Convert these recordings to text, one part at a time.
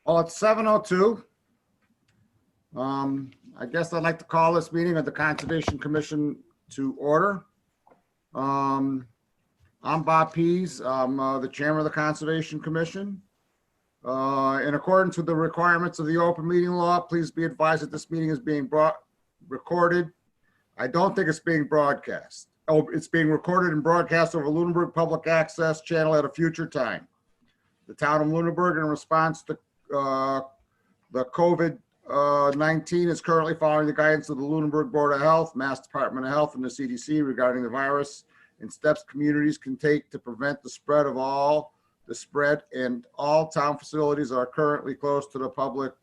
Oh, it's 7:02. I guess I'd like to call this meeting of the Conservation Commission to order. I'm Bob Pease. I'm the chairman of the Conservation Commission. In accordance with the requirements of the open meeting law, please be advised that this meeting is being recorded. I don't think it's being broadcast. Oh, it's being recorded and broadcast over Lunenburg Public Access channel at a future time. The town of Lunenburg, in response to the COVID-19, is currently following the guidance of the Lunenburg Board of Health, Mass Department of Health, and the CDC regarding the virus and steps communities can take to prevent the spread, and all town facilities are currently closed to the public,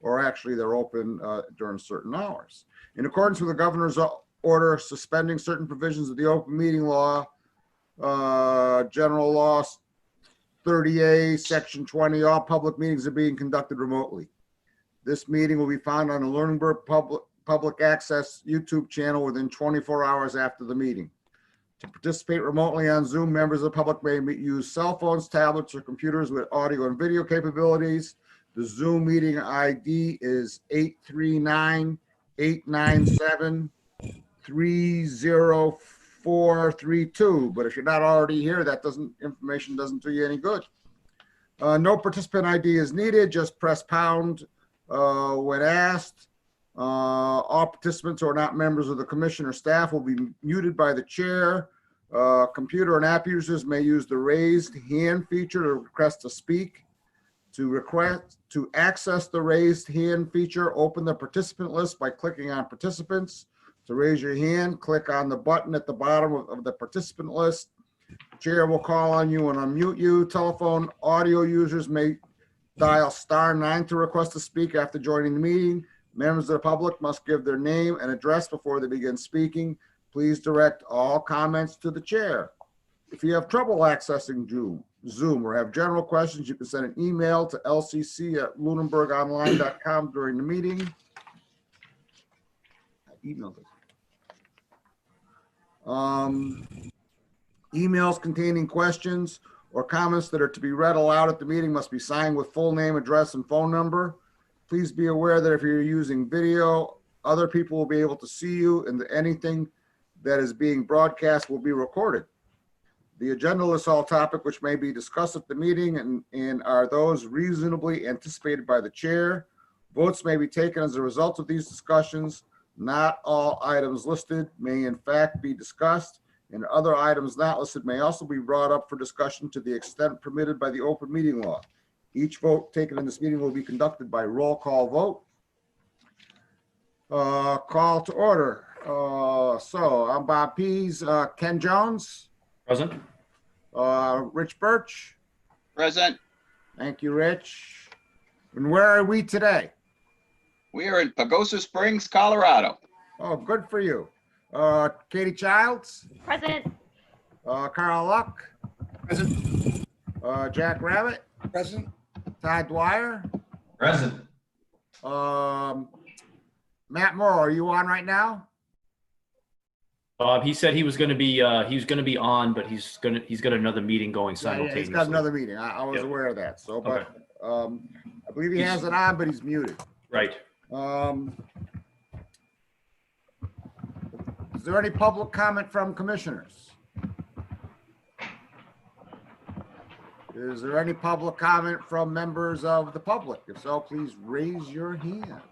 or actually they're open during certain hours. In accordance with the governor's order suspending certain provisions of the open meeting law, General Law 30A, Section 20, all public meetings are being conducted remotely. This meeting will be found on the Lunenburg Public Access YouTube channel within 24 hours after the meeting. To participate remotely on Zoom, members of the public may use cell phones, tablets, or computers with audio and video capabilities. The Zoom meeting ID is 839-897-30432. But if you're not already here, that information doesn't do you any good. No participant ID is needed. Just press pound when asked. All participants who are not members of the commission or staff will be muted by the chair. Computer and app users may use the raised hand feature to request to speak. To access the raised hand feature, open the participant list by clicking on participants. To raise your hand, click on the button at the bottom of the participant list. Chair will call on you and unmute you. Telephone audio users may dial *9 to request to speak after joining the meeting. Members of the public must give their name and address before they begin speaking. Please direct all comments to the chair. If you have trouble accessing Zoom or have general questions, you can send an email to lcc@lunenburgonline.com during the meeting. Emails containing questions or comments that are to be read aloud at the meeting must be signed with full name, address, and phone number. Please be aware that if you're using video, other people will be able to see you, and that anything that is being broadcast will be recorded. The agenda lists all topics which may be discussed at the meeting and are those reasonably anticipated by the chair. Votes may be taken as a result of these discussions. Not all items listed may in fact be discussed, and other items not listed may also be brought up for discussion to the extent permitted by the open meeting law. Each vote taken in this meeting will be conducted by roll call vote. Call to order. So I'm Bob Pease. Ken Jones? Present. Rich Birch? Present. Thank you, Rich. And where are we today? We are in Pagosa Springs, Colorado. Oh, good for you. Katie Childs? Present. Carl Luck? Present. Jack Rabbit? Present. Todd Dwyer? Present. Matt Moore, are you on right now? Bob, he said he was going to be on, but he's got another meeting going simultaneously. Yeah, he's got another meeting. I was aware of that. So, but I believe he has it on, but he's muted. Right. Is there any public comment from commissioners? Is there any public comment from members of the public? If so, please raise your hand.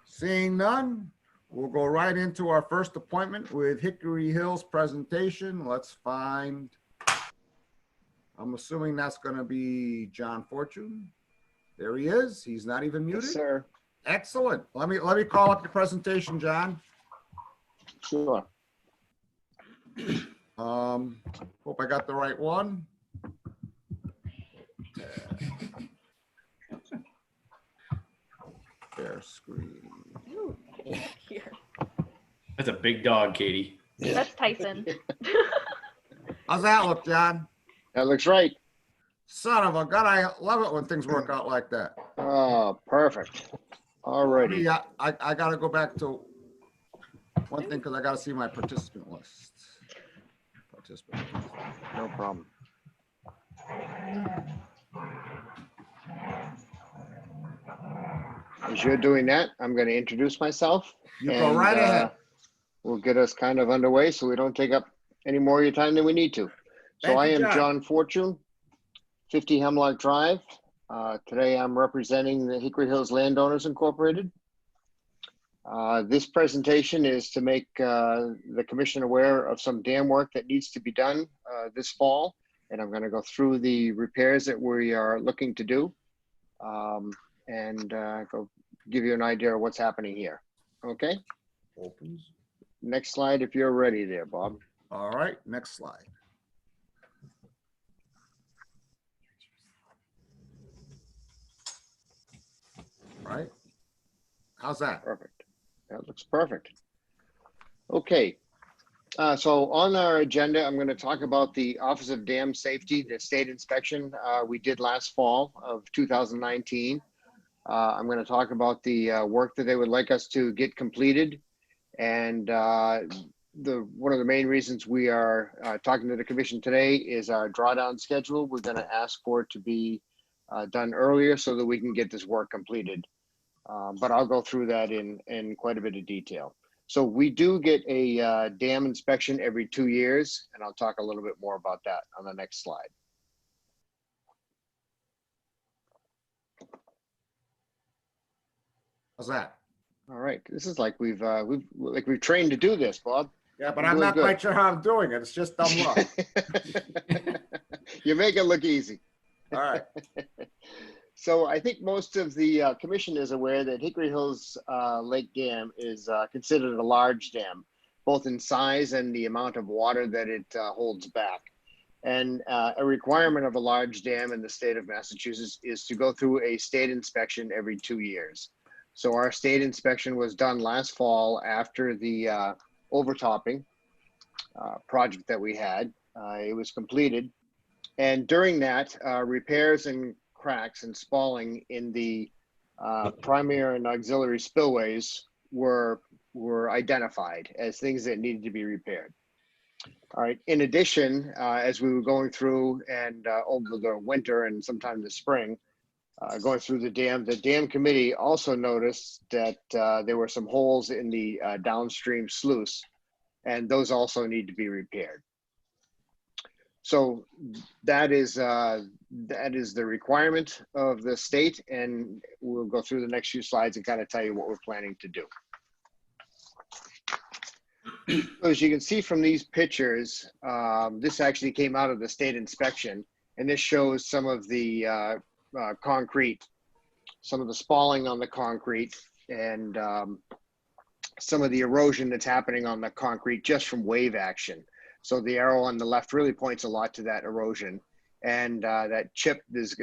Seeing none, we'll go right into our first appointment with Hickory Hills presentation. Let's find, I'm assuming that's going to be John Fortune. There he is. He's not even muted. Yes, sir. Excellent. Let me call up the presentation, John. Sure. Hope I got the right one. Share screen. Ooh, here. That's a big dog, Katie. That's Tyson. How's that look, John? That looks right. Son of a gun, I love it when things work out like that. Oh, perfect. All righty. Yeah, I got to go back to one thing because I got to see my participant list. participant. No problem. As you're doing that, I'm going to introduce myself. You go right ahead. We'll get us kind of underway so we don't take up any more of your time than we need to. So Thank I you, am John. John Fortune, 50 Hemlock Drive. Today I'm representing the Hickory Hills Landowners Incorporated. This presentation is to make the commission aware of some dam work that needs to be done this fall. And I'm going to go through the repairs that we are looking to do and go give you an idea of what's happening here. Okay, Opens. next slide if you're ready there, Bob. All right, next slide. All right. How's that? Perfect. That looks perfect. Okay. So on our agenda, I'm going to talk about the Office of Dam Safety, the state inspection we did last fall of 2019. I'm going to talk about the work that they would like us to get completed. And one of the main reasons we are talking to the commission today is our drawdown schedule. We're going to ask for it to be done earlier so that we can get this work completed. But I'll go through that in quite a bit of detail. So we do get a dam inspection every 2 years, and I'll talk a little bit more about that on the next slide. How's that? All right, this is like we've trained to do this, Bob. Yeah, but You're I'm doing not good. quite sure how I'm doing it. It's just dumb luck. You make it look easy. All right. So I think most of the commission is aware that Hickory Hills Lake Dam is considered a large dam, both in size and the amount of water that it holds back. And a requirement of a large dam in the state of Massachusetts is to go through a state inspection every 2 years. So our state inspection was done last fall after the overtopping project that we had. It was completed. And during that, repairs and cracks and spalling in the primary and auxiliary spillways were identified as things that needed to be repaired. All right. In addition, as we were going through and over the winter and sometime this spring, going through the dam committee also noticed that there were some holes in the downstream sluice, and those also need to be repaired. So that is the requirement of the state, and we'll go through the next few slides and kind of tell you what we're planning to do. So as you can see from these pictures, this actually came out of the state inspection, and this shows some of the concrete, some of the spalling on the concrete, and some of the erosion that's happening on the concrete just from wave action. So the arrow on the left really points a lot to that erosion, and that chip is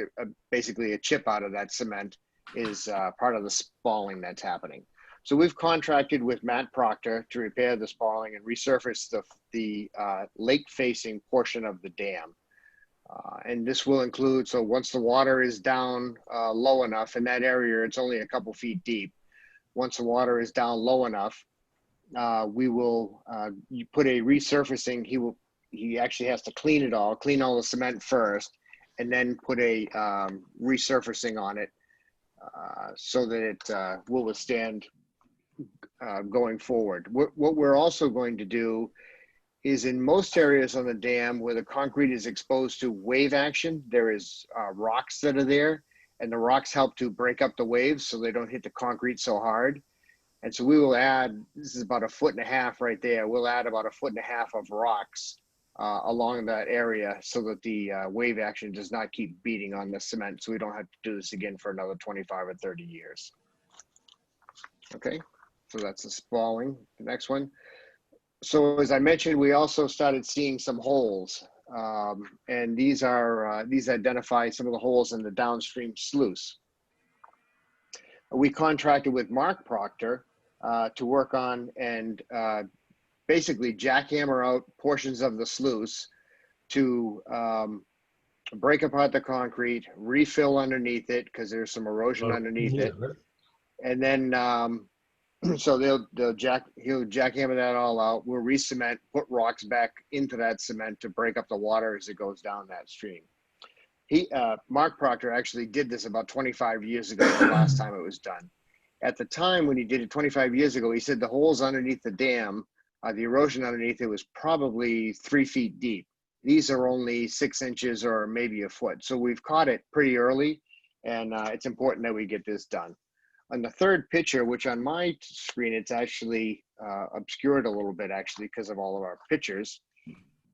basically a chip out of that cement is part of the spalling that's happening. So we've contracted with Matt Proctor to repair the spalling and resurface the lake-facing portion of the dam. And this will include, so once the water is down low enough in that area, it's only a couple feet deep. Once the water is down low enough, we will you put a resurfacing. He actually has to clean all the cement first, and then put a resurfacing on it so that it will withstand going forward. What we're also going to do is in most areas on the dam where the concrete is exposed to wave action, there is rocks that are there, and the rocks help to break up the waves so they don't hit the concrete so hard. And so we will add, this is about 1.5 feet right there, we'll add about 1.5 feet of rocks along that area so that the wave action does not keep beating on the cement, so we don't have to do this again for another 25 or 30 years. Okay, so that's the spalling. The next one. So as I mentioned, we also started seeing some holes, and these identify some of the holes in the downstream sluice. We contracted with Mark Proctor to work on and basically jackhammer out portions of the sluice to break apart the concrete, refill underneath it because there's some erosion underneath it, and then So he'll jackhammer that all out. We'll re-cement, put rocks back into that cement to break up the water as it goes down that stream. Mark Proctor actually did this about 25 years ago, the last time it was done. At the time when he did it 25 years ago, he said the holes underneath the dam, the erosion underneath it was probably 3 feet deep. These are only 6 inches or maybe a foot. So we've caught it pretty early, and it's important that we get this done. On the third picture, which on my screen, it's actually obscured a little bit actually because of all of our pictures.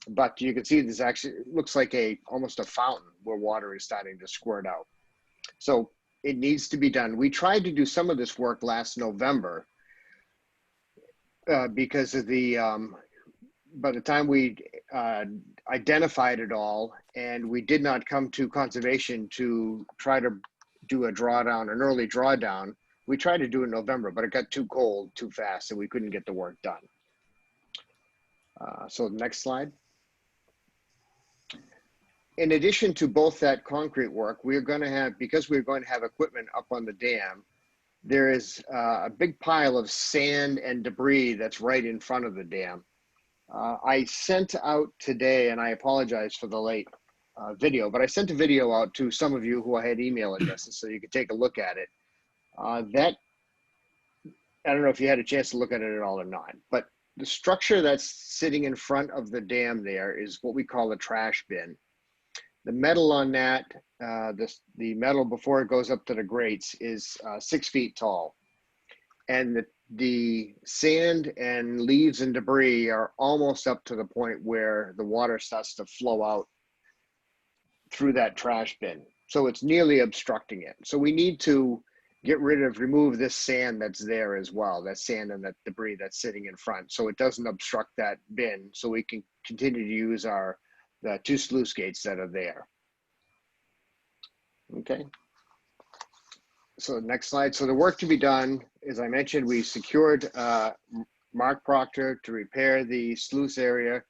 But you can see this actually looks like almost a fountain where water is starting to squirt out. So it needs to be done. We tried to do some of this work last November because of by the time we identified it all, and we did not come to conservation to try to do a drawdown, an early drawdown. We tried to do it in November, but it got too cold too fast, and we couldn't get the work done. So next slide. In addition to both that concrete work, we're going to have, because we're going to have equipment up on the dam, there is a big pile of sand and debris that's right in front of the dam. I sent out today, and I apologize for the late video, but I sent a video out to some of you who I had email addresses so you could take a look at it. I don't know if you had a chance to look at it at all or not, but the structure that's sitting in front of the dam there is what we call a trash bin. The metal on that, the metal before it goes up to the grates is 6 feet tall. And the sand and leaves and debris are almost up to the point where the water starts to flow out through that trash bin. So it's nearly obstructing it. So we need to remove this sand that's there as well, that sand and that debris that's sitting in front, so it doesn't obstruct that bin, so we can continue to use the 2 sluice gates that are there. Okay. So next slide. So the work to be done, as I mentioned, we secured Mark Proctor to repair the sluice area.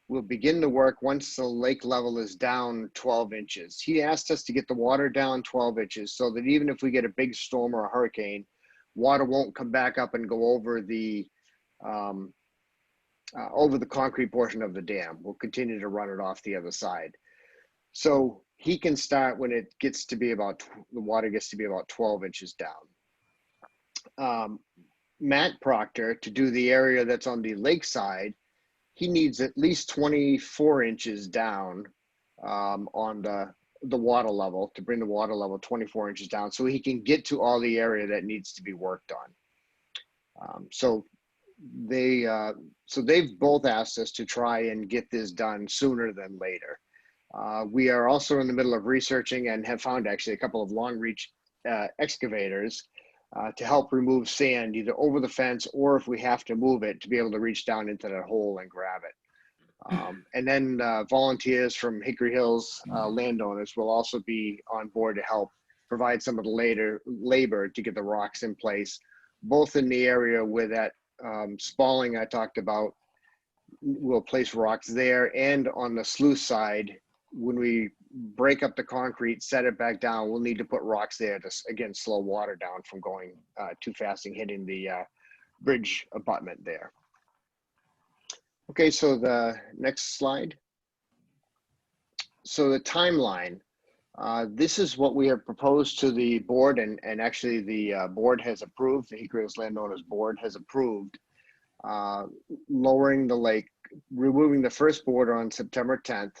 We'll begin the work once the lake level is down 12 inches. He asked us to get the water down 12 inches so that even if we get a big storm or a hurricane, water won't come back up and go over the concrete portion of the dam. We'll continue to run it off the other side. So he can start when it gets to be the water gets to be about 12 inches down. Matt Proctor, to do the area that's on the lake side, he needs at least 24 inches down on the water level, to bring the water level 24 inches down so he can get to all the area that needs to be worked on. So they've both asked us to try and get this done sooner than later. We are also in the middle of researching and have found actually a couple of long reach excavators to help remove sand either over the fence, or if we have to move it, to be able to reach down into that hole and grab it. And then volunteers from Hickory Hills landowners will also be on board to help provide some of the labor to get the rocks in place, both in the area where that spalling I talked about. We'll place rocks there, and on the sluice side, when we break up the concrete, set it back down, we'll need to put rocks there to, again, slow water down from going too fast and hitting the bridge abutment there. Okay, so the next slide. So the timeline. This is what we have proposed to the board, and actually the board has approved, the Hickory Hills Landowners Board has approved lowering the lake, removing the first border on September 10th.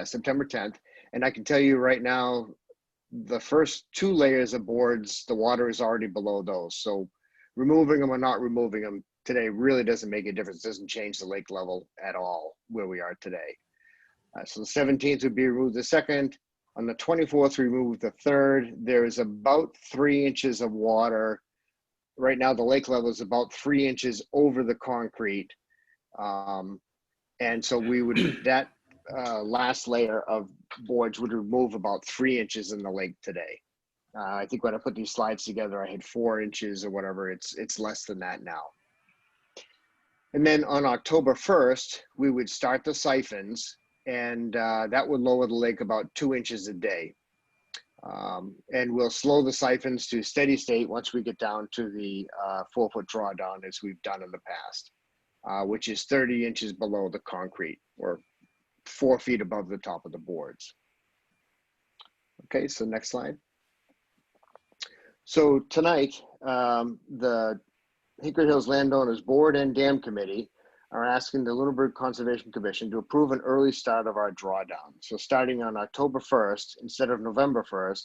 September 10th. And I can tell you right now, the first 2 layers of boards, the water is already below those. So removing them or not removing them today really doesn't make a difference. It doesn't change the lake level at all where we are today. So the 17th would be removed the second. On the 24th, we remove the third. There is about 3 inches of water. Right now, the lake level is about 3 inches over the concrete. And so we would, that last layer of boards would remove about 3 inches in the lake today. I think when I put these slides together, I had 4 inches or whatever. It's less than that now. And then on October 1st, we would start the siphons, and that would lower the lake about 2 inches a day. And we'll slow the siphons to steady state once we get down to the 4-foot drawdown as we've done in the past, which is 30 inches below the concrete or 4 feet above the top of the boards. Okay, so next slide. So tonight, the Hickory Hills Landowners Board and Dam Committee are asking the Lunenburg Conservation Commission to approve an early start of our drawdown. So starting on October 1st instead of November 1st,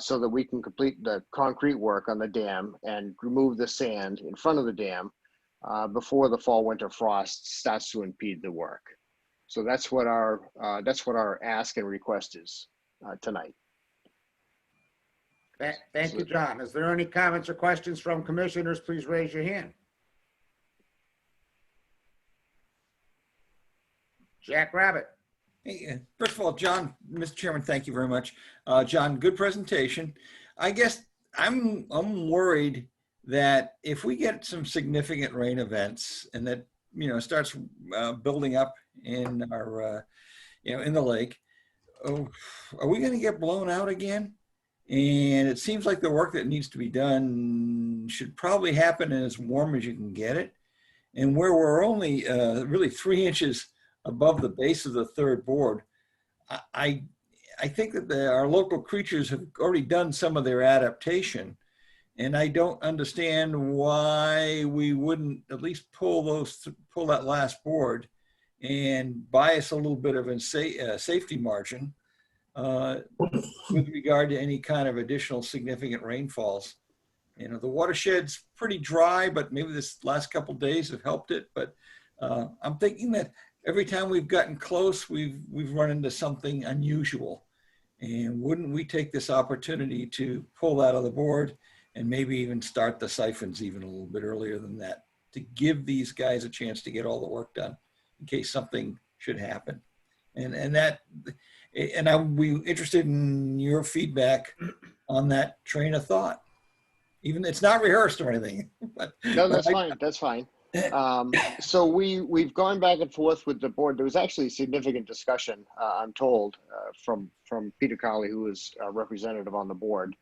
so that we can complete the concrete work on the dam and remove the sand in front of the dam before the fall winter frost starts to impede the work. So that's what our ask and request is tonight. Thank you, John. Is there any comments or questions from commissioners? Please raise your hand. Jack Rabbit. Hey, first of all, John, Mr. Chairman, thank you very much. John, good presentation. I guess I'm worried that if we get some significant rain events and that, starts building up in our, in the lake, are we going to get blown out again? And it seems like the work that needs to be done should probably happen as warm as you can get it. And where we're only really 3 inches above the base of the third board, I think that our local creatures have already done some of their adaptation, and I don't understand why we wouldn't at least pull that last board and buy us a little bit of a safety margin with regard to any kind of additional significant rainfalls. The watershed's pretty dry, but maybe this last couple of days have helped it. But I'm thinking that every time we've gotten close, we've run into something unusual. And wouldn't we take this opportunity to pull that on the board and maybe even start the siphons even a little bit earlier than that to give these guys a chance to get all the work done in case something should happen. And I'll be interested in your feedback on that train of thought. Even it's not rehearsed or anything. But, No, that's fine. That's fine. So we've gone back and forth with the board. There was actually significant discussion, I'm told, from Peter Colley, who is a representative on the board,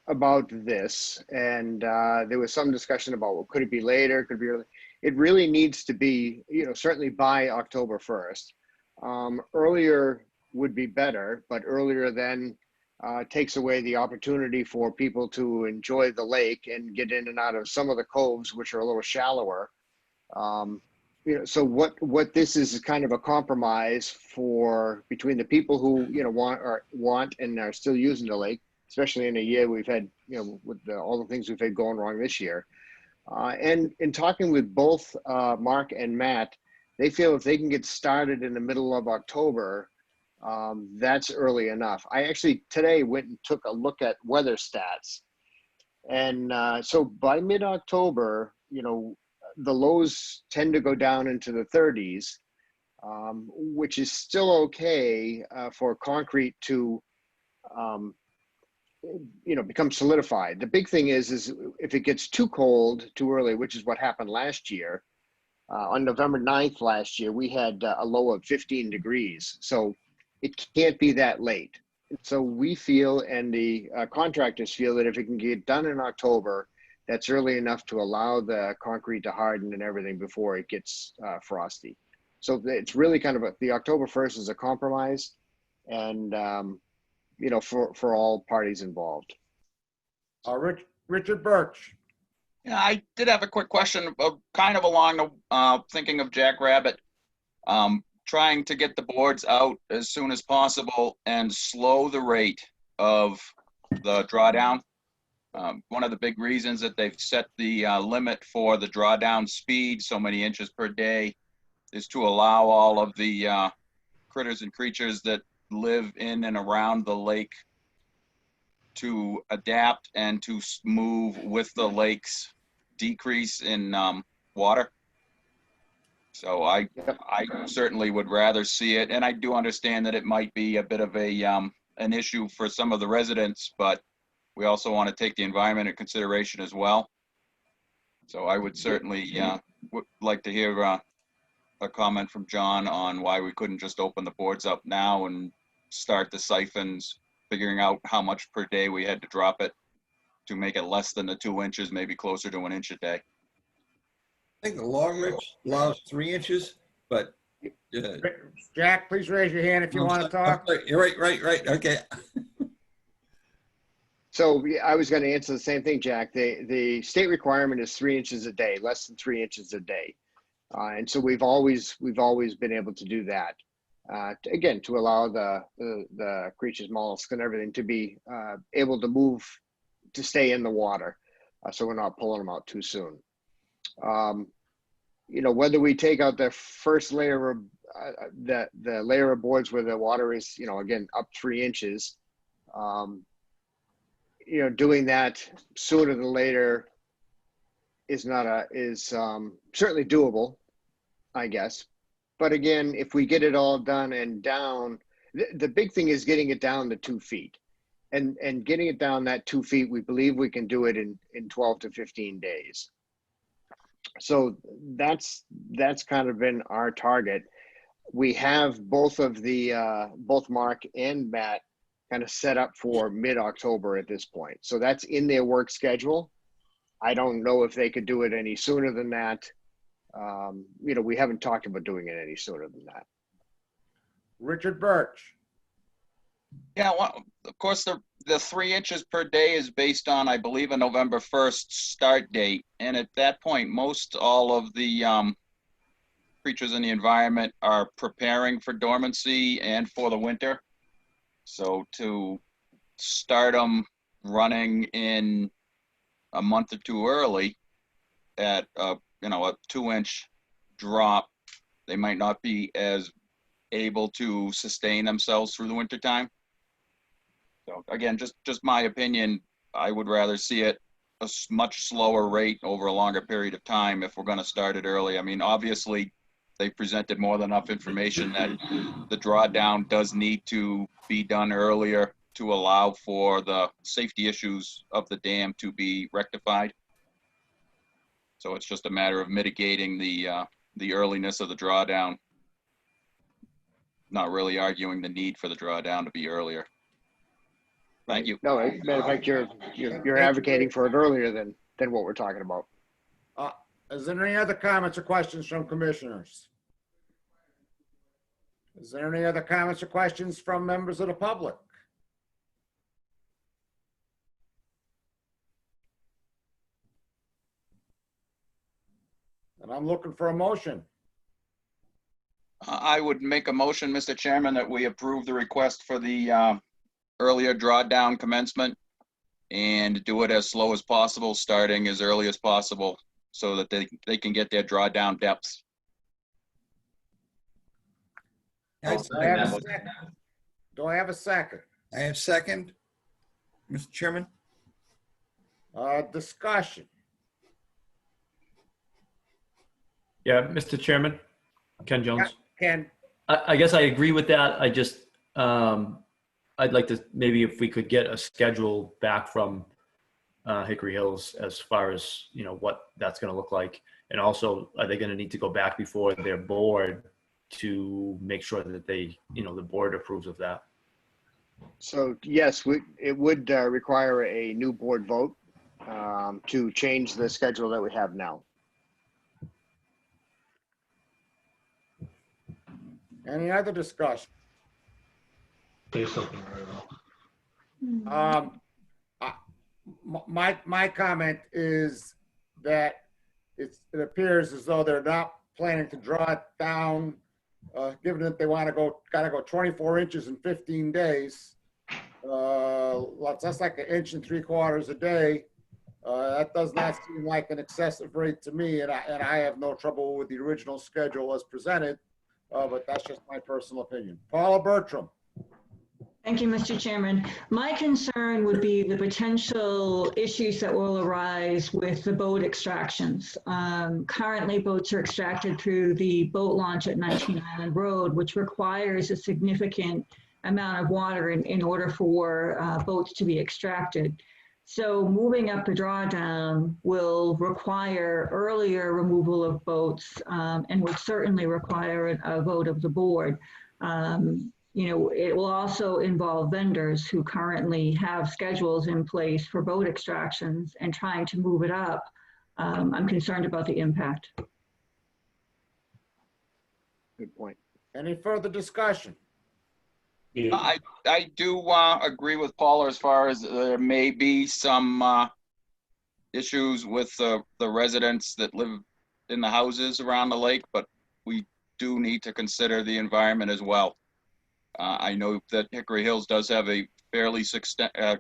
about this. And there was some discussion about, well, could it be later? Could it be early? It really needs to be, certainly by October 1st. Earlier would be better, but earlier then takes away the opportunity for people to enjoy the lake and get in and out of some of the coves, which are a little shallower. So what this is kind of a compromise for between the people who want and are still using the lake, especially in a year we've had with all the things we've had going wrong this year. And in talking with both Mark and Matt, they feel if they can get started in the middle of October, that's early enough. I actually today went and took a look at weather stats. And so by mid-October, the lows tend to go down into the 30s, which is still okay for concrete to, become solidified. The big thing is if it gets too cold too early, which is what happened last year, on November 9th last year, we had a low of 15 degrees. So it can't be that late. So we feel, and the contractors feel, that if it can get done in October, that's early enough to allow the concrete to harden and everything before it gets frosty. So it's really kind of the October 1st is a compromise, and for all parties involved. Richard Birch. Yeah, I did have a quick question, kind of along the thinking of Jack Rabbit, trying to get the boards out as soon as possible and slow the rate of the drawdown. One of the big reasons that they've set the limit for the drawdown speed, so many inches per day, is to allow all of the critters and creatures that live in and around the lake to adapt and to move with the lake's decrease in water. So I certainly would rather see it, and I do understand that it might be a bit of a an issue for some of the residents, but we also want to take the environment into consideration as well. So I would certainly would like to hear a comment from John on why we couldn't just open the boards up now and start the siphons figuring out how much per day we had to drop it to make it less than the 2 inches, maybe closer to 1 inch a day. I think the long ridge allows 3 inches, but. Jack, please raise your hand if you want to talk. You're right. Okay. So yeah, I was going to answer the same thing, Jack. The state requirement is 3 inches a day, less than 3 inches a day. And so we've always been able to do that. Again, to allow the creatures, mollusks and everything to be able to move, to stay in the water. So we're not pulling them out too soon. You know, whether we take out the first layer of the layer of boards where the water is, you know, again, up 3 inches, you know, doing that sooner than later is certainly doable, I guess. But again, if we get it all done and down, the big thing is getting it down to 2 feet, and getting it down that 2 feet, we believe we can do it in 12 to 15 days. So that's kind of been our target. We have both Mark and Matt kind of set up for mid-October at this point. So that's in their work schedule. I don't know if they could do it any sooner than that. You know, we haven't talked about doing it any sooner than that. Richard Birch. Yeah, well, of course, the 3 inches per day is based on, I believe, a November 1st start date. And at that point, most all of the creatures in the environment are preparing for dormancy and for the winter. So to start them running in a month or two early at you know, a 2 inch drop, they might not be as able to sustain themselves through the winter time. So again, just my opinion, I would rather see it a much slower rate over a longer period of time if we're going to start it early. I mean, obviously, they presented more than enough information that the drawdown does need to be done earlier to allow for the safety issues of the dam to be rectified. So it's just a matter of mitigating the earliness of the drawdown, not really arguing the need for the drawdown to be earlier. Thank you. No, as a matter of fact, you're advocating for it earlier than what we're talking about. Is there any other comments or questions from commissioners? Is there any other comments or questions from members of the public? And I'm looking for a motion. I would make a motion, Mr. Chairman, that we approve the request for the earlier drawdown commencement and do it as slow as possible, starting as early as possible so that they can get their drawdown depths. Do I have a second? Do I have a second? I have second, Mr. Chairman. Discussion. Yeah, Mr. Chairman, Ken Jones. Ken, I guess I agree with that. I just, I'd like to, maybe if we could get a schedule back from Hickory Hills as far as, you know, what that's going to look like. And also, are they going to need to go back before their board to make sure that they, you know, the board approves of that? So yes, it would require a new board vote to change the schedule that we have now. any other discussion? Say something right now. My comment is that it appears as though they're not planning to draw it down, given that they want to gotta go 24 inches in 15 days. That's like 1 3/4 inches a day. That does not seem like an excessive rate to me, and I have no trouble with the original schedule as presented, but that's just my personal opinion. Paula Bertram. Thank you, Mr. Chairman. My concern would be the potential issues that will arise with the boat extractions. Currently, boats are extracted through the boat launch at 19 Island Road, which requires a significant amount of water in order for boats to be extracted. So moving up the drawdown will require earlier removal of boats and would certainly require a vote of the board. it will also involve vendors who currently have schedules in place for boat extractions, and trying to move it up. I'm concerned about the impact. Good point. Any further discussion? I do agree with Paula as far as there may be some issues with the residents that live in the houses around the lake, but we do need to consider the environment as well. I know that Hickory Hills does have a fairly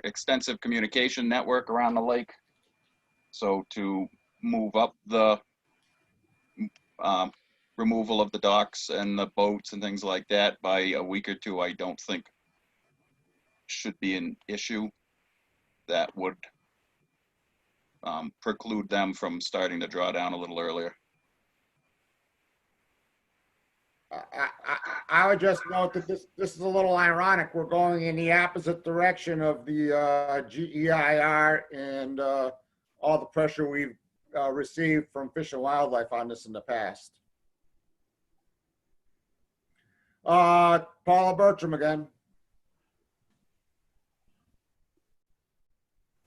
extensive communication network around the lake. So to move up the removal of the docks and the boats and things like that by a week or two, I don't think should be an issue that would preclude them from starting to draw down a little earlier. I would just note that this is a little ironic. We're going in the opposite direction of the GEIR and all the pressure we've received from Fish and Wildlife on this in the past. Paula Bertram again.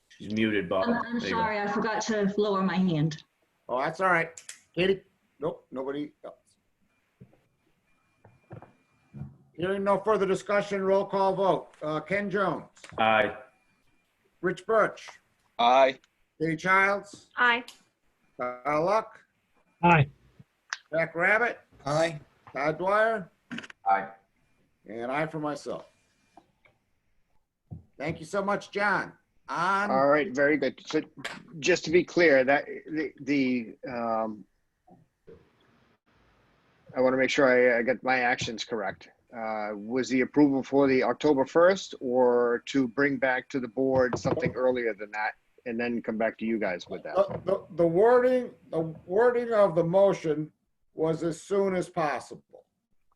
She's muted, Bob. I'm There you go. sorry, I forgot to lower my hand. Oh, that's all right. Katie? Nope, nobody else. Hearing no further discussion, roll call vote. Ken Jones, Aye. Rich Birch, Aye. Katie Childs, Aye. Kyle Luck, Aye. Jack Rabbit, Aye. Todd Dwyer, Aye. and I for myself. Thank you so much, John. On. All right, very good. So just to be clear, that I want to make sure I get my actions correct. Was the approval for the October 1st, or to bring back to the board something earlier than that and then come back to you guys with that? The wording of the motion was as soon as possible.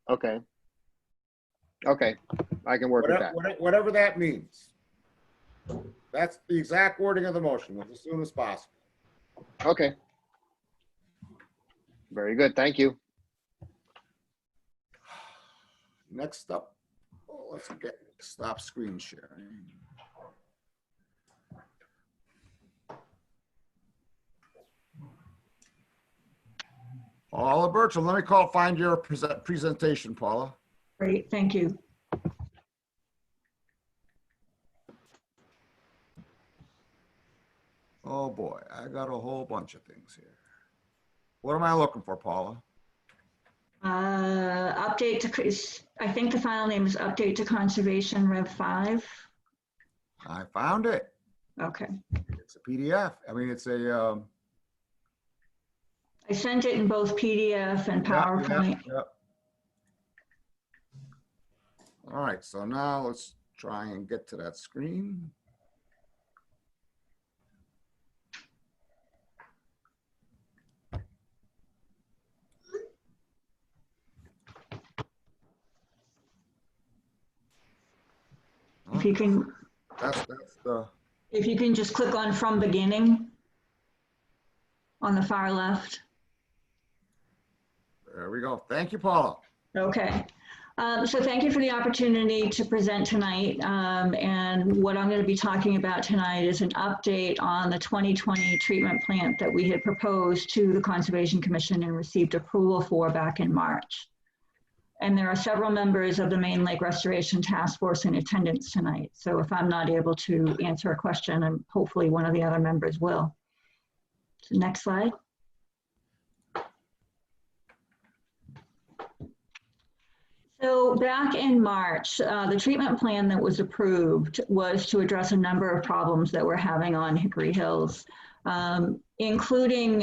Okay. Okay, I can work with that. Whatever that means. That's the exact wording of the motion, was as soon as possible. Okay. Very good, thank you. Next up, let's stop screen sharing. Paula Bertram, let me find your presentation, Paula. Great, thank you. Oh boy, I got a whole bunch of things here. What am I looking for, Paula? Update to, I think the file name is Update to Conservation Rev 5. I found it. Okay. It's a PDF. I mean, it's a. I sent it in both PDF and PowerPoint. Yep. All right, so now let's try and get to that screen. If you can, That's the. if you can just click on From Beginning on the far left. There we go. Thank you, Paula. Okay. So thank you for the opportunity to present tonight. And what I'm going to be talking about tonight is an update on the 2020 treatment plant that we had proposed to the Conservation Commission and received approval for back in March. And there are several members of the Main Lake Restoration Task Force in attendance tonight. So if I'm not able to answer a question, and hopefully one of the other members will. So next slide. So back in March, the treatment plan that was approved was to address a number of problems that we're having on Hickory Hills, including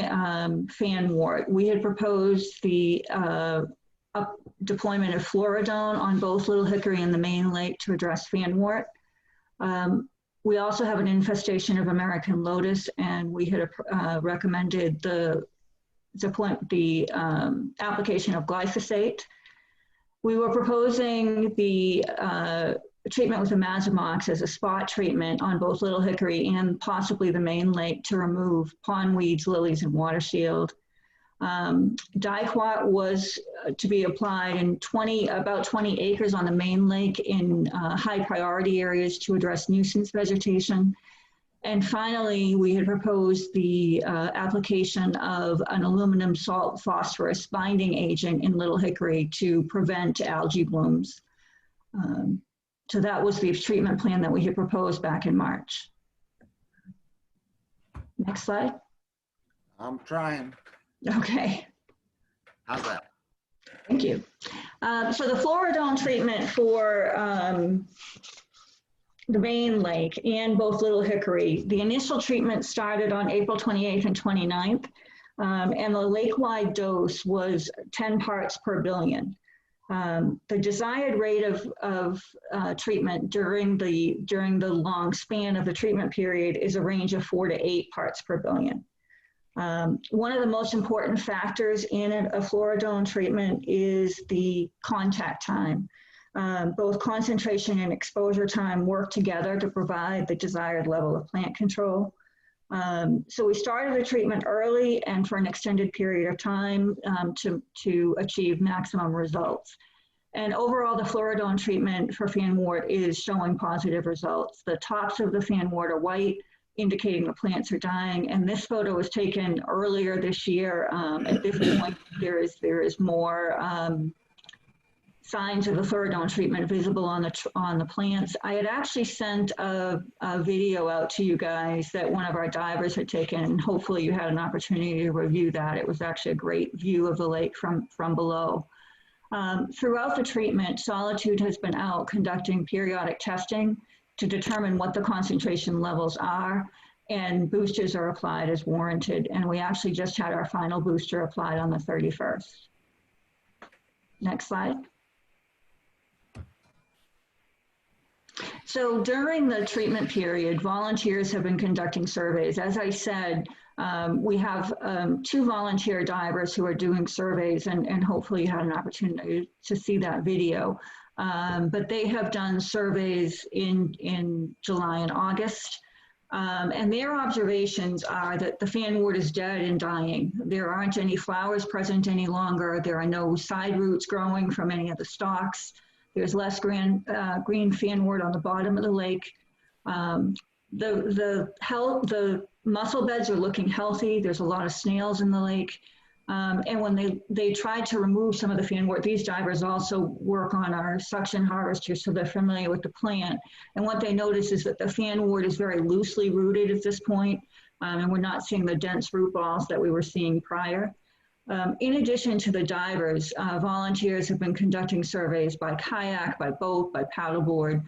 fan wart. We had proposed the deployment of fluoridone on both Little Hickory and the main lake to address fan wart. We also have an infestation of American Lotus, and we had recommended the application of glyphosate. We were proposing the treatment with imazamox as a spot treatment on both Little Hickory and possibly the main lake to remove pond weeds, lilies, and water shield. Dicot was to be applied in about 20 acres on the main lake in high priority areas to address nuisance vegetation. And finally, we had proposed the application of an aluminum salt phosphorus binding agent in Little Hickory to prevent algae blooms. So that was the treatment plan that we had proposed back in March. Next slide. I'm trying. Okay. How's that? Thank you. So the fluoridone treatment for the main lake and both Little Hickory, the initial treatment started on April 28th and 29th, and the lake-wide dose was 10 parts per billion. The desired rate of treatment during the long span of the treatment period is a range of 4 to 8 parts per billion. One of the most important factors in a fluoridone treatment is the contact time. Both concentration and exposure time work together to provide the desired level of plant control. So we started the treatment early and for an extended period of time to achieve maximum results. And overall, the fluoridone treatment for fanwort is showing positive results. The tops of the fanwort are white, indicating the plants are dying. And this photo was taken earlier this year. At this point, there is more signs of the fluoridone treatment visible on the plants. I had actually sent a video out to you guys that one of our divers had taken. Hopefully you had an opportunity to review that. It was actually a great view of the lake from below. Throughout the treatment, Solitude has been out conducting periodic testing to determine what the concentration levels are, and boosters are applied as warranted. And we actually just had our final booster applied on the 31st. Next slide. So during the treatment period, volunteers have been conducting surveys. As I said, we have 2 volunteer divers who are doing surveys, and hopefully you had an opportunity to see that video. But they have done surveys in July and August. And their observations are that the fanwort is dead and dying. There aren't any flowers present any longer. There are no side roots growing from any of the stalks. There's less green fanwort on the bottom of the lake. The mussel beds are looking healthy. There's a lot of snails in the lake. And when they tried to remove some of the fanwort, these divers also work on our suction harvester, so they're familiar with the plant. And what they notice is that the fanwort is very loosely rooted at this point, and we're not seeing the dense root balls that we were seeing prior. In addition to the divers, volunteers have been conducting surveys by kayak, by boat, by paddleboard.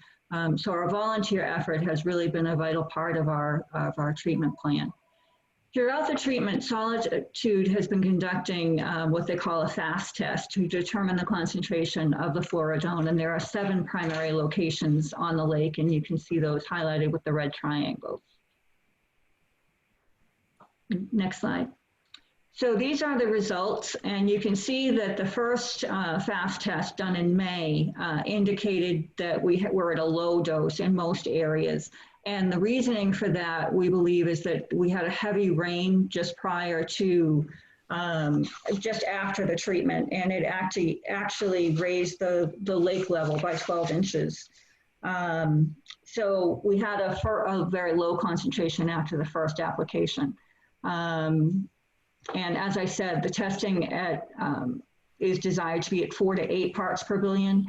So our volunteer effort has really been a vital part of our treatment plan. Throughout the treatment, Solitude has been conducting what they call a fast test to determine the concentration of the fluoridone. And there are 7 primary locations on the lake, and you can see those highlighted with the red triangles. Next slide. So these are the results, and you can see that the first fast test done in May indicated that we were at a low dose in most areas. And the reasoning for that, we believe, is that we had a heavy rain just prior to, just after the treatment, and it actually raised the lake level by 12 inches. So we had a very low concentration after the first application. And as I said, the testing is desired to be at 4 to 8 parts per billion.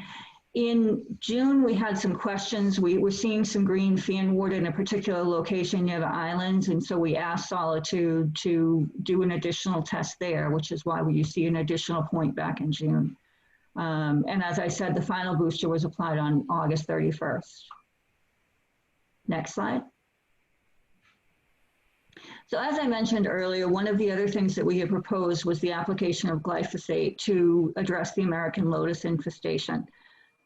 In June, we had some questions. We were seeing some green fanwort in a particular location near the islands, and so we asked Solitude to do an additional test there, which is why you see an additional point back in June. And as I said, the final booster was applied on August 31st. Next slide. So as I mentioned earlier, one of the other things that we had proposed was the application of glyphosate to address the American Lotus infestation.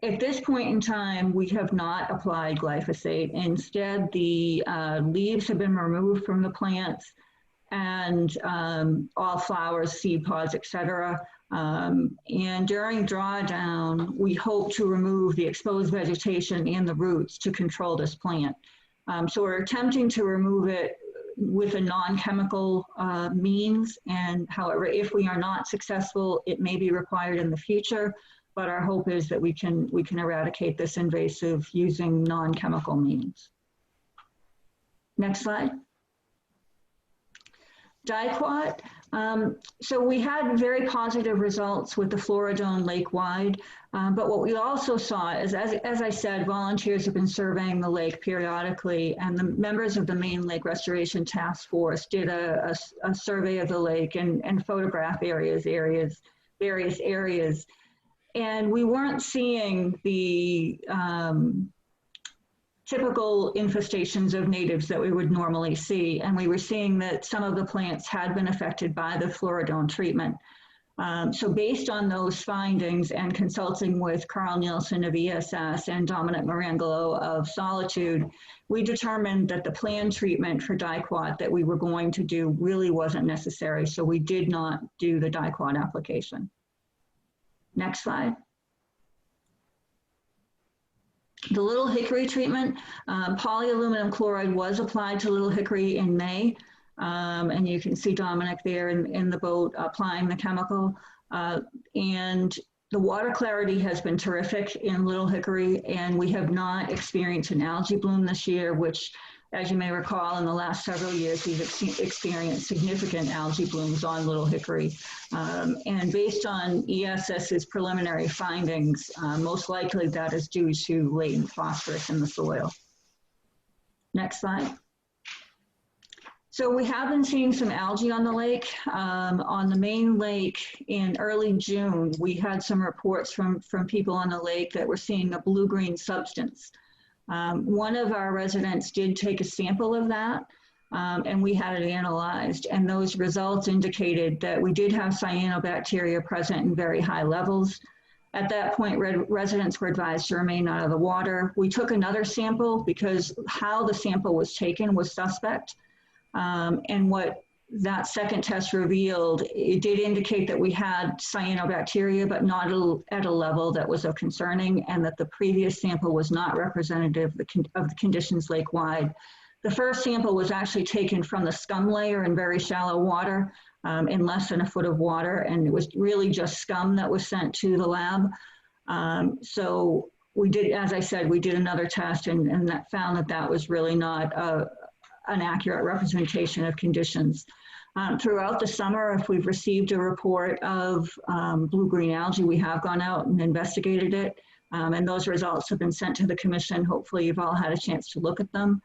At this point in time, we have not applied glyphosate. Instead, the leaves have been removed from the plants, and all flowers, seed pods, etc. And during drawdown, we hope to remove the exposed vegetation and the roots to control this plant. So we're attempting to remove it with a non-chemical means. And however, if we are not successful, it may be required in the future. But our hope is that we can eradicate this invasive using non-chemical means. Next slide. Diquat. So we had very positive results with the Floridone lake-wide, but what we also saw is, as I said, volunteers have been surveying the lake periodically, and the members of the Maine Lake Restoration Task Force did a survey of the lake and photograph various areas. And we weren't seeing the typical infestations of natives that we would normally see. And we were seeing that some of the plants had been affected by the Floridone treatment. So based on those findings and consulting with Carl Nielsen of ESS and Dominic Marangelo of Solitude, we determined that the planned treatment for diquat that we were going to do really wasn't necessary. So we did not do the diquat application. Next slide. The Little Hickory treatment, polyaluminum chloride was applied to Little Hickory in May. And you can see Dominic there in the boat applying the chemical. And the water clarity has been terrific in Little Hickory, and we have not experienced an algae bloom this year, which, as you may recall, in the last several years, we've experienced significant algae blooms on Little Hickory. And based on ESS's preliminary findings, most likely that is due to latent phosphorus in the soil. Next slide. So we have been seeing some algae on the lake. On the main lake in early June, we had some reports from people on the lake that were seeing a blue-green substance. One of our residents did take a sample of that, and we had it analyzed, and those results indicated that we did have cyanobacteria present in very high levels. At that point, residents were advised to remain out of the water. We took another sample because how the sample was taken was suspect. And what that second test revealed, it did indicate that we had cyanobacteria, but not at a level that was concerning, and that the previous sample was not representative of the conditions lake-wide. The first sample was actually taken from the scum layer in very shallow water, in less than a foot of water, and it was really just scum that was sent to the lab. So we did, as I said, we did another test, and that found that that was really not an accurate representation of conditions. Throughout the summer, if we've received a report of blue-green algae, we have gone out and investigated it, and those results have been sent to the commission. Hopefully you've all had a chance to look at them.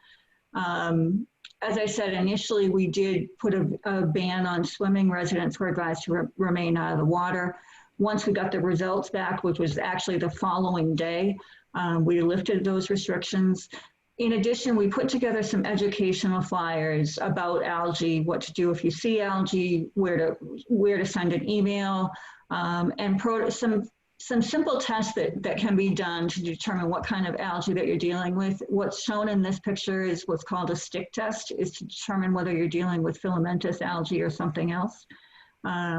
As I said, initially we did put a ban on swimming. Residents were advised to remain out of the water. Once we got the results back, which was actually the following day, we lifted those restrictions. In addition, we put together some educational flyers about algae, what to do if you see algae, where to send an email, and some simple tests that can be done to determine what kind of algae that you're dealing with. What's shown in this picture is what's called a stick test, is to determine whether you're dealing with filamentous algae or something else.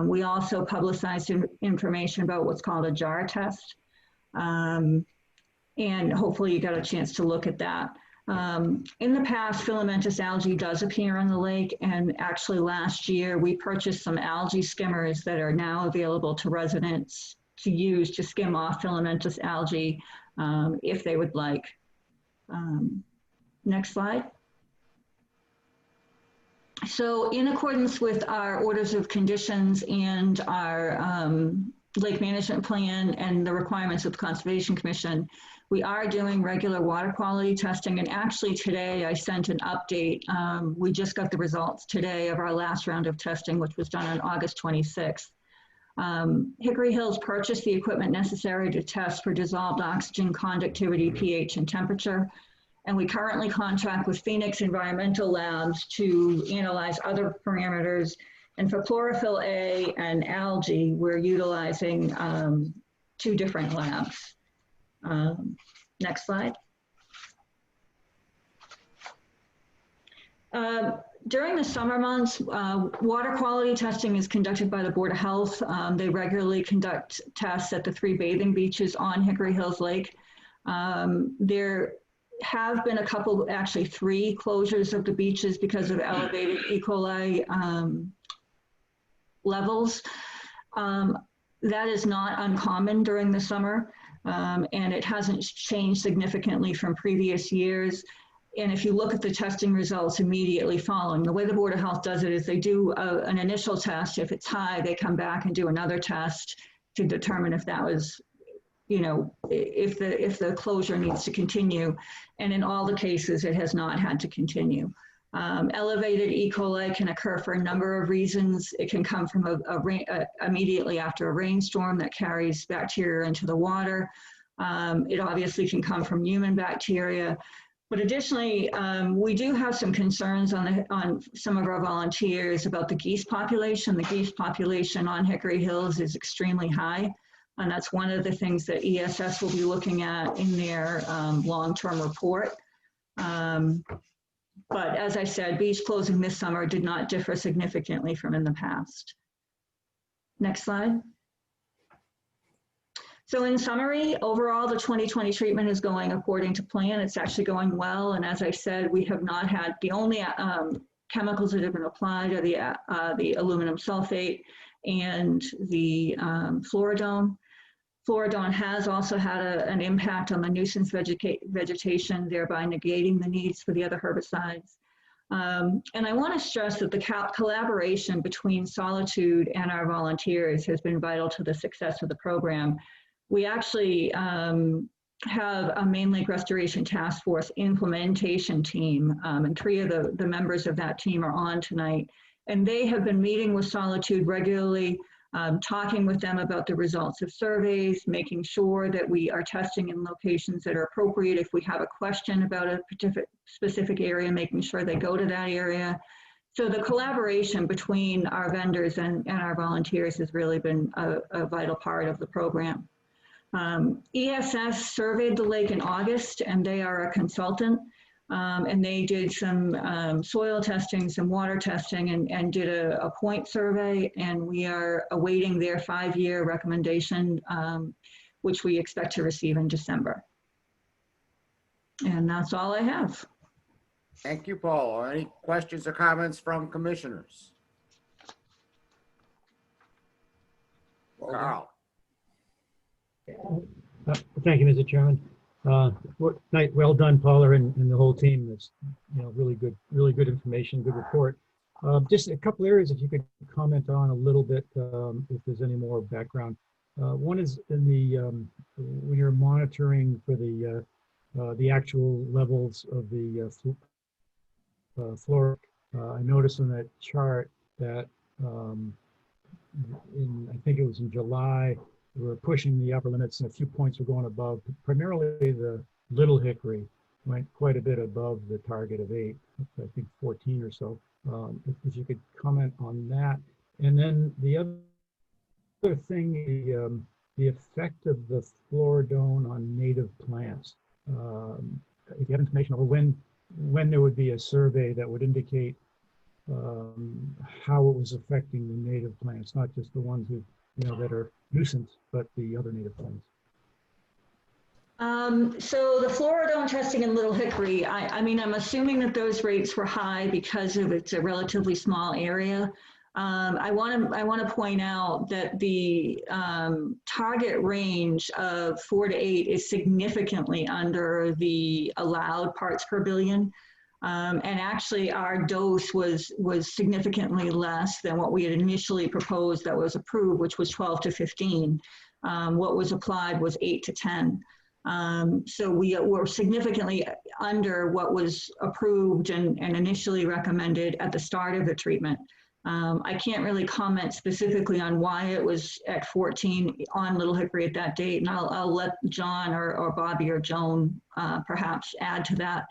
We also publicized information about what's called a jar test, and hopefully you got a chance to look at that. In the past, filamentous algae does appear on the lake, and actually last year we purchased some algae skimmers that are now available to residents to use to skim off filamentous algae if they would like. Next slide. So in accordance with our orders of conditions and our lake management plan and the requirements of the Conservation Commission, we are doing regular water quality testing. And actually today I sent an update. We just got the results today of our last round of testing, which was done on August 26th. Hickory Hills purchased the equipment necessary to test for dissolved oxygen conductivity, pH, and temperature. And we currently contract with Phoenix Environmental Labs to analyze other parameters. And for chlorophyll A and algae, we're utilizing 2 different labs. Next slide. During the summer months, water quality testing is conducted by the Board of Health. They regularly conduct tests at the 3 bathing beaches on Hickory Hills Lake. There have been a couple, actually 3 closures of the beaches because of elevated E. coli levels. That is not uncommon during the summer, and it hasn't changed significantly from previous years. And if you look at the testing results immediately following, the way the Board of Health does it is they do an initial test. If it's high, they come back and do another test to determine if that was, you know, if the closure needs to continue. And in all the cases, it has not had to continue. Elevated E. coli can occur for a number of reasons. It can come from immediately after a rainstorm that carries bacteria into the water. It obviously can come from human bacteria. But additionally, we do have some concerns on some of our volunteers about the geese population. The geese population on Hickory Hills is extremely high, and that's one of the things that ESS will be looking at in their long-term report. But as I said, beach closing this summer did not differ significantly from in the past. Next slide. So in summary, overall, the 2020 treatment is going according to plan. It's actually going well. And as I said, we have not had, the only chemicals that have been applied are the aluminum sulfate and the fluoridone. Fluoridone has also had an impact on the nuisance vegetation, thereby negating the needs for the other herbicides. And I want to stress that the collaboration between Solitude and our volunteers has been vital to the success of the program. We actually have a Main Lake Restoration Task Force implementation team, and 3 of the members of that team are on tonight. And they have been meeting with Solitude regularly, talking with them about the results of surveys, making sure that we are testing in locations that are appropriate. If we have a question about a specific area, making sure they go to that area. So the collaboration between our vendors and our volunteers has really been a vital part of the program. ESS surveyed the lake in August, and they are a consultant, and they did some soil testing, some water testing, and did a point survey, and we are awaiting their 5-year recommendation, which we expect to receive in December. And that's all I have. Thank you, Paul. Any questions or comments from commissioners? Carl. Thank you, Mr. Chairman. Well done, Paula, and the whole team. That's, you know, really good information, good report. Just a couple areas, if you could comment on a little bit, if there's any more background. One is in the when you're monitoring for the actual levels of the fluoric. I noticed on that chart that I think it was in July, we were pushing the upper limits and a few points were going above. Primarily the Little Hickory went quite a bit above the target of 8, I think 14 or so. If you could comment on that. And then the other thing, the effect of the fluoridone on native plants. If you have information over when there would be a survey that would indicate how it was affecting the native plants, not just the ones who, you know, that are nuisance, but the other native plants. So the fluoridone testing in Little Hickory, I mean, I'm assuming that those rates were high because of it's a relatively small area. I want to point out that the target range of 4 to 8 is significantly under the allowed parts per billion. And actually our dose was significantly less than what we had initially proposed that was approved, which was 12 to 15. What was applied was 8 to 10. So we were significantly under what was approved and initially recommended at the start of the treatment. I can't really comment specifically on why it was at 14 on Little Hickory at that date, and I'll let John or Bobby or Joan perhaps add to that.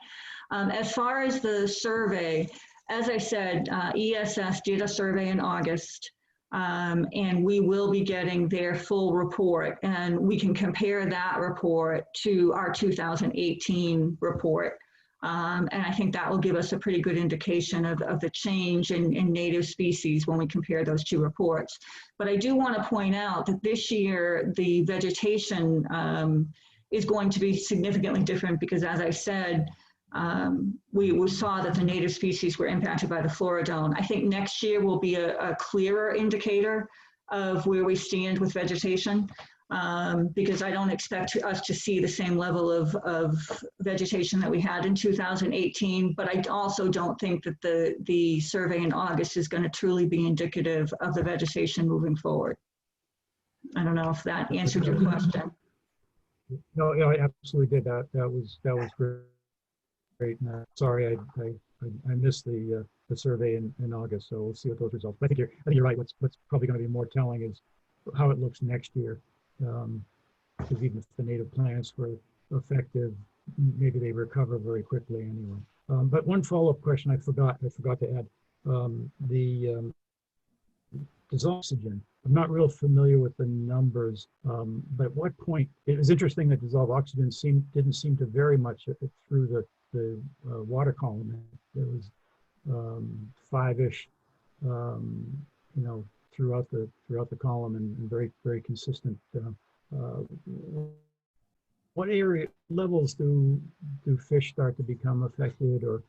As far as the survey, as I said, ESS did a survey in August, and we will be getting their full report, and we can compare that report to our 2018 report. And I think that will give us a pretty good indication of the change in native species when we compare those 2 reports. But I do want to point out that this year, the vegetation is going to be significantly different because, as I said, we saw that the native species were impacted by the floridone. I think next year will be a clearer indicator of where we stand with vegetation, because I don't expect us to see the same level of vegetation that we had in 2018, but I also don't think that the survey in August is going to truly be indicative of the vegetation moving forward. I don't know if that answered your question. No, yeah, I absolutely did. That was great. Sorry, I missed the survey in August, so we'll see what those results. But I think you're right. What's probably going to be more telling is how it looks next year. Because even if the native plants were effective, maybe they recover very quickly anyway. But one follow-up question I forgot to add. The dissolved oxygen. I'm not real familiar with the numbers, but at what point, it was interesting that dissolved oxygen didn't seem to vary much through the water column. It was 5-ish, throughout the column and very, very consistent. What area levels do fish start to become affected, or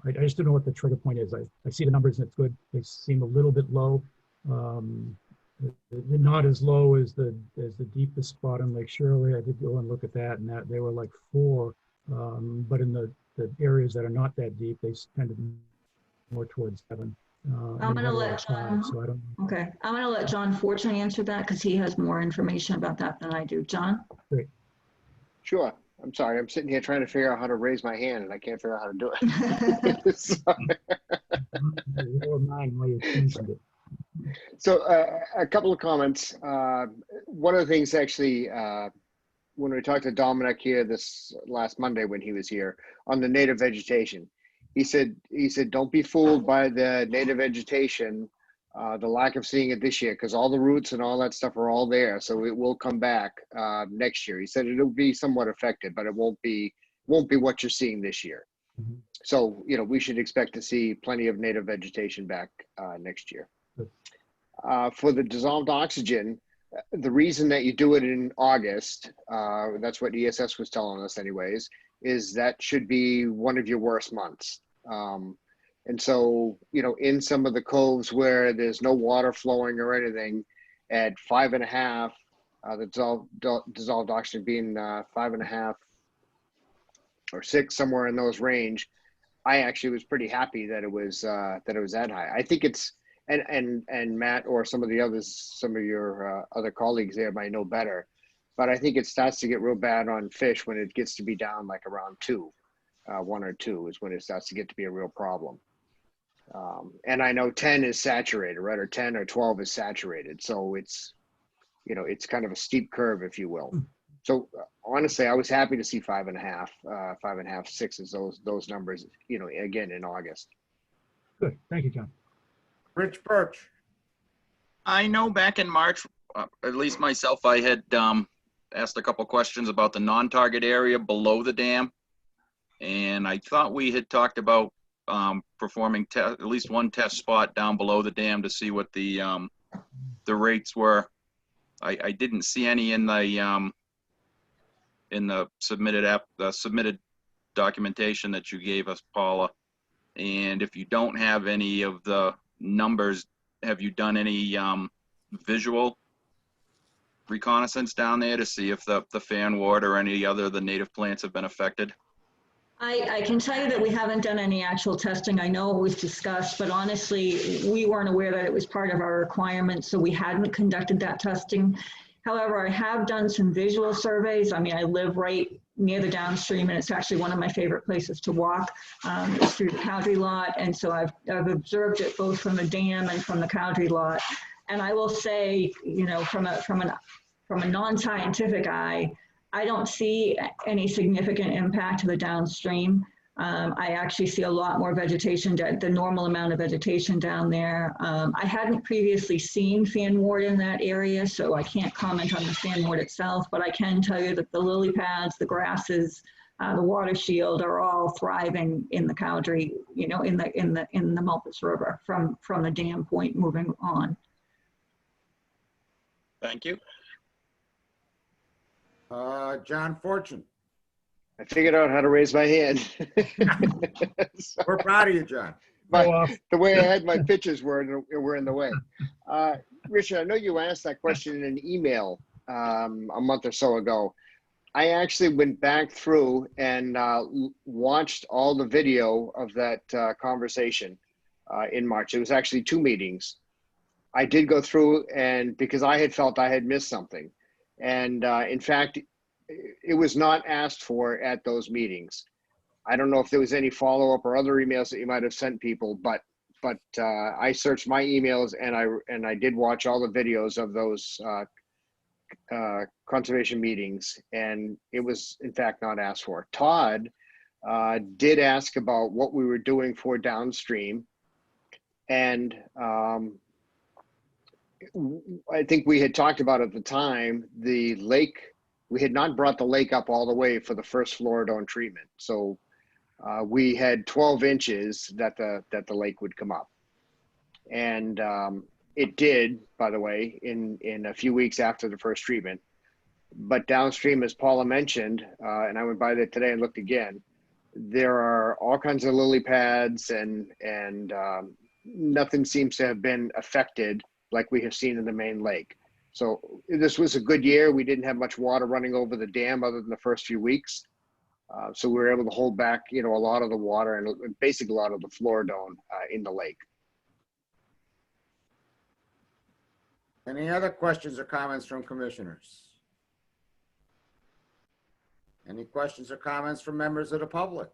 I just don't know what the trigger point is. I see the numbers and it's good. They seem a little bit low. Not as low as the deepest spot on Lake Shirley. I did go and look at that, and that they were like 4. But in the areas that are not that deep, they tended more towards 7. I'm going to let John. So I don't know. Okay, I'm going to let John Fortune answer that because he has more information about that than I do. John? Great. Sure. I'm sorry. I'm sitting here trying to figure out how to raise my hand, and I can't figure out how to do it. So a couple of comments. One of the things actually, when we talked to Dominic here this last Monday when he was here on the native vegetation, he said, don't be fooled by the native vegetation, the lack of seeing it this year, because all the roots and all that stuff are all there. So it will come back next year. He said it'll be somewhat affected, but it won't be what you're seeing this year. Mm-hmm. So, we should expect to see plenty of native vegetation back next year. For the dissolved oxygen, the reason that you do it in August, that's what ESS was telling us anyways, is that should be one of your worst months. And so, in some of the coves where there's no water flowing or anything, at 5.5, the dissolved oxygen being 5.5 or 6, somewhere in those range, I actually was pretty happy that it was that high. I think it's, and Matt or some of your other colleagues there might know better, but I think it starts to get real bad on fish when it gets to be down like around 2, 1 or 2 is when it starts to get to be a real problem. And I know 10 is saturated, right? Or 10 or 12 is saturated. So it's, it's kind of a steep curve, if you will. So honestly, I was happy to see 5.5, 5.5, 6 is those numbers, again in August. Good. Thank you, John. Rich Birch. I know back in March, at least myself, I had asked a couple questions about the non-target area below the dam. And I thought we had talked about performing at least one test spot down below the dam to see what the rates were. I didn't see any in the submitted documentation that you gave us, Paula. And if you don't have any of the numbers, have you done any visual reconnaissance down there to see if the fanwort or any other of the native plants have been affected? I can tell you that we haven't done any actual testing. I know it was discussed, but honestly, we weren't aware that it was part of our requirements, so we hadn't conducted that testing. However, I have done some visual surveys. I mean, I live right near the downstream, and it's actually one of my favorite places to walk. It's through the Cowdrey lot, and so I've observed it both from the dam and from the Cowdrey lot. And I will say, from a non-scientific eye, I don't see any significant impact to the downstream. I actually see a lot more vegetation, the normal amount of vegetation down there. I hadn't previously seen fanwort in that area, so I can't comment on the fanwort itself, but I can tell you that the lily pads, the grasses, the water shield are all thriving in the Cowdrey, in the Mulpus River from the dam point moving on. Thank you. John Fortune. I figured out how to raise my hand. We're proud of you, John. But Go off. the way I had my pictures were in the way. Richard, I know you asked that question in an email a month or so ago. I actually went back through and watched all the video of that conversation in March. It was actually 2 meetings. I did go through, and because I had felt I had missed something. And in fact, it was not asked for at those meetings. I don't know if there was any follow-up or other emails that you might have sent people, but I searched my emails and I did watch all the videos of those conservation meetings, and it was in fact not asked for. Todd did ask about what we were doing for downstream, and I think we had talked about at the time the lake. We had not brought the lake up all the way for the first fluoridone treatment, so we had 12 inches that the lake would come up, and it did, by the way, in a few weeks after the first treatment. But downstream, as Paula mentioned, and I went by there today and looked again, there are all kinds of lily pads, and nothing seems to have been affected like we have seen in the main lake. So this was a good year. We didn't have much water running over the dam other than the first few weeks. So we were able to hold back, a lot of the water and basically a lot of the fluoridone in the lake. Any other questions or comments from commissioners? Any questions or comments from members of the public?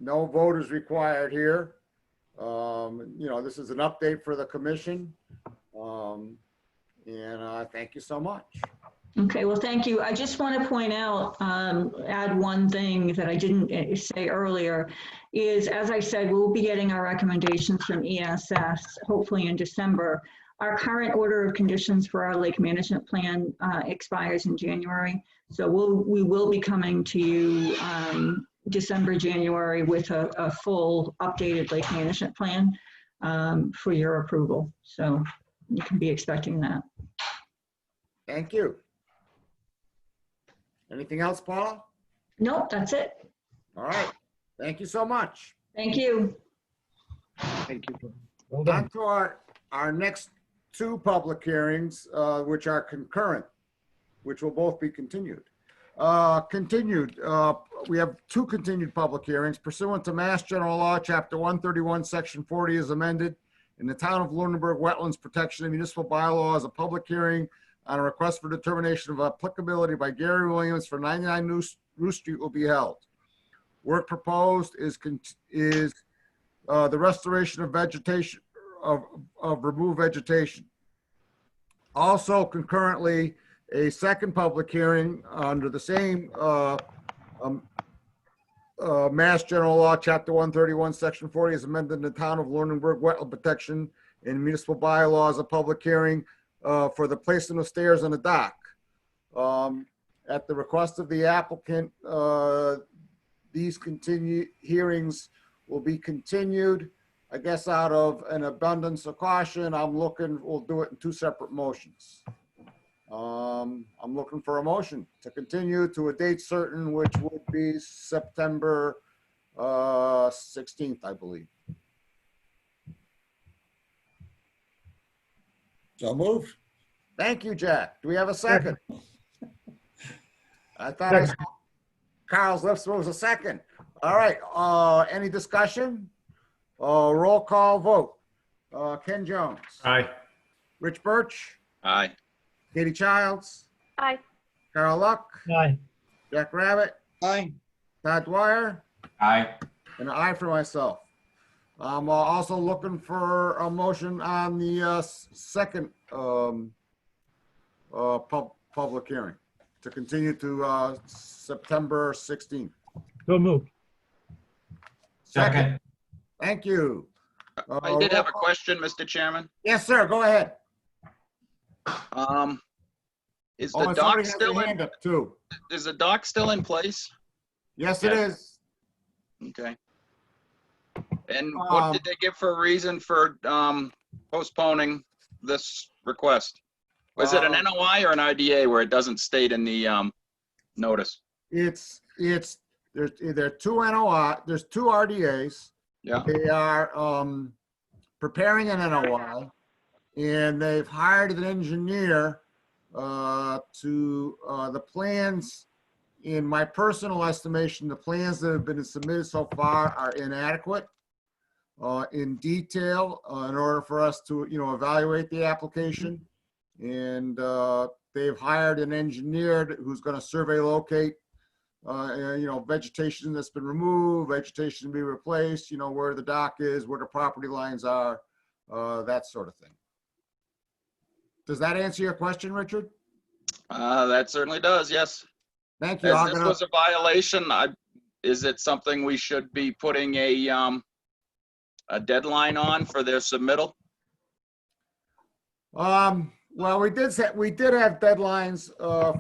No vote is required here. This is an update for the commission. Thank you so much. Okay, well, thank you. I just want to point out, add one thing that I didn't say earlier, is, as I said, we'll be getting our recommendations from ESS, hopefully in December. Our current order of conditions for our lake management plan expires in January. So we will be coming to you December, January with a full updated lake management plan for your approval. So you can be expecting that. Thank you. Anything else, Paula? Nope, that's it. All right. Thank you so much. Thank you. Thank you. Well done. On to our next 2 public hearings, which are concurrent, which will both be continued. We have 2 continued public hearings pursuant to Mass General Law, Chapter 131, Section 40 is amended in the Town of Lunenburg Wetlands Protection and Municipal Bylaws. A public hearing on a request for determination of applicability by Gary Williams for 99 Roos Street will be held. Work proposed is the restoration of vegetation, of removed vegetation. Also concurrently, a second public hearing under the same Mass General Law, Chapter 131, Section 40 is amended in the Town of Lunenburg Wetland Protection and Municipal Bylaws. A public hearing for the placement of stairs on the dock. At the request of the applicant, these hearings will be continued. I guess out of an abundance of caution, we'll do it in 2 separate motions. I'm looking for a motion to continue to a date certain, which would be September 16th, I believe. So moved. Thank you, Jack. Do we have a second? I thought I saw Carl's lips was a second. All right. Any discussion? Roll call vote. Ken Jones. Aye. Rich Birch. Aye. Katie Childs. Aye. Carl Luck. Aye. Jack Rabbit. Aye. Todd Dwyer. Aye. And an aye for myself. I'm also looking for a motion on the second public hearing to continue to September 16th. So moved. Second. Thank you. I did have a question, Mr. Chairman. Yes, sir. Go ahead. Is Oh, the and somebody dock has still their in? hand up too. Is the dock still in place? Yes, it is. Okay. And what did they give for a reason for postponing this request? Was it an NOI or an IDA where it doesn't state in the notice? There's two NOI, there's two RDAs. Yeah. They are preparing an NOI, and they've hired an engineer to the plans. In my personal estimation, the plans that have been submitted so far are inadequate in detail in order for us to, evaluate the application. And they've hired an engineer who's going to survey locate, vegetation that's been removed, vegetation to be replaced, where the dock is, where the property lines are, that sort of thing. Does that answer your question, Richard? That certainly does, yes. Thank you. As this was a violation, is it something we should be putting a deadline on for their submittal? Well, we did have deadlines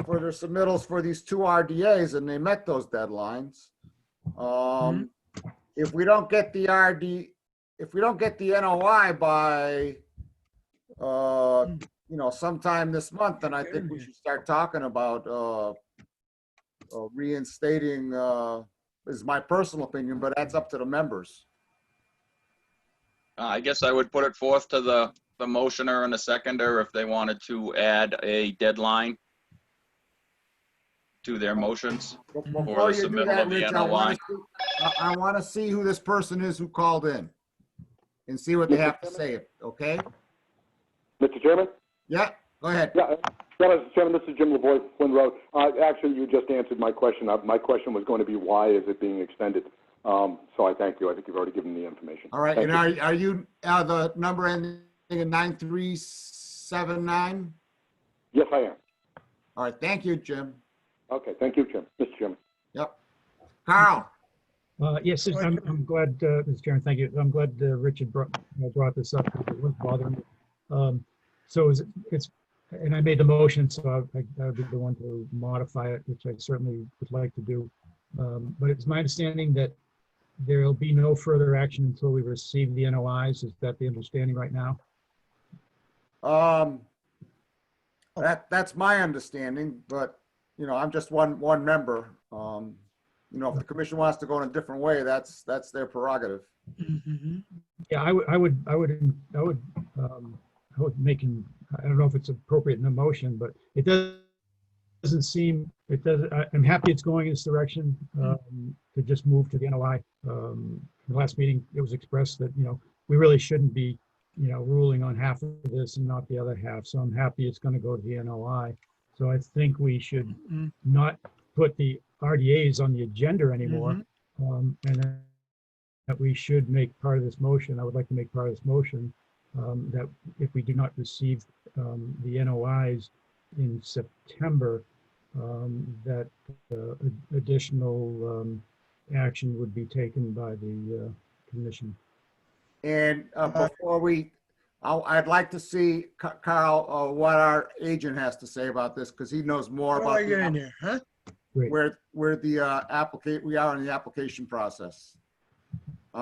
for their submittals for these two RDAs, and they met those deadlines. If we don't get the NOI by sometime this month, then I think we should start talking about reinstating. Is my personal opinion, but that's up to the members. I guess I would put it forth to the motioner and the seconder if they wanted to add a deadline to their motions Before you do submittal that, of the Rich, NOI. I want to see who this person is who called in and see what they have to say, okay? Mr. Chairman? Yeah, go ahead. Yeah, Mr. Chairman, this is Jim LaVoy, Flynn Road. Actually, you just answered my question. My question was going to be, why is it being extended? So I thank you. I think you've already given the information. All right, Thank and you. are you the number ending in 9379? Yes, I am. All right, thank you, Jim. Okay, thank you, Mr. Chairman. Yep. Carl? Yes, I'm glad, Mr. Chairman, thank you. I'm glad Richard brought this up, because it was bothering me. So it's, and I made the motion, so I would be the one to modify it, which I certainly would like to do. But it's my understanding that there'll be no further action until we receive the NOIs. Is that the understanding right now? That's my understanding, but I'm just one member. If the commission wants to go in a different way, that's their prerogative. Yeah, I would make him, I don't know if it's appropriate in the motion, but it doesn't seem, I'm happy it's going in this direction, to just move to the NOI. In the last meeting, it was expressed that, we really shouldn't be, ruling on half of this and not the other half. So I'm happy it's going to go to the NOI. So I think we should not put the RDAs on the agenda anymore. And that we should make part of this motion. I would like to make part of this motion that if we do not receive the NOIs in September, that additional action would be taken by the commission. And before I'd like to see, Carl, what our agent has to say about this, because he knows more about get in there, huh? where the we are in the application process.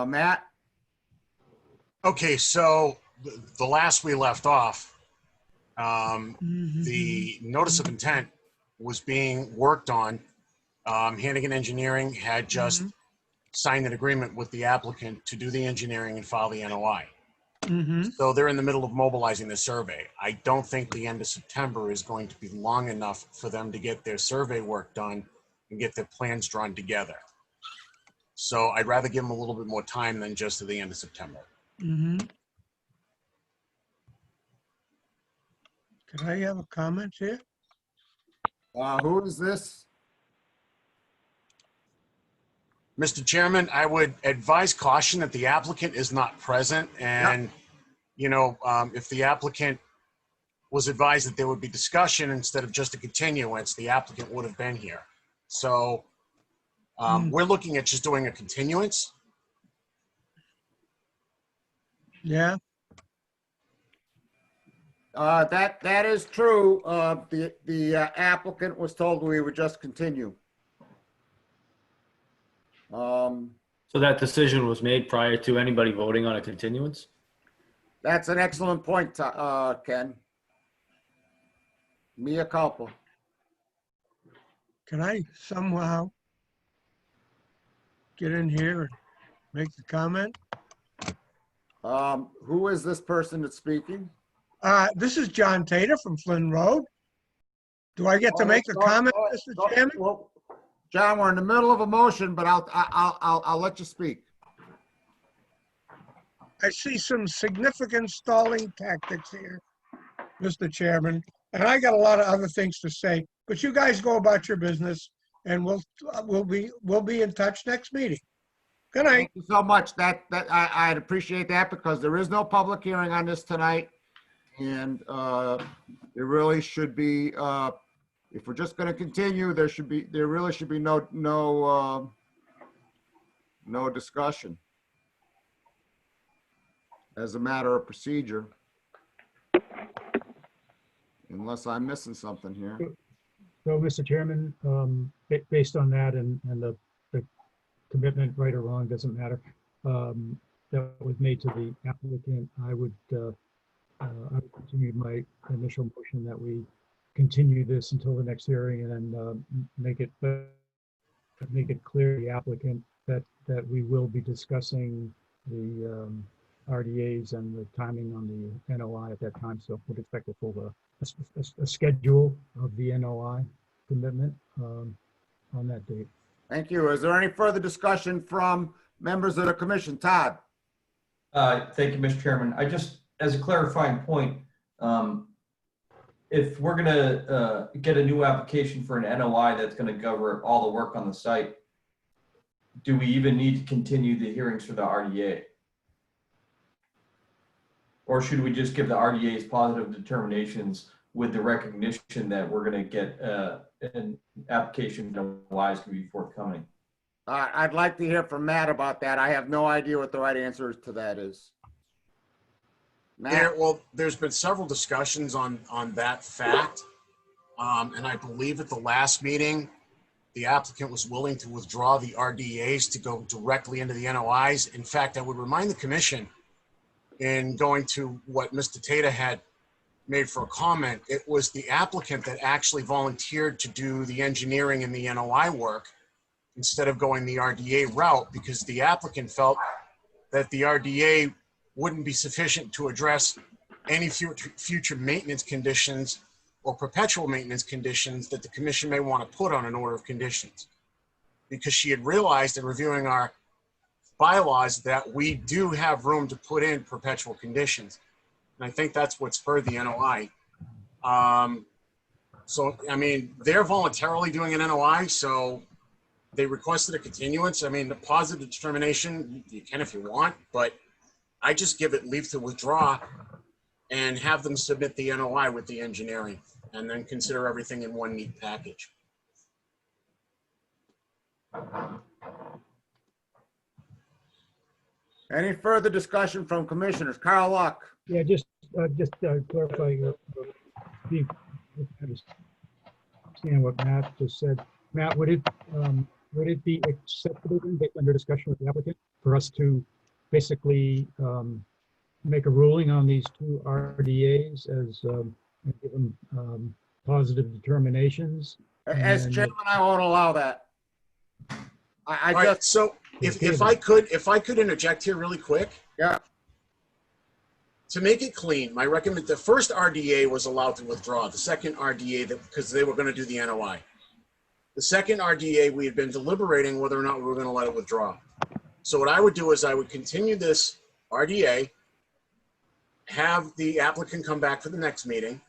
Matt? Okay, so the last we left off, the notice of intent was being worked on. Hannigan Engineering had just signed an agreement with the applicant to do the engineering and file the NOI. So they're in the middle of mobilizing the survey. I don't think the end of September is going to be long enough for them to get their survey work done and get their plans drawn together. So I'd rather give them a little bit more time than just to the end of September. Could I have a comment here? Who is this? Mr. Chairman, I would advise caution that the applicant is not present, and if the applicant was advised that there would be discussion instead of just a continuance, the applicant would have been here. So we're looking at just doing a continuance. Yeah. That is true. The applicant was told we would just continue. So that decision was made prior to anybody voting on a continuance? That's an excellent point, Ken. Mea culpa. Can I somehow get in here and make the comment? Who is this person that's speaking? This is John Tater from Flynn Road. Do I get to make a comment, Mr. Chairman? Well, John, we're in the middle of a motion, but I'll let you speak. I see some significant stalling tactics here, Mr. Chairman, and I got a lot of other things to say, but you guys go about your business, and we'll be in touch next meeting. Good night. Thank you so much. I'd appreciate that because there is no public hearing on this tonight. And there really should be, if we're just going to continue, there really should be no discussion as a matter of procedure. Unless I'm missing something here. So, Mr. Chairman, based on that and the commitment, right or wrong, doesn't matter, that was made to the applicant, I would continue my initial motion that we continue this until the next hearing and then make it clear to the applicant that we will be discussing the RDAs and the timing on the NOI at that time. So we'd expect a schedule of the NOI commitment on that date. Thank you. Is there any further discussion from members of the commission? Todd? Thank you, Mr. Chairman. I just, as a clarifying point, if we're going to get a new application for an NOI that's going to cover all the work on the site, do we even need to continue the hearings for the RDA? Or should we just give the RDA's positive determinations with the recognition that we're going to get an application NOI is going to be forthcoming? I'd like to hear from Matt about that. I have no idea what the right answer to that is. Matt? Well, there's been several discussions on that fact. And I believe at the last meeting, the applicant was willing to withdraw the RDAs to go directly into the NOIs. In fact, I would remind the commission, in going to what Mr. Tata had made for a comment, it was the applicant that actually volunteered to do the engineering and the NOI work instead of going the RDA route, because the applicant felt that the RDA wouldn't be sufficient to address any future maintenance conditions or perpetual maintenance conditions that the commission may want to put on an order of conditions. Because she had realized in reviewing our bylaws that we do have room to put in perpetual conditions. And I think that's what spurred the NOI. So, I mean, they're voluntarily doing an NOI, so they requested a continuance. I mean, the positive determination, you can if you want, but I just give it leave to withdraw and have them submit the NOI with the engineering and then consider everything in one neat package. Any further discussion from commissioners? Carl Luck? Yeah, just clarify, understand what Matt just said. Matt, would it be acceptable under discussion with the applicant for us to basically make a ruling on these two RDAs as give them positive determinations? As chairman, I won't allow that. All right, so if I could interject here really quick. Yeah. To make it clean, the first RDA was allowed to withdraw. The second RDA, because they were going to do the NOI. The second RDA, we had been deliberating whether or not we were going to let it withdraw. So what I would do is I would continue this RDA, have the applicant come back for the next meeting,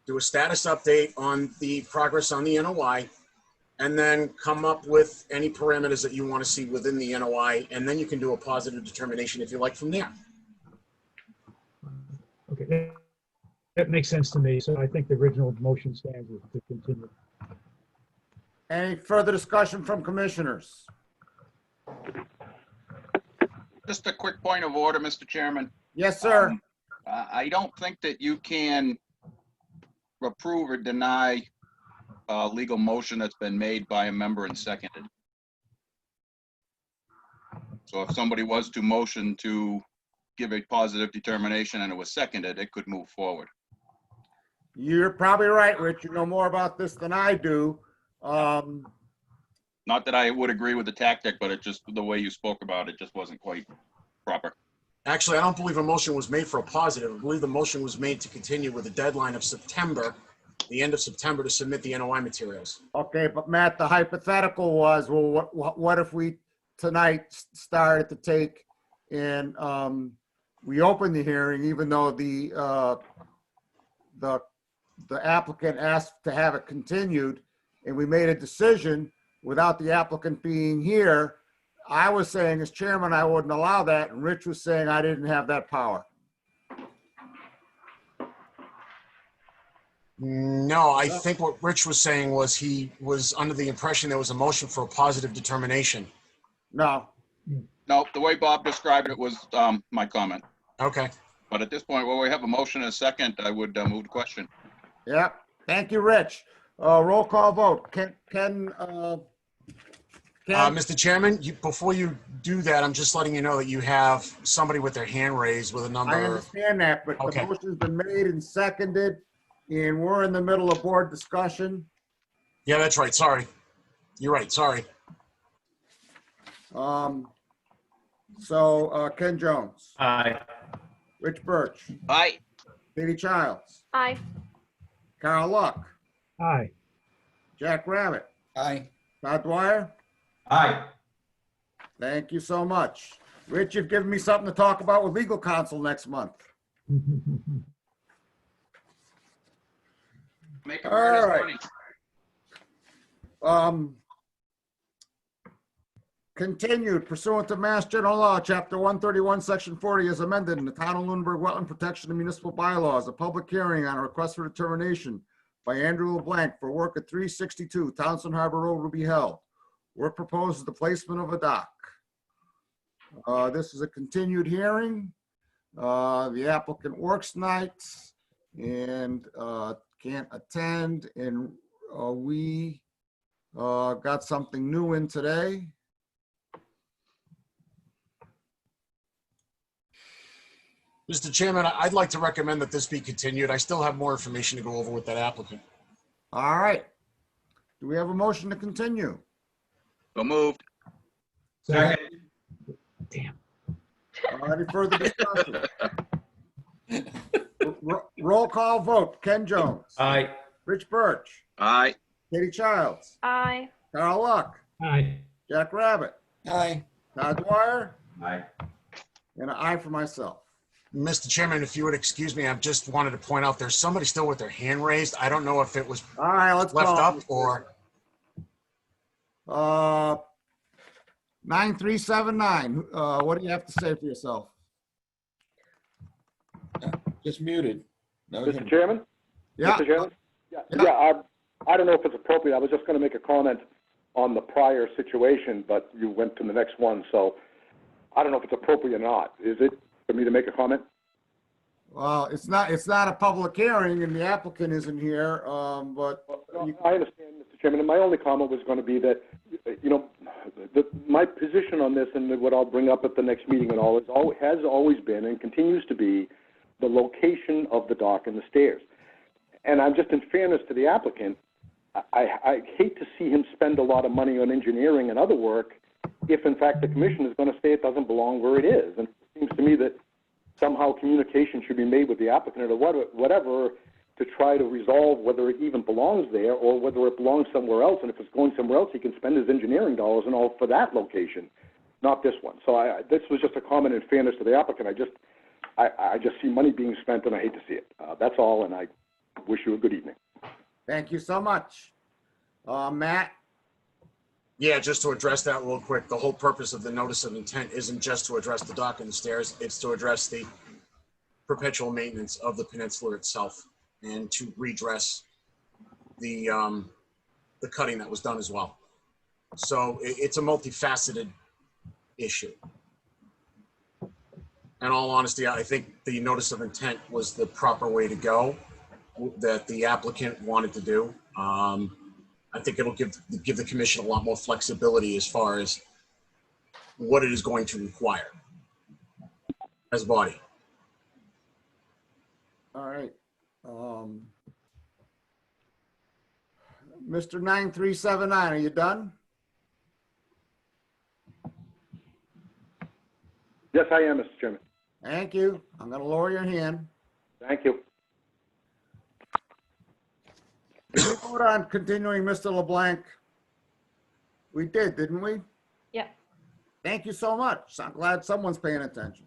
do a status update on the progress on the NOI, and then come up with any parameters that you want to see within the NOI, and then you can do a positive determination if you like from there. Okay, that makes sense to me. So I think the original motion stands to continue. Any further discussion from commissioners? Just a quick point of order, Mr. Chairman. Yes, sir. I don't think that you can approve or deny a legal motion that's been made by a member and seconded. So if somebody was to motion to give a positive determination and it was seconded, it could move forward. You're probably right, Rich. You know more about this than I do. Not that I would agree with the tactic, but it just, the way you spoke about it just wasn't quite proper. Actually, I don't believe a motion was made for a positive. I believe the motion was made to continue with a deadline of September, the end of September, to submit the NOI materials. Okay, but Matt, the hypothetical was, well, what if we tonight started to take and we opened the hearing, even though the applicant asked to have it continued, and we made a decision without the applicant being here. I was saying as chairman, I wouldn't allow that, and Rich was saying I didn't have that power. No, I think what Rich was saying was he was under the impression there was a motion for a positive determination. No. No, the way Bob described it was my comment. Okay. But at this point, where we have a motion and a second, I would move the question. Yep. Thank you, Rich. Roll call vote. Mr. Chairman, before you do that, I'm just letting you know that you have somebody with their hand raised with a number. I understand that, but Okay. the motion's been made and seconded, and we're in the middle of board discussion. Yeah, that's right. Sorry. You're right. Sorry. Ken Jones, Aye. Rich Birch, Aye. Katie Childs, Aye. Carl Luck, Aye. Jack Rabbit, Aye. Todd Dwyer. Aye. Thank you so much. Rich, you've given me something to talk about with legal counsel next month. Make All right. Continued pursuant to Mass General Law, Chapter 131, Section 40, as amended in the Town of Lunenburg Wetland Protection and Municipal Bylaws, a public hearing on a request for determination by Andrew LeBlanc for work at 362 Townsend Harbor Road will be held. Work proposes the placement of a dock. This is a continued hearing. The applicant works nights and can't attend, and we got something new in today. Mr. Chairman, I'd like to recommend that this be continued. I still have more information to go over with that applicant. All right. Do we have a motion to continue? So moved. Second. Damn. Any further discussion? Roll call vote. Ken Jones. Aye. Rich Birch. Aye. Katie Childs. Aye. Carl Luck. Aye. Jack Rabbit. Aye. Todd Dwyer. Aye. And an aye for myself. Mr. Chairman, if you would excuse me, I just wanted to point out there's somebody still with their hand raised. I don't know if it was All right, let's left call up it. or 9379. What do you have to say for yourself? Just muted. No, Mr. Chairman? Yeah. Mr. Chairman? Yeah. I don't know if it's appropriate. I was just going to make a comment on the prior situation, but you went to the next one, so I don't know if it's appropriate or not. Is it for me to make a comment? Well, it's not a public hearing and the applicant isn't here, but I understand, Mr. Chairman, and my only comment was going to be that, you know, my position on this and what I'll bring up at the next meeting and all has always been and continues to be the location of the dock and the stairs. And I'm just, in fairness to the applicant, I hate to see him spend a lot of money on engineering and other work if, in fact, the commission is going to say it doesn't belong where it is. And it seems to me that somehow communication should be made with the applicant or whatever to try to resolve whether it even belongs there or whether it belongs somewhere else. And if it's going somewhere else, he can spend his engineering dollars and all for that location, not this one. So this was just a comment in fairness to the applicant. I just see money being spent and I hate to see it. That's all, and I wish you a good evening. thank you so much. Matt? yeah, just to address that real quick. The whole purpose of the notice of intent isn't just to address the dock and the stairs. It's to address the perpetual maintenance of the peninsula itself and to redress the cutting that was done as well. So it's a multifaceted issue. In all honesty, I think the notice of intent was the proper way to go that the applicant wanted to do. I think it'll give the commission a lot more flexibility as far as what it is going to require. as body. All right. Mr. 9379, are you done? Yes, I am, Mr. Chairman. Thank you. I'm going to lower your hand. Thank you. Did we vote on continuing, Mr. LeBlanc? We did, didn't we? Yeah. Thank you so much. I'm glad someone's paying attention.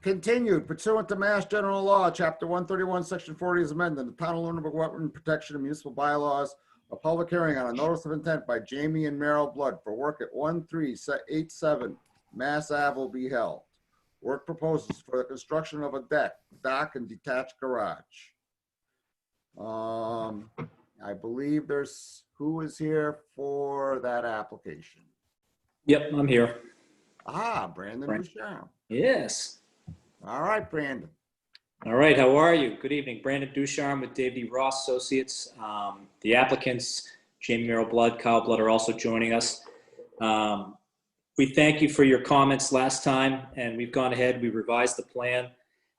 Continued pursuant to Mass General Law, Chapter 131, Section 40 is amended. The Town of Lunenburg Wetland Protection and Municipal Bylaws, a public hearing on a notice of intent by Jamie and Merrill Blood for work at 1387 Mass Ave will be held. Work proposes for the construction of a deck, dock, and detached garage. I believe there's, who is here for that application? Yep, I'm here. Ah, Brandon Ducharme. Yes. All right, Brandon. All right, how are you? Good evening. Brandon Ducharme with Dave D. Ross Associates. The applicants, Jamie Merrill Blood, Kyle Blood, are also joining us. We thank you for your comments last time, and we've gone ahead, we revised the plan,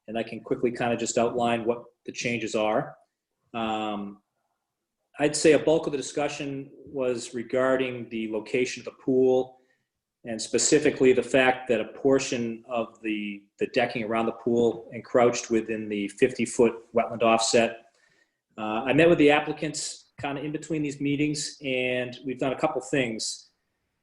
and I can quickly kind of just outline what the changes are. I'd say a bulk of the discussion was regarding the location of the pool, and specifically the fact that a portion of the decking around the pool encroached within the 50-foot wetland offset. I met with the applicants kind of in between these meetings, and we've done a couple things.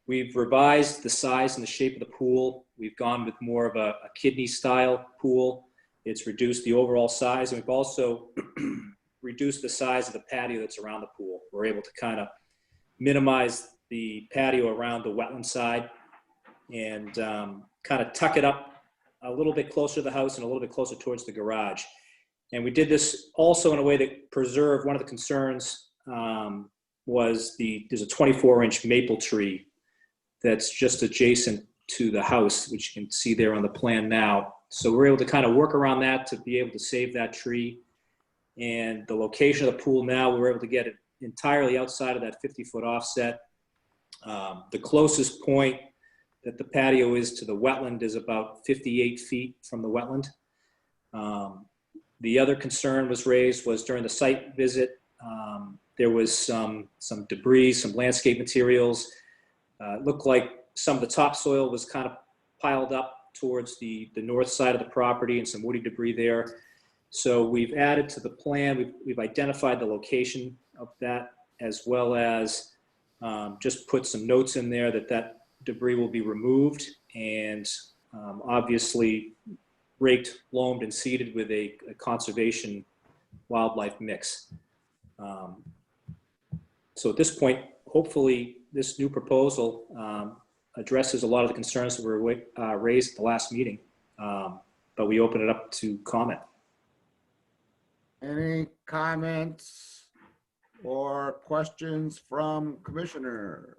We've revised the size and the shape of the pool. We've gone with more of a kidney-style pool. It's reduced the overall size, and we've also reduced the size of the patio that's around the pool. We're able to kind of minimize the patio around the wetland side and kind of tuck it up a little bit closer to the house and a little bit closer towards the garage. And we did this also in a way that preserved, one of the concerns was there's a 24-inch maple tree that's just adjacent to the house, which you can see there on the plan now. So we're able to kind of work around that to be able to save that tree. And the location of the pool now, we're able to get it entirely outside of that 50-foot offset. The closest point that the patio is to the wetland is about 58 feet from the wetland. The other concern was raised was during the site visit, there was some debris, some landscape materials. It looked like some of the topsoil was kind of piled up towards the north side of the property and some woody debris there. So we've added to the plan, we've identified the location of that, as well as just put some notes in there that debris will be removed and obviously raked, loamed, and seeded with a conservation wildlife mix. So at this point, hopefully this new proposal addresses a lot of the concerns that were raised at the last meeting, but we open it up to comment. Any comments or questions from commissioners?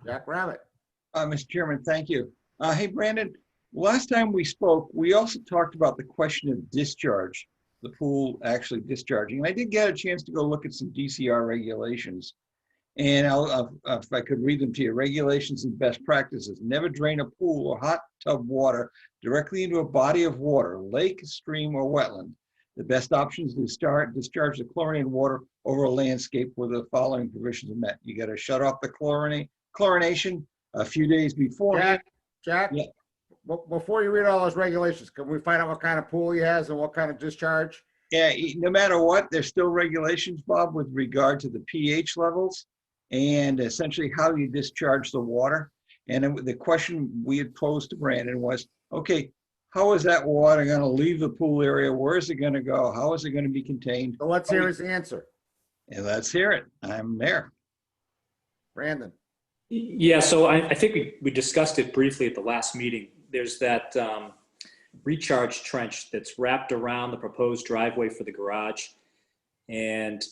Jack Rabbit. Mr. Chairman, thank you. Hey, Brandon, last time we spoke, we also talked about the question of discharge, the pool actually discharging. And I did get a chance to go look at some DCR regulations. And if I could read them to you, regulations and best practices. Never drain a pool or hot tub water directly into a body of water, lake, stream, or wetland. The best option is to discharge the chlorinated water over a landscape where the following provisions are met. You got to shut off the chlorination a few days before. Jack, yeah. Before you read all those regulations, can we find out what kind of pool he has and what kind of discharge? Yeah, no matter what, there's still regulations, Bob, with regard to the pH levels and essentially how you discharge the water. And the question we had posed to Brandon was, okay, how is that water going to leave the pool area? Where is it going to go? How is it going to be contained? So let's hear his answer. Yeah, let's hear it. I'm there. Brandon. Yeah, so I think we discussed it briefly at the last meeting. There's that recharge trench that's wrapped around the proposed driveway for the garage. And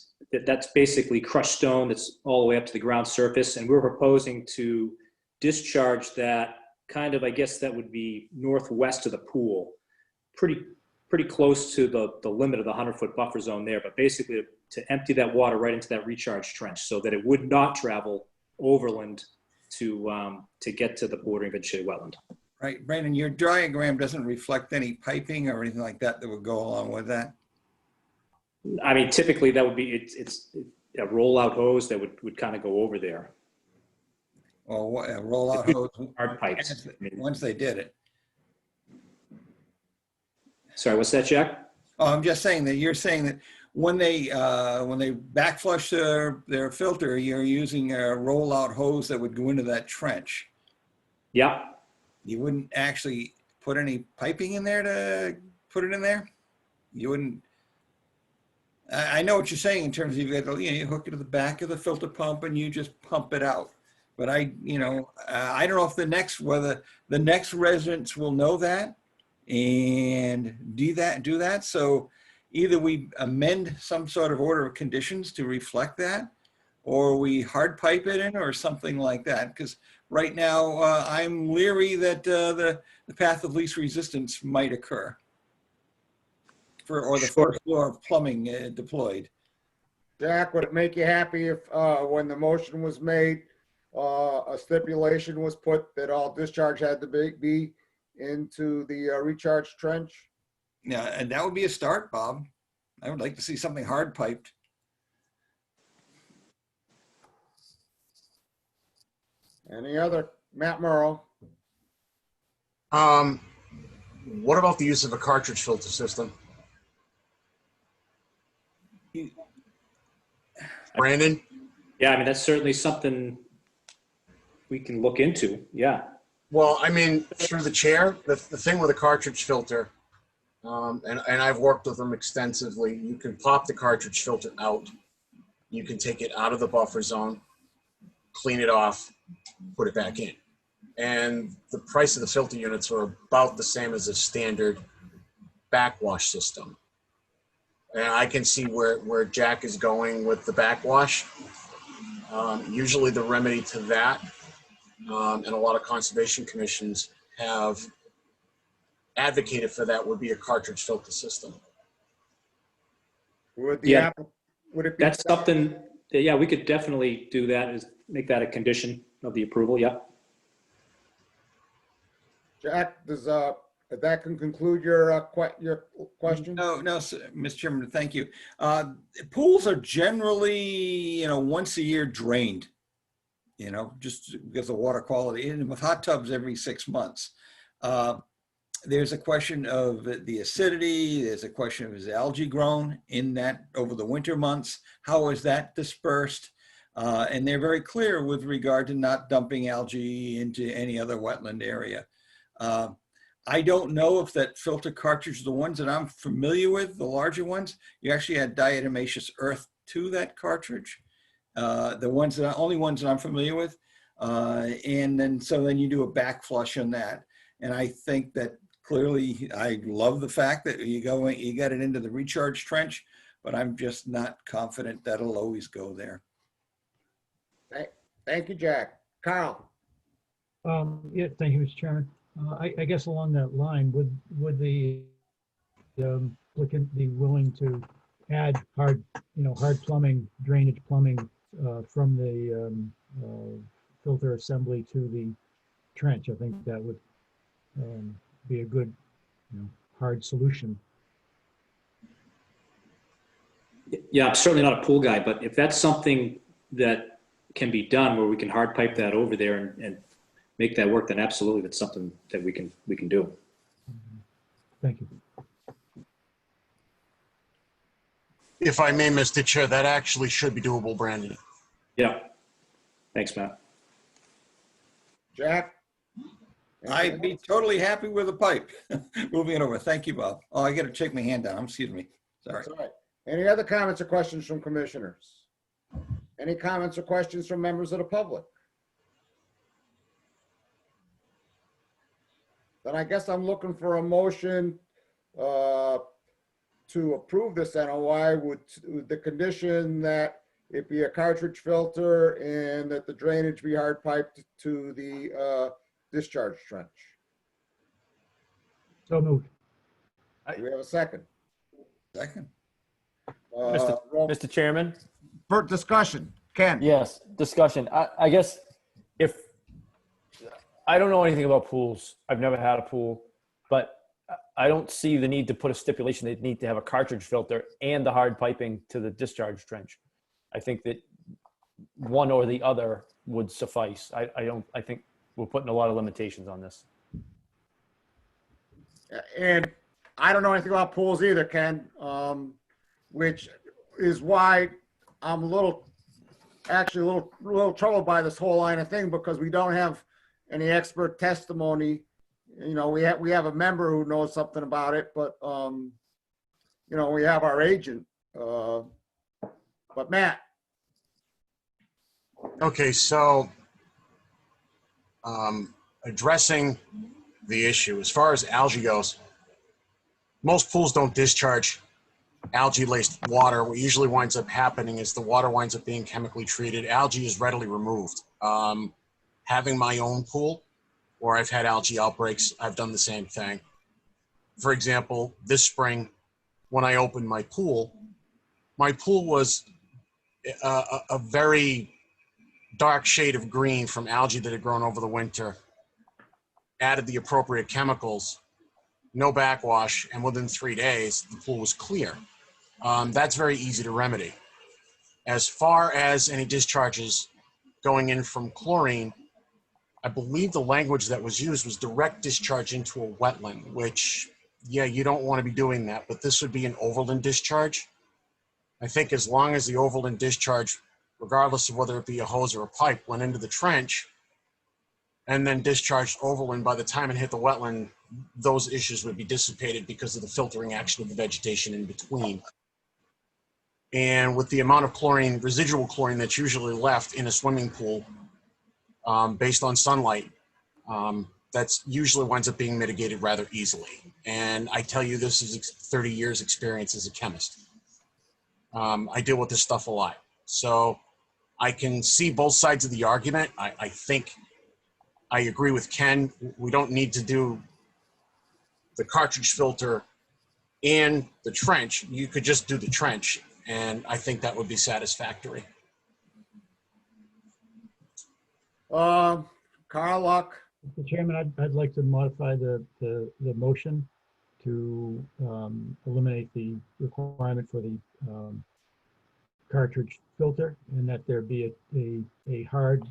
that's basically crushed stone that's all the way up to the ground surface. And we're proposing to discharge that kind of, I guess that would be northwest of the pool, pretty close to the limit of the 100-foot buffer zone there, but basically to empty that water right into that recharge trench so that it would not travel overland to get to the bordering vegetated wetland. Right, Brandon, your diagram doesn't reflect any piping or anything like that that would go along with that? I mean, typically that would be, it's a rollout hose that would kind of go over there. Or what, a rollout hose? Hard pipes. Once they did it. Sorry, what's that, Jack? Oh, I'm just saying that you're saying that when they backflush their filter, you're using a rollout hose that would go into that trench. Yeah. You wouldn't actually put any piping in there to put it in there? You wouldn't. I know what you're saying in terms of you hook it to the back of the filter pump and you just pump it out. But I don't know if whether the next residents will know that and do that. So either we amend some sort of order of conditions to reflect that, or we hard pipe it in or something like that. Because right now I'm leery that the path of least resistance might occur. Or the first floor of plumbing deployed. Jack, would it make you happy if when the motion was made, a stipulation was put that all discharge had to be into the recharge trench? Yeah, and that would be a start, Bob. I would like to see something hard piped. Any other? Matt Merle. What about the use of a cartridge filter system? Brandon? Yeah, I mean, that's certainly something we can look into. Yeah. Well, I mean, through the chair, the thing with a cartridge filter, and I've worked with them extensively, you can pop the cartridge filter out. You can take it out of the buffer zone, clean it off, put it back in. And the price of the filter units are about the same as a standard backwash system. And I can see where Jack is going with the backwash. Usually the remedy to that, and a lot of conservation commissions have advocated for that, would be a cartridge filter system. Would Yeah. Would it be? That's something that, yeah, we could definitely do that, is make that a condition of the approval. Yeah. Jack, does that can conclude your question? No, Mr. Chairman, thank you. Pools are generally, once a year drained, just because of water quality, and with hot tubs every 6 months. There's a question of the acidity. There's a question of, is algae grown in that over the winter months? How is that dispersed? And they're very clear with regard to not dumping algae into any other wetland area. I don't know if that filter cartridge, the ones that I'm familiar with, the larger ones, you actually add diatomaceous earth to that cartridge. The only ones that I'm familiar with. And then you do a back flush on that. And I think that clearly, I love the fact that you got it into the recharge trench, but I'm just not confident that'll always go there. Thank you, Jack. Carl. Yeah, thank you, Mr. Chairman. I guess along that line, would the applicant be willing to add hard plumbing, drainage plumbing from the filter assembly to the trench? I think that would be a good, hard solution. Yeah, I'm certainly not a pool guy, but if that's something that can be done where we can hard pipe that over there and make that work, then absolutely, that's something that we can do. Thank you. If I may, Mr. Chair, that actually should be doable, Brandon. Yeah. Thanks, Matt. Jack? I'd be totally happy with a pipe. Moving it over. Thank you, Bob. Oh, I got to take my hand down. Excuse me. Sorry. That's all right. Any other comments or questions from commissioners? Any comments or questions from members of the public? Then I guess I'm looking for a motion to approve this NOI with the condition that it be a cartridge filter and that the drainage be hard piped to the discharge trench. So moved. Do we have a second? Second. Mr. Chairman? For discussion, Ken. Yes, discussion. I guess if I don't know anything about pools. I've never had a pool, but I don't see the need to put a stipulation they need to have a cartridge filter and the hard piping to the discharge trench. I think that one or the other would suffice. I think we're putting a lot of limitations on this. And I don't know anything about pools either, Ken, which is why I'm actually a little troubled by this whole line of thing, because we don't have any expert testimony. You know, we have a member who knows something about it, but you know, we have our agent. But Matt. Okay, so addressing the issue as far as algae goes, most pools don't discharge algae-laced water. What usually winds up happening is the water winds up being chemically treated. Algae is readily removed. Having my own pool, where I've had algae outbreaks, I've done the same thing. For example, this spring, when I opened my pool was a very dark shade of green from algae that had grown over the winter. Added the appropriate chemicals, no backwash, and within 3 days, the pool was clear. That's very easy to remedy. As far as any discharges going in from chlorine, I believe the language that was used was direct discharge into a wetland, which, yeah, you don't want to be doing that, but this would be an overland discharge. I think as long as the overland discharge, regardless of whether it be a hose or a pipe, went into the trench and then discharged overland, by the time it hit the wetland, those issues would be dissipated because of the filtering action of the vegetation in between. And with the amount of chlorine, residual chlorine that's usually left in a swimming pool based on sunlight, that's usually winds up being mitigated rather easily. And I tell you, this is 30 years experience as a chemist. I deal with this stuff a lot. So I can see both sides of the argument. I think I agree with Ken. We don't need to do the cartridge filter and the trench. You could just do the trench, and I think that would be satisfactory. Carl Luck. Mr. Chairman, I'd like to modify the motion to eliminate the requirement for the cartridge filter, and that there be a hard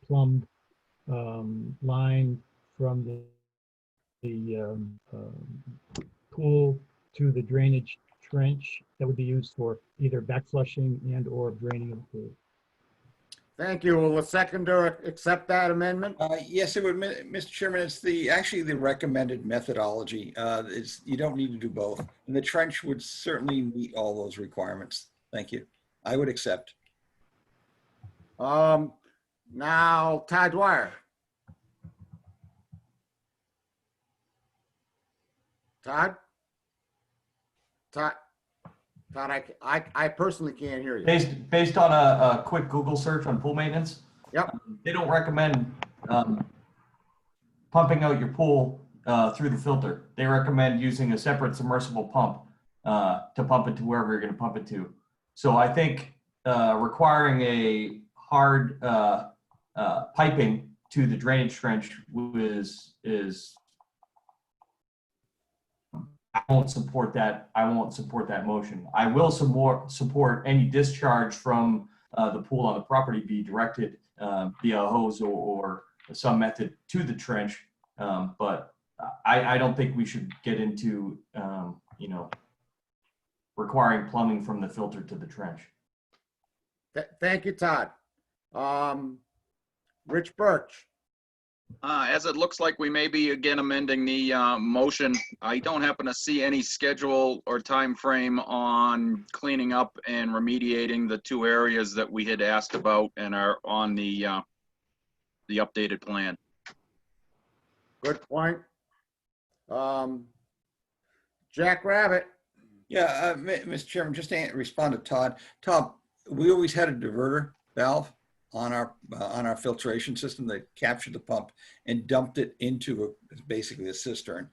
plumbed line from the pool to the drainage trench that would be used for either backflushing and or draining of the pool. Thank you. Will the seconder accept that amendment? Yes, it would, Mr. Chairman. It's actually the recommended methodology. You don't need to do both, and the trench would certainly meet all those requirements. Thank you. I would accept. Now, Todd Dwyer. Todd, I personally can't hear you. Based on a quick Google search on pool maintenance, yep, they don't recommend pumping out your pool through the filter. They recommend using a separate submersible pump to pump it to wherever you're going to pump it to. So I think requiring a hard piping to the drainage trench is I won't support that. I won't support that motion. I will support any discharge from the pool on the property be directed via a hose or some method to the trench. But I don't think we should get into requiring plumbing from the filter to the trench. Thank you, Todd. Rich Birch. As it looks like we may be again amending the motion, I don't happen to see any schedule or time frame on cleaning up and remediating the 2 areas that we had asked about and are on the updated plan. Good point. Jack Rabbit. Yeah, Mr. Chairman, just to respond to Todd. Todd, we always had a diverter valve on our filtration system that captured the pump and dumped it into basically a cistern.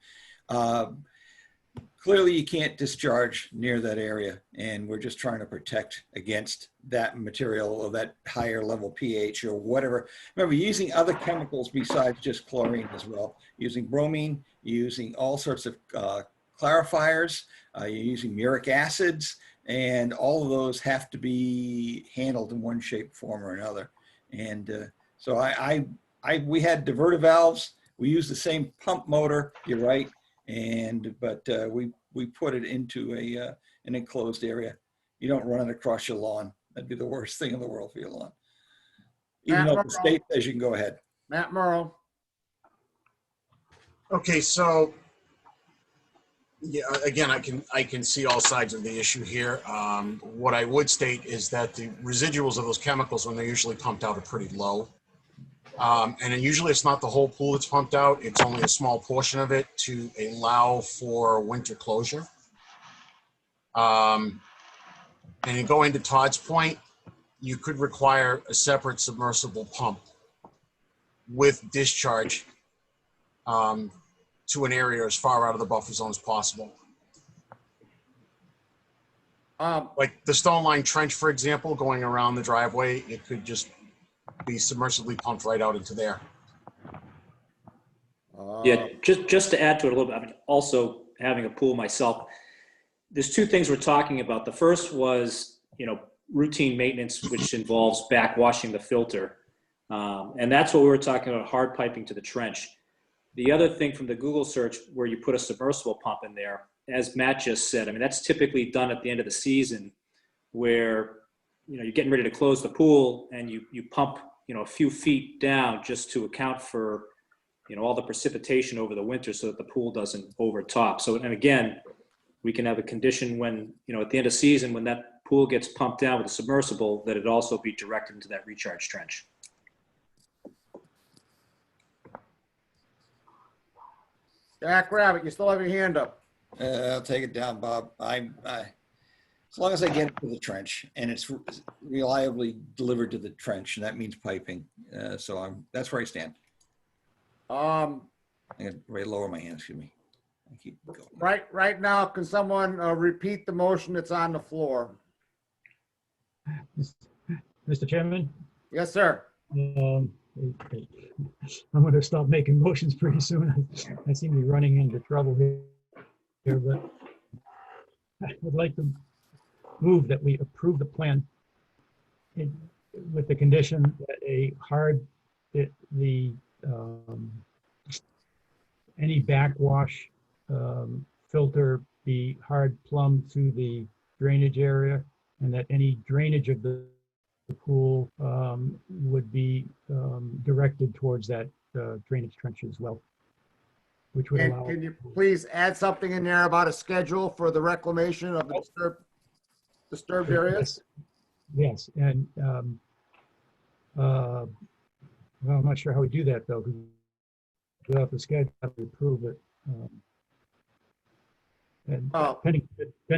clearly you can't discharge near that area, and we're just trying to protect against that material or that higher level pH or whatever. Remember, using other chemicals besides just chlorine as well, using bromine, using all sorts of clarifiers, you're using muric acids, and all of those have to be handled in one shape, form, or another. And so we had diverter valves. We used the same pump motor, you're right, but we put it into an enclosed area. You don't run it across your lawn. That'd be the worst thing in the world for your lawn. Even though the state says you can go ahead. Matt Morrow. Okay, so yeah, again, I can see all sides of the issue here. What I would state is that the residuals of those chemicals, when they're usually pumped out, are pretty low. And then usually it's not the whole pool that's pumped out. It's only a small portion of it to allow for winter closure. And then going to Todd's point, you could require a separate submersible pump with discharge to an area as far out of the buffer zone as possible. Like the stone line trench, for example, going around the driveway, it could just be submersibly pumped right out into there. Yeah, just to add to it a little bit, I mean, also having a pool myself, there's two things we're talking about. The first was, routine maintenance, which involves backwashing the filter. And that's what we were talking about, hard piping to the trench. The other thing from the Google search where you put a submersible pump in there, as Matt just said, I mean, that's typically done at the end of the season where, you're getting ready to close the pool and you pump, a few feet down just to account for, all the precipitation over the winter so that the pool doesn't overtop. So, and again, we can have a condition when, at the end of season, when that pool gets pumped down with a submersible, that it also be directed into that recharge trench. Jack Rabbit, you still have your hand up. I'll take it down, Bob. As long as I get it to the trench and it's reliably delivered to the trench, and that means piping. That's where I stand. I'm gonna lower my hand, excuse me. I keep going. Right now, can someone repeat the motion that's on the floor? Mr. Chairman? Yes, sir. I'm going to stop making motions pretty soon. I seem to be running into trouble here, but I would like to move that we approve the plan with the condition that any backwash filter be hard plumbed to the drainage area, and that any drainage of the pool would be directed towards that drainage trench as well, which would allow. Can you please add something in there about a schedule for the reclamation of the disturbed areas? Yes, and well, I'm not sure how we do that though, because without the schedule, have to approve it. And pending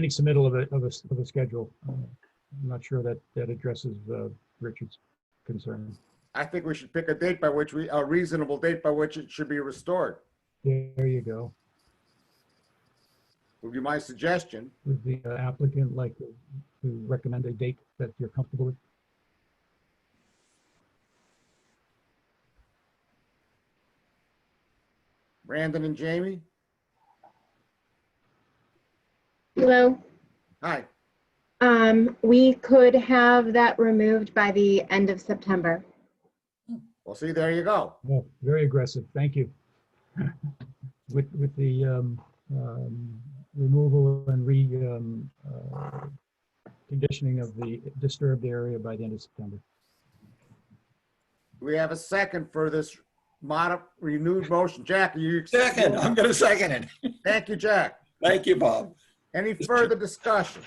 submittal of a schedule. I'm not sure that addresses Richard's concern. I think we should pick a date by which a reasonable date by which it should be restored. There you go. Would be my suggestion. Would the applicant like to recommend a date that you're comfortable with? Brandon and Jamie? Hello. Hi. We could have that removed by the end of September. Well, see, there you go. Oh, very aggressive. Thank you. With the removal and conditioning of the disturbed area by the end of September. We have a second for this renewed motion. Jack, are you second? I'm going to second it. Thank you, Jack. Thank you, Bob. Any further discussion?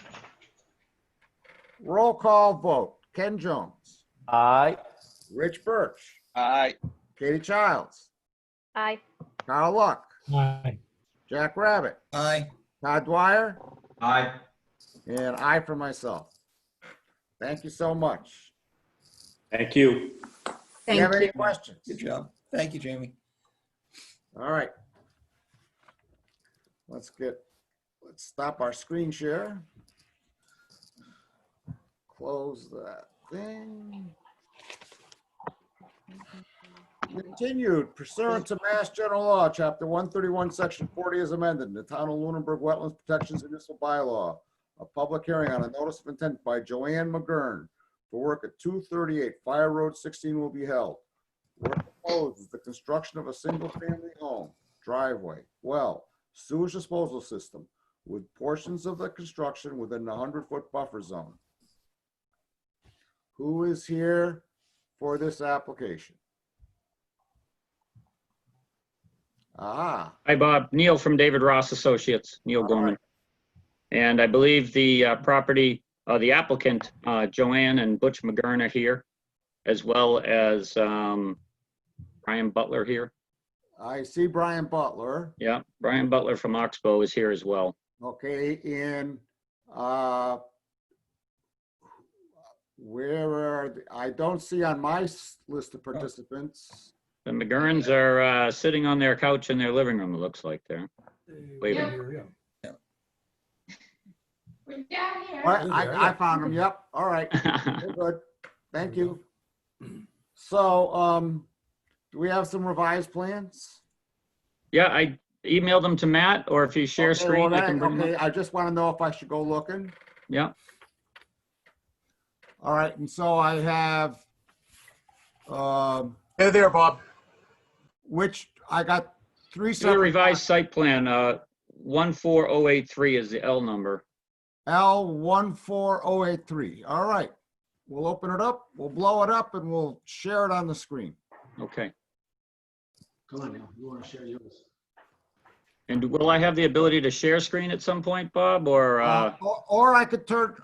Roll call vote. Ken Jones. Aye. Rich Birch. Aye. Katie Childs. Aye. Carl Luck. Aye. Jack Rabbit. Aye. Todd Dwyer. Aye. And I for myself. Thank you so much. Thank you. Do you have any questions? Good job. Thank you, Jamie. All right. Let's get let's stop our screen share. Close that thing. Continued pursuant to Mass General Law, Chapter 131, Section 40 is amended, the Town of Lunenburg Wetlands Protections Municipal Bylaw. A public hearing on a notice of intent by Joanne McGurn for work at 238 Fire Road 16 will be held. Work proposed is the construction of a single-family home, driveway, well, sewage disposal system with portions of the construction within the 100-foot buffer zone. Who is here for this application? Ah, Hi, Bob. Neil from David Ross Associates, Neil all Gorman. right. And I believe the the applicant, Joanne and Butch McGurn are here, as well as Brian Butler here. I see Brian Butler. Yeah, Brian Butler from Oxbow is here as well. Okay, and where are, I don't see on my list of participants. The McGurns are sitting on their couch in their living room, it looks like there. Waving. I found them, yep, all right, we're good, thank you. So, do we have some revised plans? Yeah, I emailed them to Matt, or if you share Okay, screen, well, I can bring them okay, up. I just want to know if I should go looking. Yeah, All right, and so I have, Hey there, Bob. which, I got three the separate. revised site plan, 14083 is the L number. L14083. All right. We'll open it up, we'll blow it up, and we'll share it on the screen. Okay. Come on now, you want to share yours? And will I have the ability to share screen at some point, Bob, or? Or I could turn,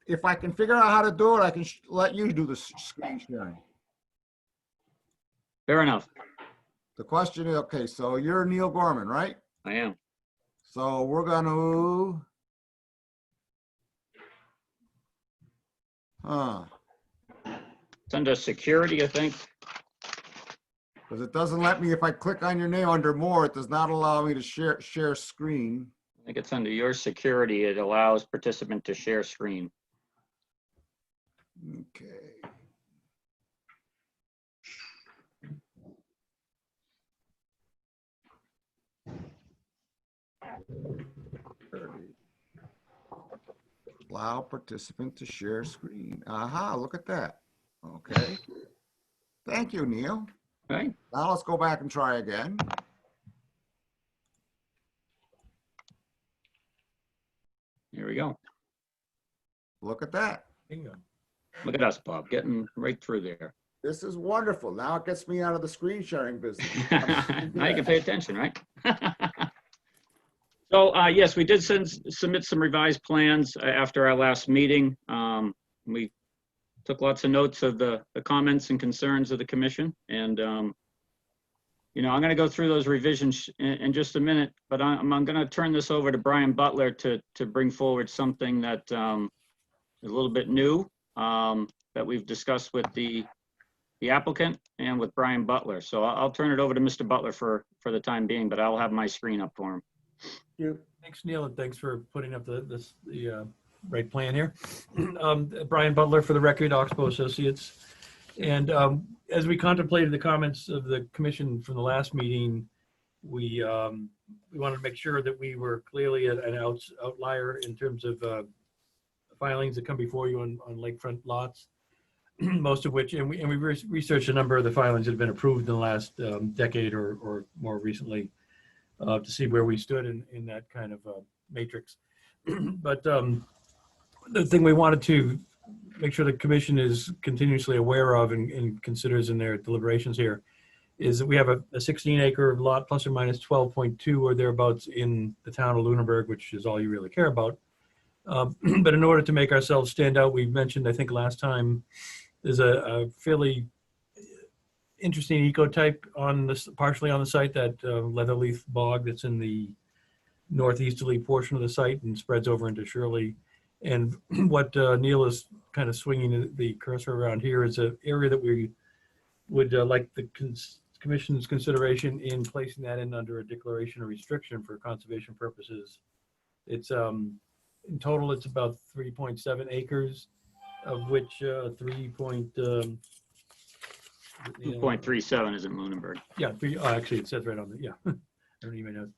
if I can figure out how to do it, I can let you do the screen sharing. Fair enough. The question is, okay, so you're Neil Gorman, right? I am. So we're gonna, It's under security, I think. because it doesn't let me, if I click on your name under more, it does not allow me to share screen. I think it's under your security. It allows participant to share screen. Okay. Allow participant to share screen. Aha, look at that. Okay. Thank you, Neil. Right. Now let's go back and try again. Here we go. Look at that. Bingo. Look at us, Bob, getting right through there. This is wonderful. Now it gets me out of the screen sharing business. Now you can pay attention, right? So yes, we did submit some revised plans after our last meeting. We took lots of notes of the comments and concerns of the commission. And, you know, I'm going to go through those revisions in just a minute, but I'm going to turn this over to Brian Butler to bring forward something that is a little bit new that we've discussed with the applicant and with Brian Butler. So I'll turn it over to Mr. Butler for the time being, but I'll have my screen up for him. Thanks, Neil, and thanks for putting up the right plan here. Brian Butler, for the record, Oxbow Associates. And as we contemplated the comments of the commission from the last meeting, we wanted to make sure that we were clearly an outlier in terms of filings that come before you on lakefront lots, most of which, and we researched a number of the filings that have been approved in the last decade or more recently to see where we stood in that kind of matrix. But the thing we wanted to make sure the commission is continuously aware of and considers in their deliberations here is that we have a 16-acre lot plus or minus 12.2 or thereabouts in the town of Lunenburg, which is all you really care about. But in order to make ourselves stand out, we mentioned, I think last time, there's a fairly interesting ecotype on this, partially on the site, that leatherleaf bog that's in the northeasterly portion of the site and spreads over into Shirley. And what Neil is kind of swinging the cursor around here is an area that we would like the commission's consideration in placing that in under a declaration of restriction for conservation purposes It's in total, it's about 3.7 acres, of which 2.37 is in Lunenburg. Yeah, actually, it says right on the, yeah, I don't even know.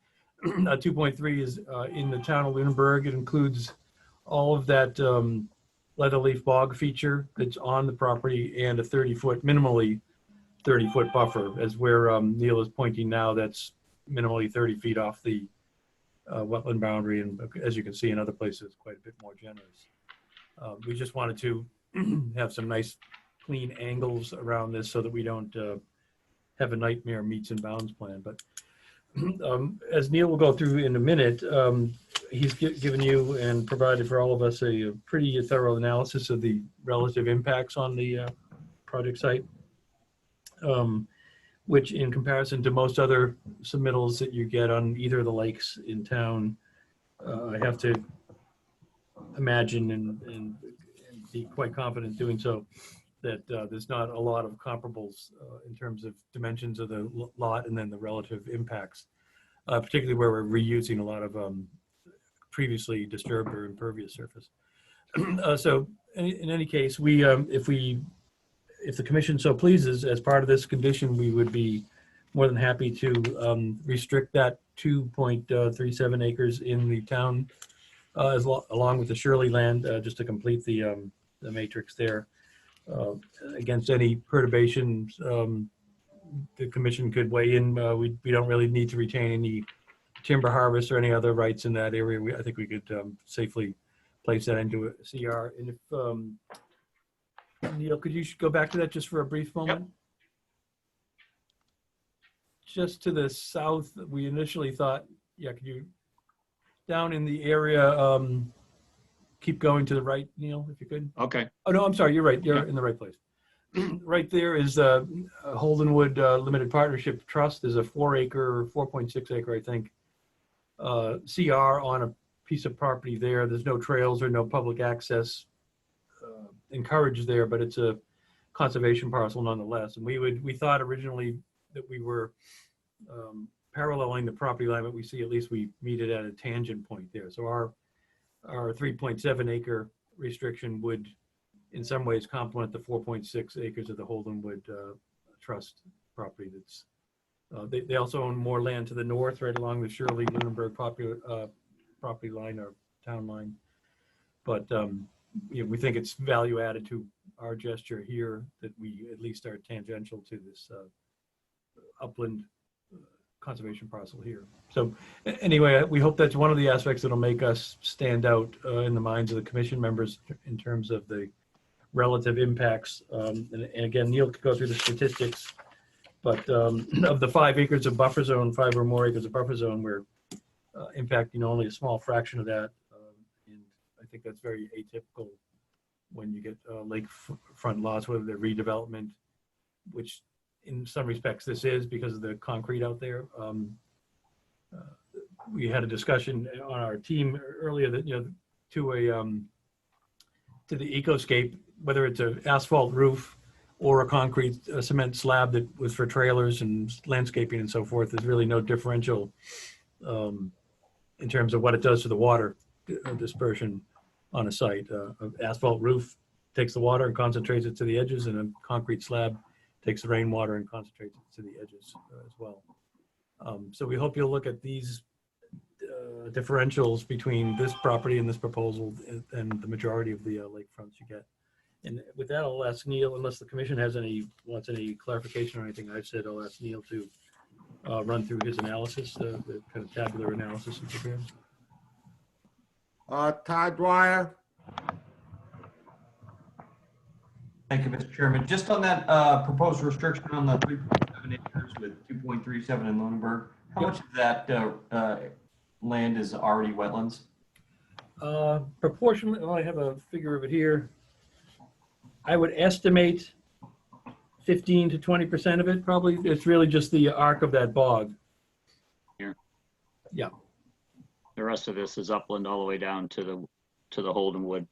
2.3 is in the town of Lunenburg. It includes all of that leatherleaf bog feature that's on the property and a 30-foot, minimally 30-foot buffer, as where Neil is pointing now, that's minimally 30 feet off the wetland boundary, and as you can see in other places, quite a bit more generous. We just wanted to have some nice clean angles around this so that we don't have a nightmare meets and bounds plan. But as Neil will go through in a minute, he's given you and provided for all of us a pretty thorough analysis of the relative impacts on the project site, which in comparison to most other submittals that you get on either of the lakes in town, I have to imagine and be quite confident doing so, that there's not a lot of comparables in terms of dimensions of the lot and then the relative impacts, particularly where we're reusing a lot of previously disturbed or impervious surface. So in any case, we if the commission so pleases, as part of this condition, we would be more than happy to restrict that 2.37 acres in the town along with the Shirley land, just to complete the matrix there. Against any perturbations, the commission could weigh in. We don't really need to retain any timber harvest or any other rights in that area. I think we could safely place that into a CR. And if Neil, could you go back to that just for a brief moment? Yep. Just to the south, we initially thought, yeah, could you, down in the area, keep going to the right, Neil, if you could. Okay. Oh, no, I'm sorry. You're right. You're in the right place. Right there is Holdenwood Limited Partnership Trust. There's a 4.6 acre, I think, CR on a piece of property there. There's no trails or no public access encouraged there, but it's a conservation parcel nonetheless. And we thought originally that we were paralleling the property line, but we see at least we meet it at a tangent point there. So our 3.7 acre restriction would in some ways complement the 4.6 acres of the Holdenwood Trust property. That's they also own more land to the north, right along the Shirley Lunenburg property line or town line. But you know, we think it's value added to our gesture here that we at least are tangential to this upland conservation parcel here. So anyway, we hope that's one of the aspects that'll make us stand out in the minds of the commission members in terms of the relative impacts. And again, Neil could go through the statistics, but of the 5 acres of buffer zone, 5 or more acres of buffer zone, we're impacting only a small fraction of that. And I think that's very atypical when you get lakefront lots, whether they're redevelopment, which in some respects this is because of the concrete out there. We had a discussion on our team earlier that, you know, to the ecoscape, whether it's an asphalt roof or a concrete cement slab that was for trailers and landscaping and so forth, there's really no differential in terms of what it does to the water dispersion on a site. An asphalt roof takes the water and concentrates it to the edges, and a concrete slab takes the rainwater and concentrates it to the edges as well. So we hope you'll look at these differentials between this property and this proposal and the majority of the lakefronts you get. And with that, I'll ask Neil, unless the commission has wants any clarification or anything I've said, I'll ask Neil to run through his analysis, the kind of tabular analysis he prepared. Todd Dwyer. Thank you, Mr. Chairman. Just on that proposed restriction on the 3.7 acres with 2.37 in Lunenburg, how much of that land is already wetlands? Proportionally, well, I have a figure of it here. I would estimate 15 to 20% of it, probably. It's really just the arc of that bog. Here. Yeah. The rest of this is upland all the way down to the Holdenwood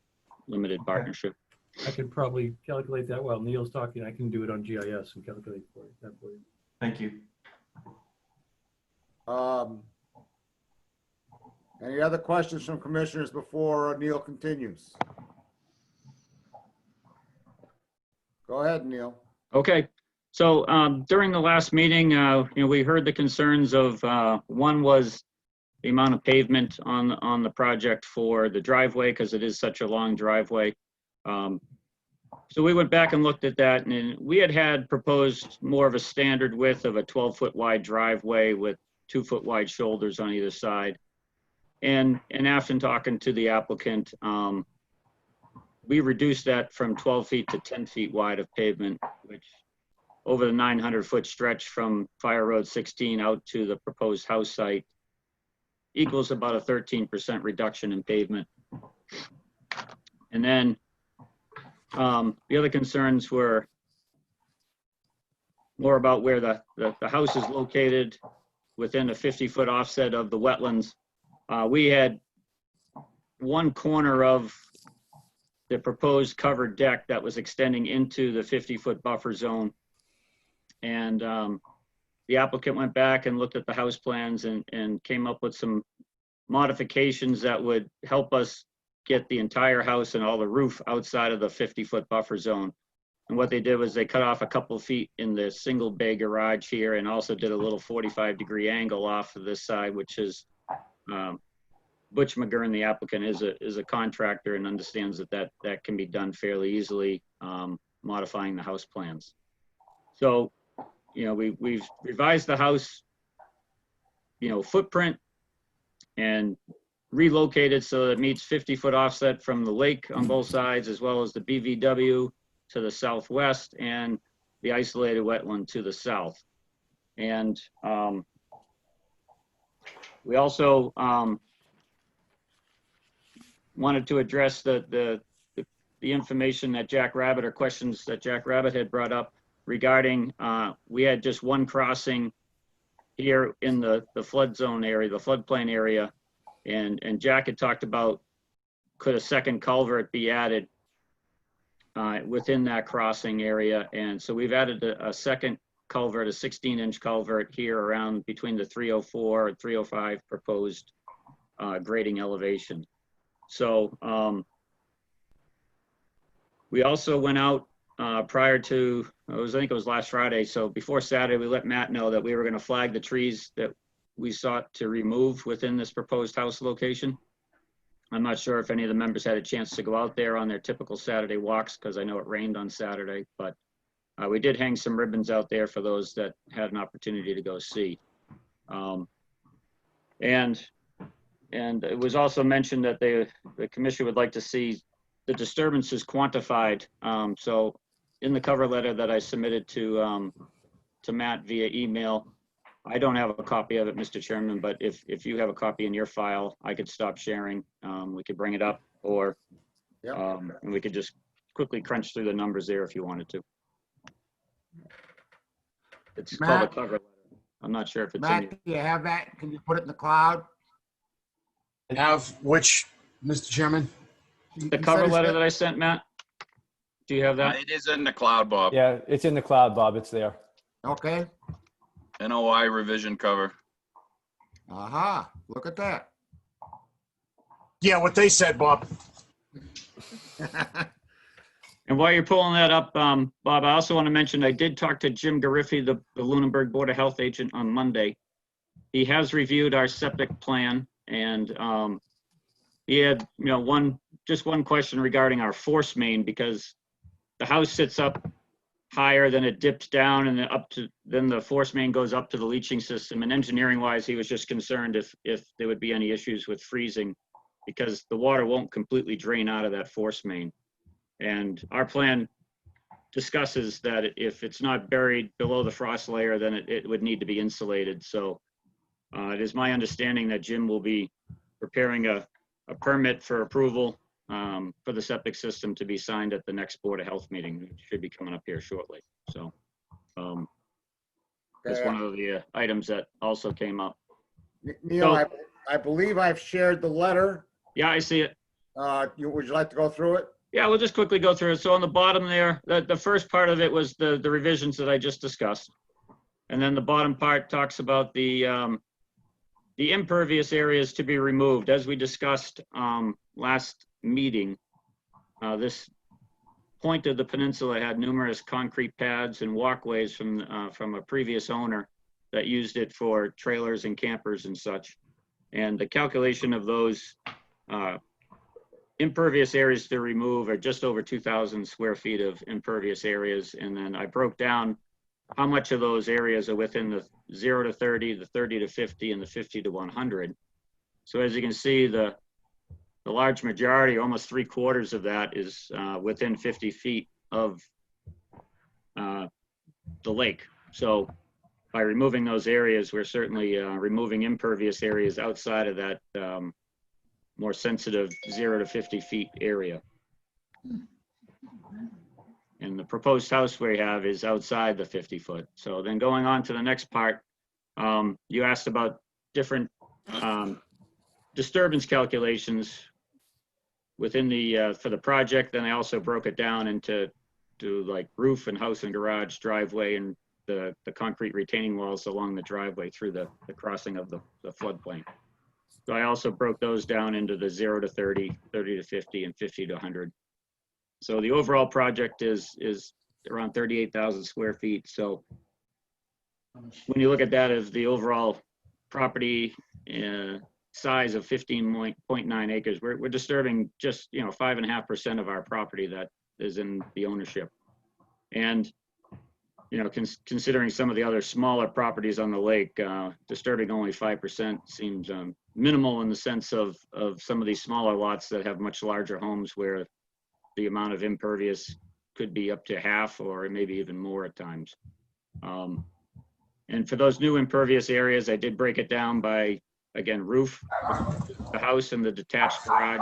Limited Partnership. I could probably calculate that while Neil's talking. I can do it on GIS and calculate that for you. Thank you. Any other questions from commissioners before Neil continues? Go ahead, Neil. Okay, so during the last meeting, we heard the concerns of, one was the amount of pavement on the project for the driveway, because it is such a long driveway. So we went back and looked at that, and we had proposed more of a standard width of a 12-foot wide driveway with 2-foot wide shoulders on either side. And after talking to the applicant, we reduced that from 12 feet to 10 feet wide of pavement, which over the 900-foot stretch from Fire Road 16 out to the proposed house site equals about a 13% reduction in pavement. And then the other concerns were more about where the house is located within a 50-foot offset of the wetlands. We had one corner of the proposed covered deck that was extending into the 50-foot buffer zone. And the applicant went back and looked at the house plans and came up with some modifications that would help us get the entire house and all the roof outside of the 50-foot buffer zone. And what they did was they cut off a couple of feet in the single bay garage here and also did a little 45-degree angle off of this side, which is Butch McGurn, the applicant, is a contractor and understands that can be done fairly easily, modifying the house plans. So, we've revised the house, footprint and relocated so that it meets 50-foot offset from the lake on both sides, as well as the BVW to the southwest and the isolated wetland to the south. And we also wanted to address the information that Jack Rabbit, or questions that Jack Rabbit had brought up regarding, we had just one crossing here in the flood zone area, the floodplain area. And Jack had talked about, could a second culvert be added within that crossing area? And so we've added a second culvert, a 16-inch culvert here around between the 304 and 305 proposed grading elevation. So we also went out prior to, I think it was last Friday. So before Saturday, we let Matt know that we were going to flag the trees that we sought to remove within this proposed house location. I'm not sure if any of the members had a chance to go out there on their typical Saturday walks, because I know it rained on Saturday, but we did hang some ribbons out there for those that had an opportunity to go see. And it was also mentioned that the commission would like to see the disturbances quantified. So in the cover letter that I submitted to Matt via email, I don't have a copy of it, Mr. Chairman, but if you have a copy in your file, I could stop sharing. We could bring it up, or and we could just quickly crunch through the numbers there if you wanted to. It's called a cover letter. I'm not sure if it's Matt, in do you have that? Can you put it in the cloud? Have which, Mr. Chairman? the cover letter that I sent, Matt. Do you have that? It is in the cloud, Bob. Yeah, it's in the cloud, Bob. It's there. Okay. NOI revision cover. Aha, look at that. Yeah, what they said, Bob. And while you're pulling that up, Bob, I also want to mention I did talk to Jim Gariffi, the Lunenburg Board of Health agent, on Monday. He has reviewed our septic plan, and he had, just one question regarding our force main, because the house sits up higher, then it dips down, and then the force main goes up to the leaching system. And engineering wise, he was just concerned if there would be any issues with freezing, because the water won't completely drain out of that force main. And our plan discusses that if it's not buried below the frost layer, then it would need to be insulated. So it is my understanding that Jim will be preparing a permit for approval for the septic system to be signed at the next Board of Health meeting, which should be coming up here shortly. So that's one of the items that also came up. Neil, I believe I've shared the letter. Yeah, I see it. Would you like to go through it? Yeah, we'll just quickly go through it. So on the bottom there, the first part of it was the revisions that I just discussed. And then the bottom part talks about the the impervious areas to be removed, as we discussed last meeting, this point of the peninsula had numerous concrete pads and walkways from a previous owner that used it for trailers and campers and such. And the calculation of those impervious areas to remove are just over 2,000 square feet of impervious areas. And then I broke down how much of those areas are within the 0 to 30, the 30 to 50, and the 50 to 100. So as you can see, the large majority, almost 3/4 of that, is within 50 feet of the lake. So by removing those areas, we're certainly removing impervious areas outside of that more sensitive 0 to 50 feet area. And the proposed house we have is outside the 50 foot. So then going on to the next part, you asked about different disturbance calculations within the for the project. Then I also broke it down into like roof and house and garage, driveway, and the concrete retaining walls along the driveway through the crossing of the floodplain. So I also broke those down into the 0 to 30, 30 to 50, and 50 to 100. So the overall project is around 38,000 square feet. So when you look at that as the overall property size of 15.9 acres, we're disturbing just 5.5% of our property that is in the ownership. And considering some of the other smaller properties on the lake, disturbing only 5% seems minimal in the sense of some of these smaller lots that have much larger homes where the amount of impervious could be up to half or maybe even more at times. And for those new impervious areas, I did break it down by, again, roof, the house, and the detached garage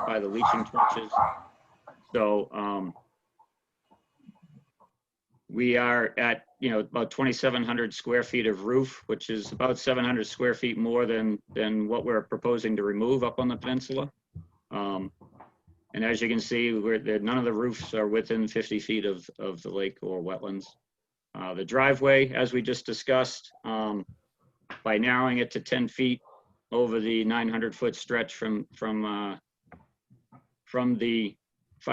by the leaching trenches. So we are at about 2,700 square feet of roof, which is about 700 square feet more than what we're proposing to remove up on the peninsula. And as you can see, none of the roofs are within 50 feet of the lake or wetlands. The driveway, as we just discussed, by narrowing it to 10 feet over the 900-foot stretch from the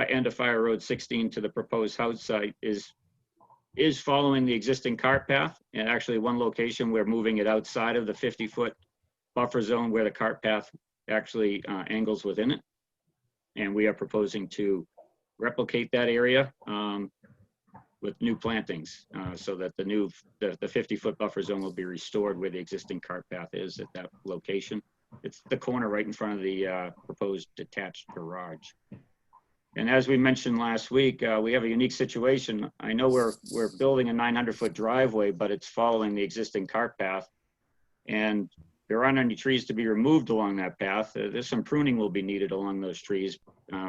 end of Fire Road 16 to the proposed house site, is following the existing cart path. And actually, one location, we're moving it outside of the 50-foot buffer zone where the cart path actually angles within it. And we are proposing to replicate that area with new plantings so that the 50-foot buffer zone will be restored where the existing cart path is at that location. It's the corner right in front of the proposed detached garage. And as we mentioned last week, we have a unique situation. I know we're building a 900-foot driveway, but it's following the existing cart path. And there aren't any trees to be removed along that path. There's some pruning will be needed along those trees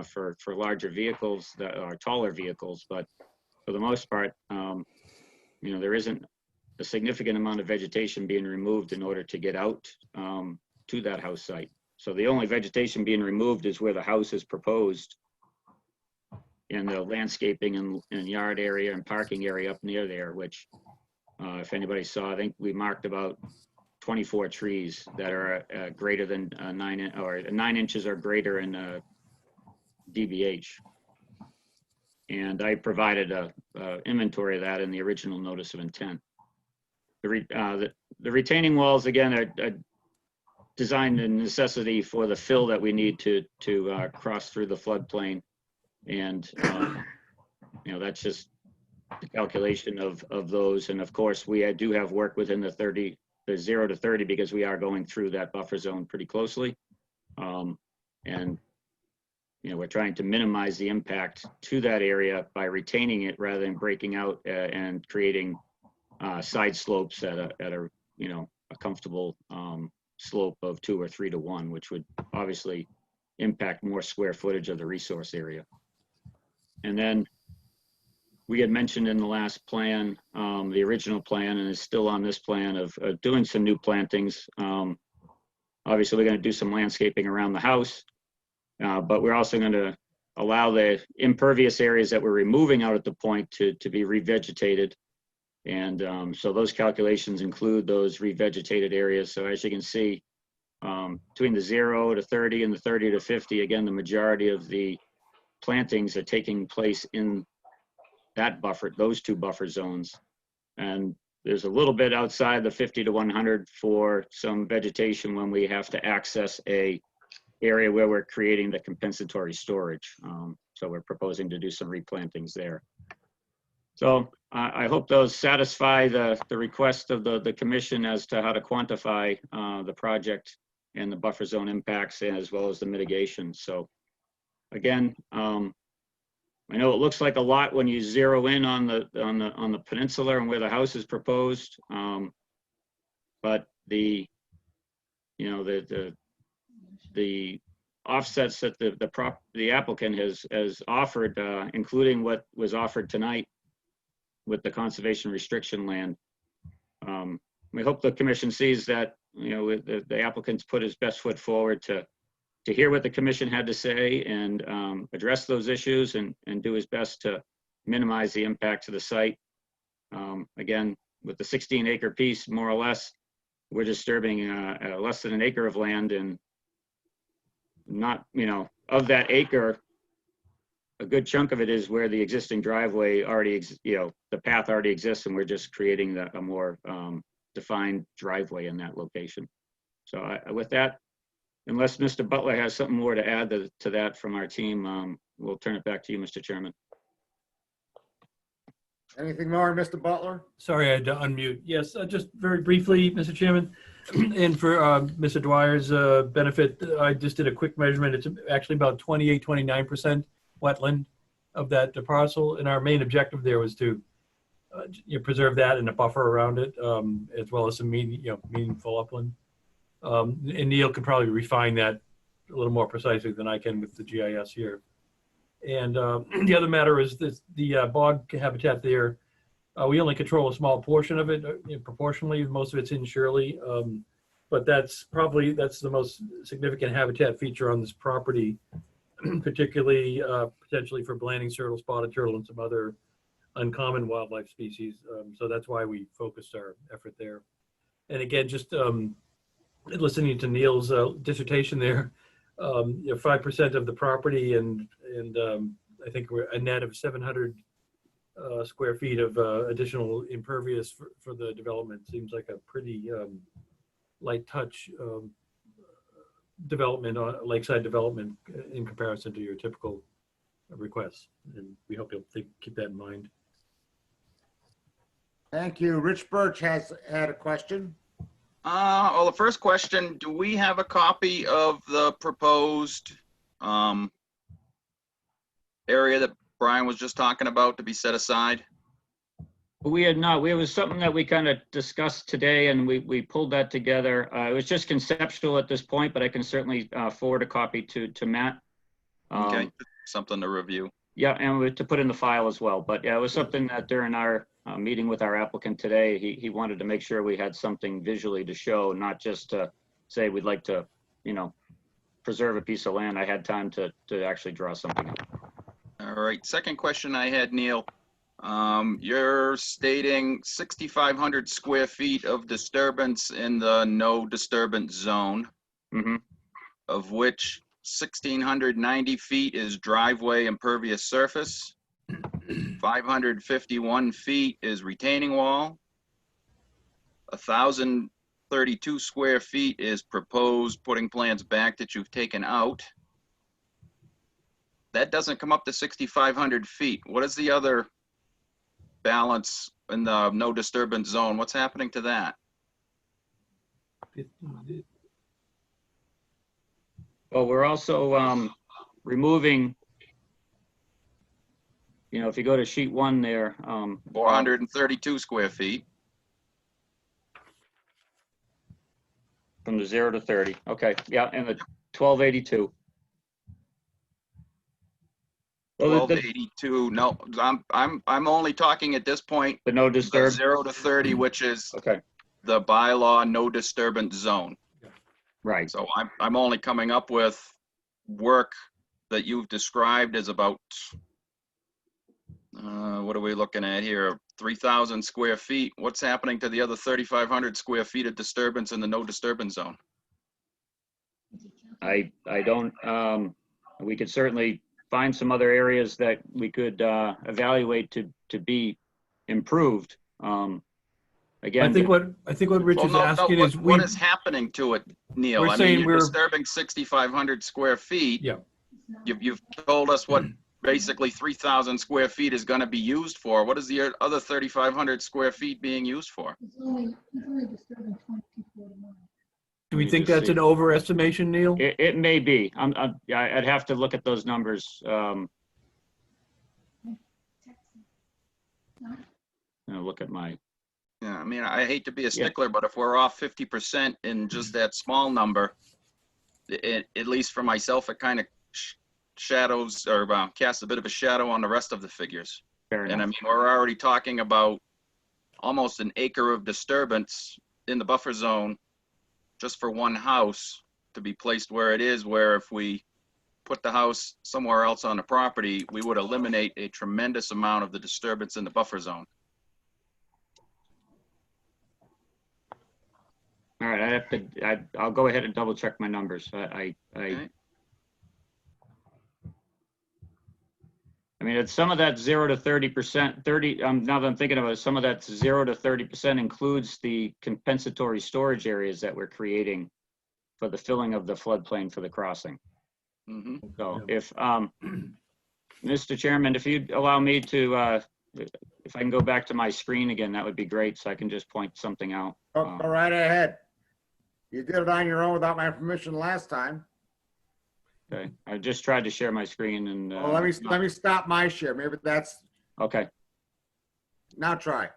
for larger vehicles that are taller vehicles. But for the most part, there isn't a significant amount of vegetation being removed in order to get out to that house site. So the only vegetation being removed is where the house is proposed, in the landscaping and yard area and parking area up near there, which if anybody saw, I think we marked about 24 trees that are greater than 9 inches or greater in DBH. And I provided a inventory of that in the original notice of intent. The retaining walls, again, are designed in necessity for the fill that we need to cross through the floodplain. And that's just the calculation of those. And of course, we do have work within the 0 to 30 because we are going through that buffer zone pretty closely. And we're trying to minimize the impact to that area by retaining it rather than breaking out and creating side slopes at a comfortable slope of 2 or 3 to 1, which would obviously impact more square footage of the resource area. And then we had mentioned in the last plan, the original plan, and is still on this plan, of doing some new plantings. Obviously, we're going to do some landscaping around the house, but we're also going to allow the impervious areas that we're removing out at the point to be revegetated. And so those calculations include those revegetated areas. So as you can see, between the 0 to 30 and the 30 to 50, again, the majority of the plantings are taking place in that buffer, those two buffer zones. And there's a little bit outside the 50 to 100 for some vegetation when we have to access a area where we're creating the compensatory storage. So we're proposing to do some replantings there. So I hope those satisfy the request of the commission as to how to quantify the project and the buffer zone impacts, as well as the mitigation. So again, I know it looks like a lot when you zero in on the peninsula and where the house is proposed, but the offsets that the applicant has offered, including what was offered tonight with the conservation restriction land. We hope the commission sees that, the applicant's put his best foot forward to hear what the commission had to say and address those issues and do his best to minimize the impact to the site. Again, with the 16-acre piece, more or less, we're disturbing less than an acre of land, and not, of that acre, a good chunk of it is where the existing driveway already, the path already exists, and we're just creating a more defined driveway in that location. So with that, unless Mr. Butler has something more to add to that from our team, we'll turn it back to you, Mr. Chairman. Anything more, Mr. Butler? Sorry, I had to unmute. Yes, just very briefly, Mr. Chairman, and for Mr. Dwyer's benefit, I just did a quick measurement. It's actually about 29% wetland of that parcel, and our main objective there was to preserve that and a buffer around it, as well as some meaningful upland. And Neil could probably refine that a little more precisely than I can with the GIS here. And the other matter is the bog habitat there. We only control a small portion of it, proportionally. Most of it's in Shirley, but that's the most significant habitat feature on this property, particularly potentially for blanding turtle, spotted turtle, and some other uncommon wildlife species. So that's why we focused our effort there. And again, just listening to Neil's dissertation there, 5% of the property and I think we're a net of 700 square feet of additional impervious for the development seems like a pretty light touch development, lakeside development in comparison to your typical requests. And we hope you'll keep that in mind. Thank you. Rich Birch had a question. Well, the first question, do we have a copy of the proposed area that Brian was just talking about to be set aside? We had not. It was something that we kind of discussed today, and we pulled that together. It was just conceptual at this point, but I can certainly forward a copy to Matt. Okay, something to review. Yeah, and to put in the file as well. But yeah, it was something that during our meeting with our applicant today, he wanted to make sure we had something visually to show, not just to say we'd like to, preserve a piece of land. I had time to actually draw something up. All right, second question I had, Neil. You're stating 6,500 square feet of disturbance in the no disturbance zone, of which 1,690 feet is driveway impervious surface, 551 feet is retaining wall, 1,032 square feet is proposed putting plans back that you've taken out. That doesn't come up to 6,500 feet. What is the other balance in the no disturbance zone? What's happening to that? Well, we're also removing, if you go to sheet 1 there. 432 square feet. From the 0 to 30. Okay, yeah, and the 1282. Well, 1282. No, I'm only talking at this point. The no disturb. 0 to 30, which is okay. The bylaw no disturbance zone. Right. So I'm only coming up with work that you've described as about what are we looking at here? 3,000 square feet. What's happening to the other 3,500 square feet of disturbance in the no disturbance zone? I don't, we could certainly find some other areas that we could evaluate to be improved. Again, I think what Rich is asking is what is happening to it, Neil? We're I saying mean, you're disturbing 6,500 square feet. Yeah. You've told us what basically 3,000 square feet is going to be used for. What is the other 3,500 square feet being used for? Do we think that's an overestimation, Neil? It may be. I'd have to look at those numbers. Look at my. Yeah, I mean, I hate to be a stickler, but if we're off 50% in just that small number, at least for myself, it kind of shadows or casts a bit of a shadow on the rest of the figures. Fair enough. And I mean, we're already talking about almost an acre of disturbance in the buffer zone just for one house to be placed where it is, where if we put the house somewhere else on the property, we would eliminate a tremendous amount of the disturbance in the buffer zone. All right, I'll go ahead and double check my numbers. I mean, it's some of that 0 to 30%, now that I'm thinking about it, some of that 0 to 30% includes the compensatory storage areas that we're creating for the filling of the floodplain for the crossing. Mm-hmm. So if, Mr. Chairman, if you'd allow me to, if I can go back to my screen again, that would be great, so I can just point something out. Go right ahead. You did it on your own without my permission last time. Okay, I just tried to share my screen and. Well, let me stop my share. Maybe that's. Okay. Now try.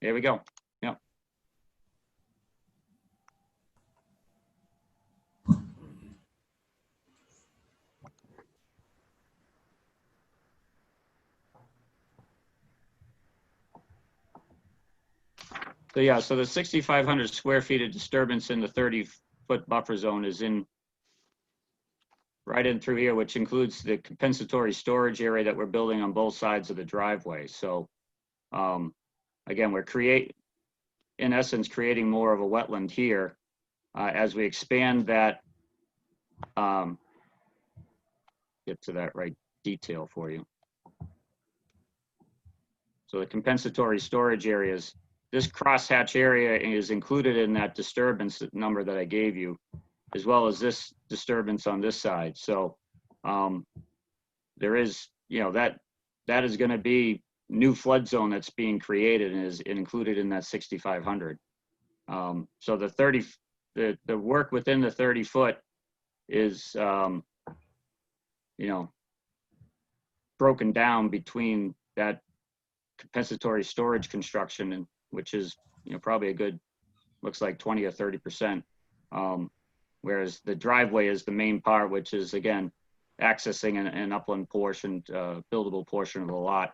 Here we go. Yep. So yeah, so the 6,500 square feet of disturbance in the 30-foot buffer zone is in right in through here, which includes the compensatory storage area that we're building on both sides of the driveway. So again, we're in essence, creating more of a wetland here as we expand that, get to that right detail for you. So the compensatory storage areas, this crosshatch area is included in that disturbance number that I gave you, as well as this disturbance on this side. So there is, that is going to be new flood zone that's being created and is included in that 6,500. So the work within the 30 foot is, broken down between that compensatory storage construction, and which is, probably a good, looks like 20 or 30%. Whereas the driveway is the main part, which is, again, accessing an upland portion, buildable portion of the lot,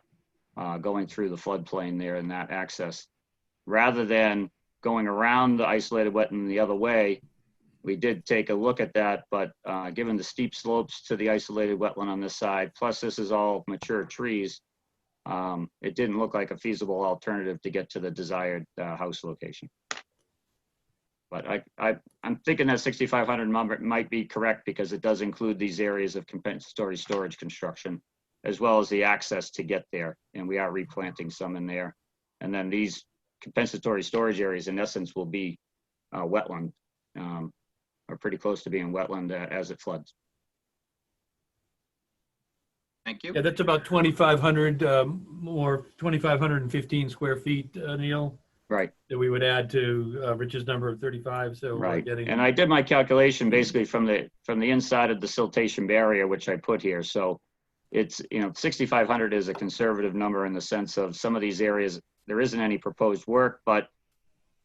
going through the floodplain there in that access. Rather than going around the isolated wetland the other way, we did take a look at that, but given the steep slopes to the isolated wetland on this side, plus this is all mature trees, it didn't look like a feasible alternative to get to the desired house location. But I'm thinking that 6,500 number might be correct because it does include these areas of compensatory storage construction, as well as the access to get there. And we are replanting some in there. And then these compensatory storage areas, in essence, will be wetland, or pretty close to being wetland as it floods. Thank you. Yeah, that's about 2,500 more, 2,515 square feet, Neil. Right. That we would add to Rich's number of 35. So right. We're getting. And I did my calculation basically from the inside of the siltation barrier, which I put here. So it's, 6,500 is a conservative number in the sense of some of these areas, there isn't any proposed work, but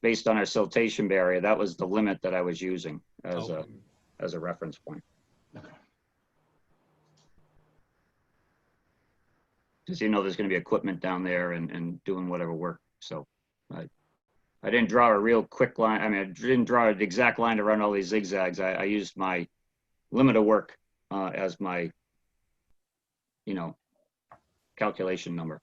based on our siltation barrier, that was the limit that I was using as a reference point. Because there's going to be equipment down there and doing whatever work. So I didn't draw a real quick line. I mean, I didn't draw an exact line to run all these zigzags. I used my limit of work as my, calculation number.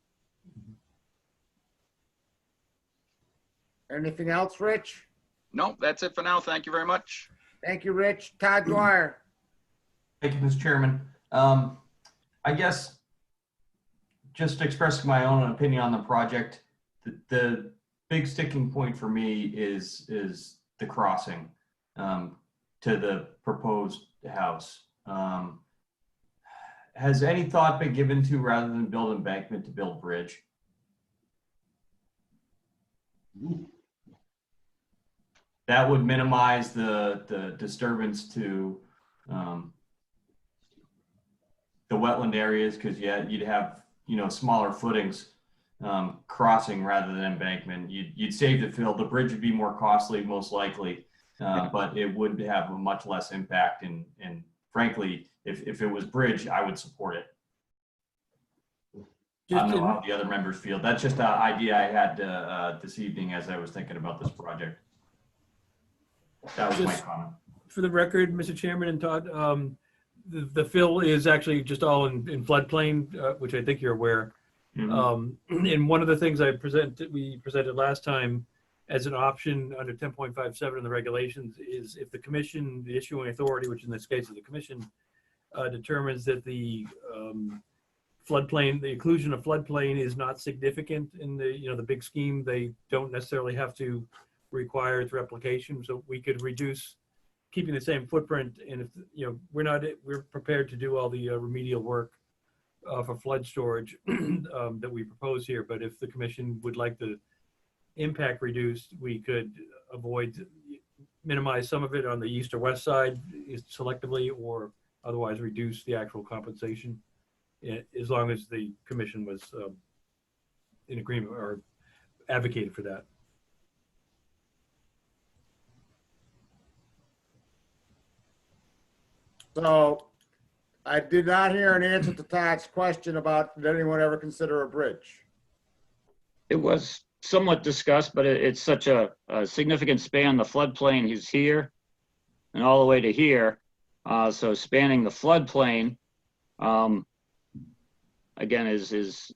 Anything else, Rich? No, that's it for now. Thank you very much. Thank you, Rich. Todd Dwyer. Thank you, Mr. Chairman. I guess just expressing my own opinion on the project, the big sticking point for me is the crossing to the proposed house. Has any thought been given to, rather than build embankment, to build bridge? That would minimize the disturbance to the wetland areas, because you'd have smaller footings crossing rather than embankment. You'd save the fill. The bridge would be more costly, most likely, but it would have a much less impact. And frankly, if it was bridge, I would support it. I don't know how the other members feel. That's just an idea I had this evening as I was thinking about this project. That was my comment. For the record, Mr. Chairman and Todd, the fill is actually just all in floodplain, which I think you're aware. And one of the things we presented last time as an option under 10.57 in the regulations is if the commission, the issuing authority, which in this case is the commission, determines that the floodplain, the inclusion of floodplain is not significant in the big scheme, they don't necessarily have to require its replication. So we could reduce, keeping the same footprint, and if we're prepared to do all the remedial work for flood storage that we propose here. But if the commission would like the impact reduced, we could minimize some of it on the east or west side selectively, or otherwise reduce the actual compensation, as long as the commission was in agreement or advocated for that. So I did not hear an answer to Todd's question about, did anyone ever consider a bridge? It was somewhat discussed, but it's such a significant span. The floodplain is here and all the way to here. So spanning the floodplain, again, is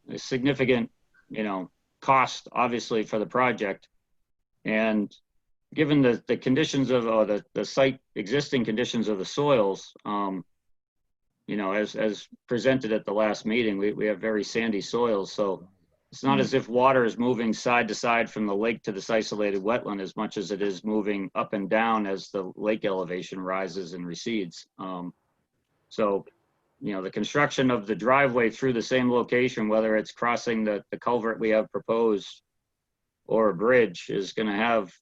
a significant, cost, obviously, for the project. And given the conditions of, or the site existing conditions of the soils, as presented at the last meeting, we have very sandy soils. So it's not as if water is moving side to side from the lake to this isolated wetland as much as it is moving up and down as the lake elevation rises and recedes. So, the construction of the driveway through the same location, whether it's crossing the culvert we have proposed or a bridge, is going to have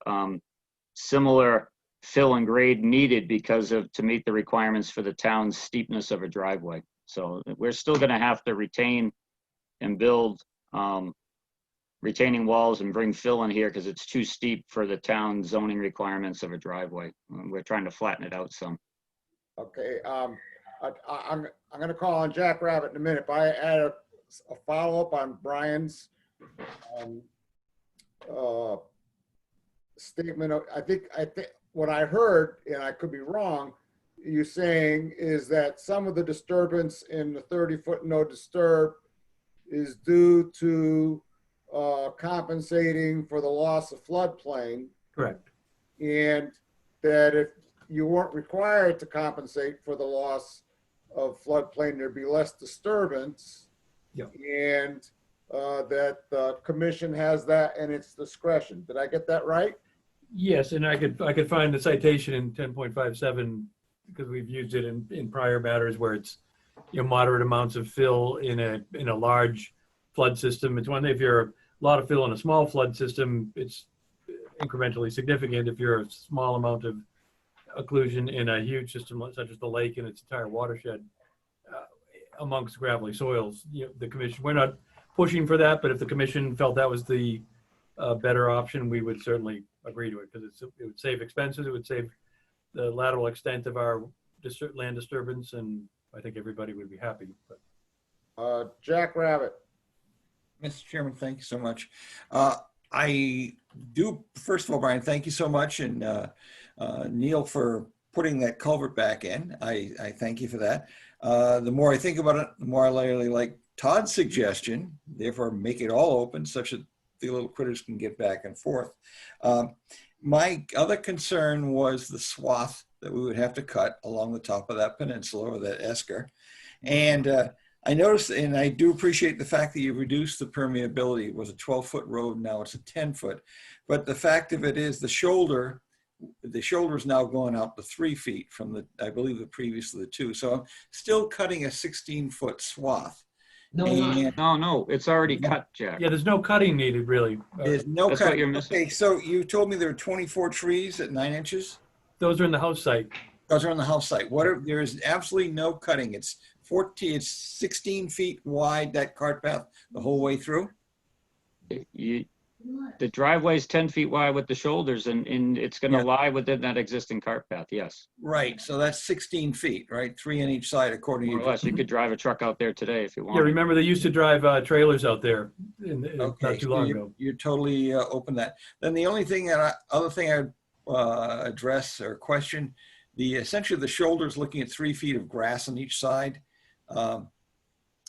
similar fill and grade needed to meet the requirements for the town's steepness of a driveway. So we're still going to have to retain and build retaining walls and bring fill in here because it's too steep for the town zoning requirements of a driveway. We're trying to flatten it out some. Okay, I'm going to call on Jack Rabbit in a minute, but I add a follow-up on Brian's statement. I think what I heard, and I could be wrong, you saying is that some of the disturbance in the 30-foot no disturb is due to compensating for the loss of floodplain. Correct. And that if you weren't required to compensate for the loss of floodplain, there'd be less disturbance. Yep. And that the commission has that in its discretion. Did I get that right? Yes, and I could find the citation in 10.57 because we've used it in prior matters where it's moderate amounts of fill in a large flood system. It's one thing if you're a lot of fill in a small flood system, it's incrementally significant. If you're a small amount of occlusion in a huge system such as the lake and its entire watershed amongst gravelly soils, the commission, we're not pushing for that, but if the commission felt that was the better option, we would certainly agree to it because it would save expenses, it would save the lateral extent of our land disturbance, and I think everybody would be happy. But Jack Rabbit. Mr. Chairman, thank you so much. I do, first of all, Brian, thank you so much, and Neil for putting that culvert back in. I thank you for that. The more I think about it, the more I really like Todd's suggestion, therefore make it all open such that the little critters can get back and forth. My other concern was the swath that we would have to cut along the top of that peninsula or that esker. And I noticed, and I do appreciate the fact that you reduced the permeability. It was a 12-foot road, now it's a 10-foot. But the fact of it is the shoulder is now going out to 3 feet from the, I believe, the previous to the 2. So I'm still cutting a 16-foot swath. No, it's already cut, Jack. Yeah, there's no cutting needed, really. There's no That's cut. what you're missing. Okay, so you told me there are 24 trees at 9 inches? Those are in the house site. Those are on the house site. There is absolutely no cutting. It's 16 feet wide, that cart path, the whole way through? The driveway is 10 feet wide with the shoulders, and it's going to lie within that existing cart path, yes. Right, so that's 16 feet, right? 3 on each side, according to More or less, you could drive a truck out there today if you want. Yeah, remember they used to drive trailers out there not too so long ago. You're totally open to that. Then the only thing other thing I'd address or question, essentially the shoulders looking at 3 feet of grass on each side.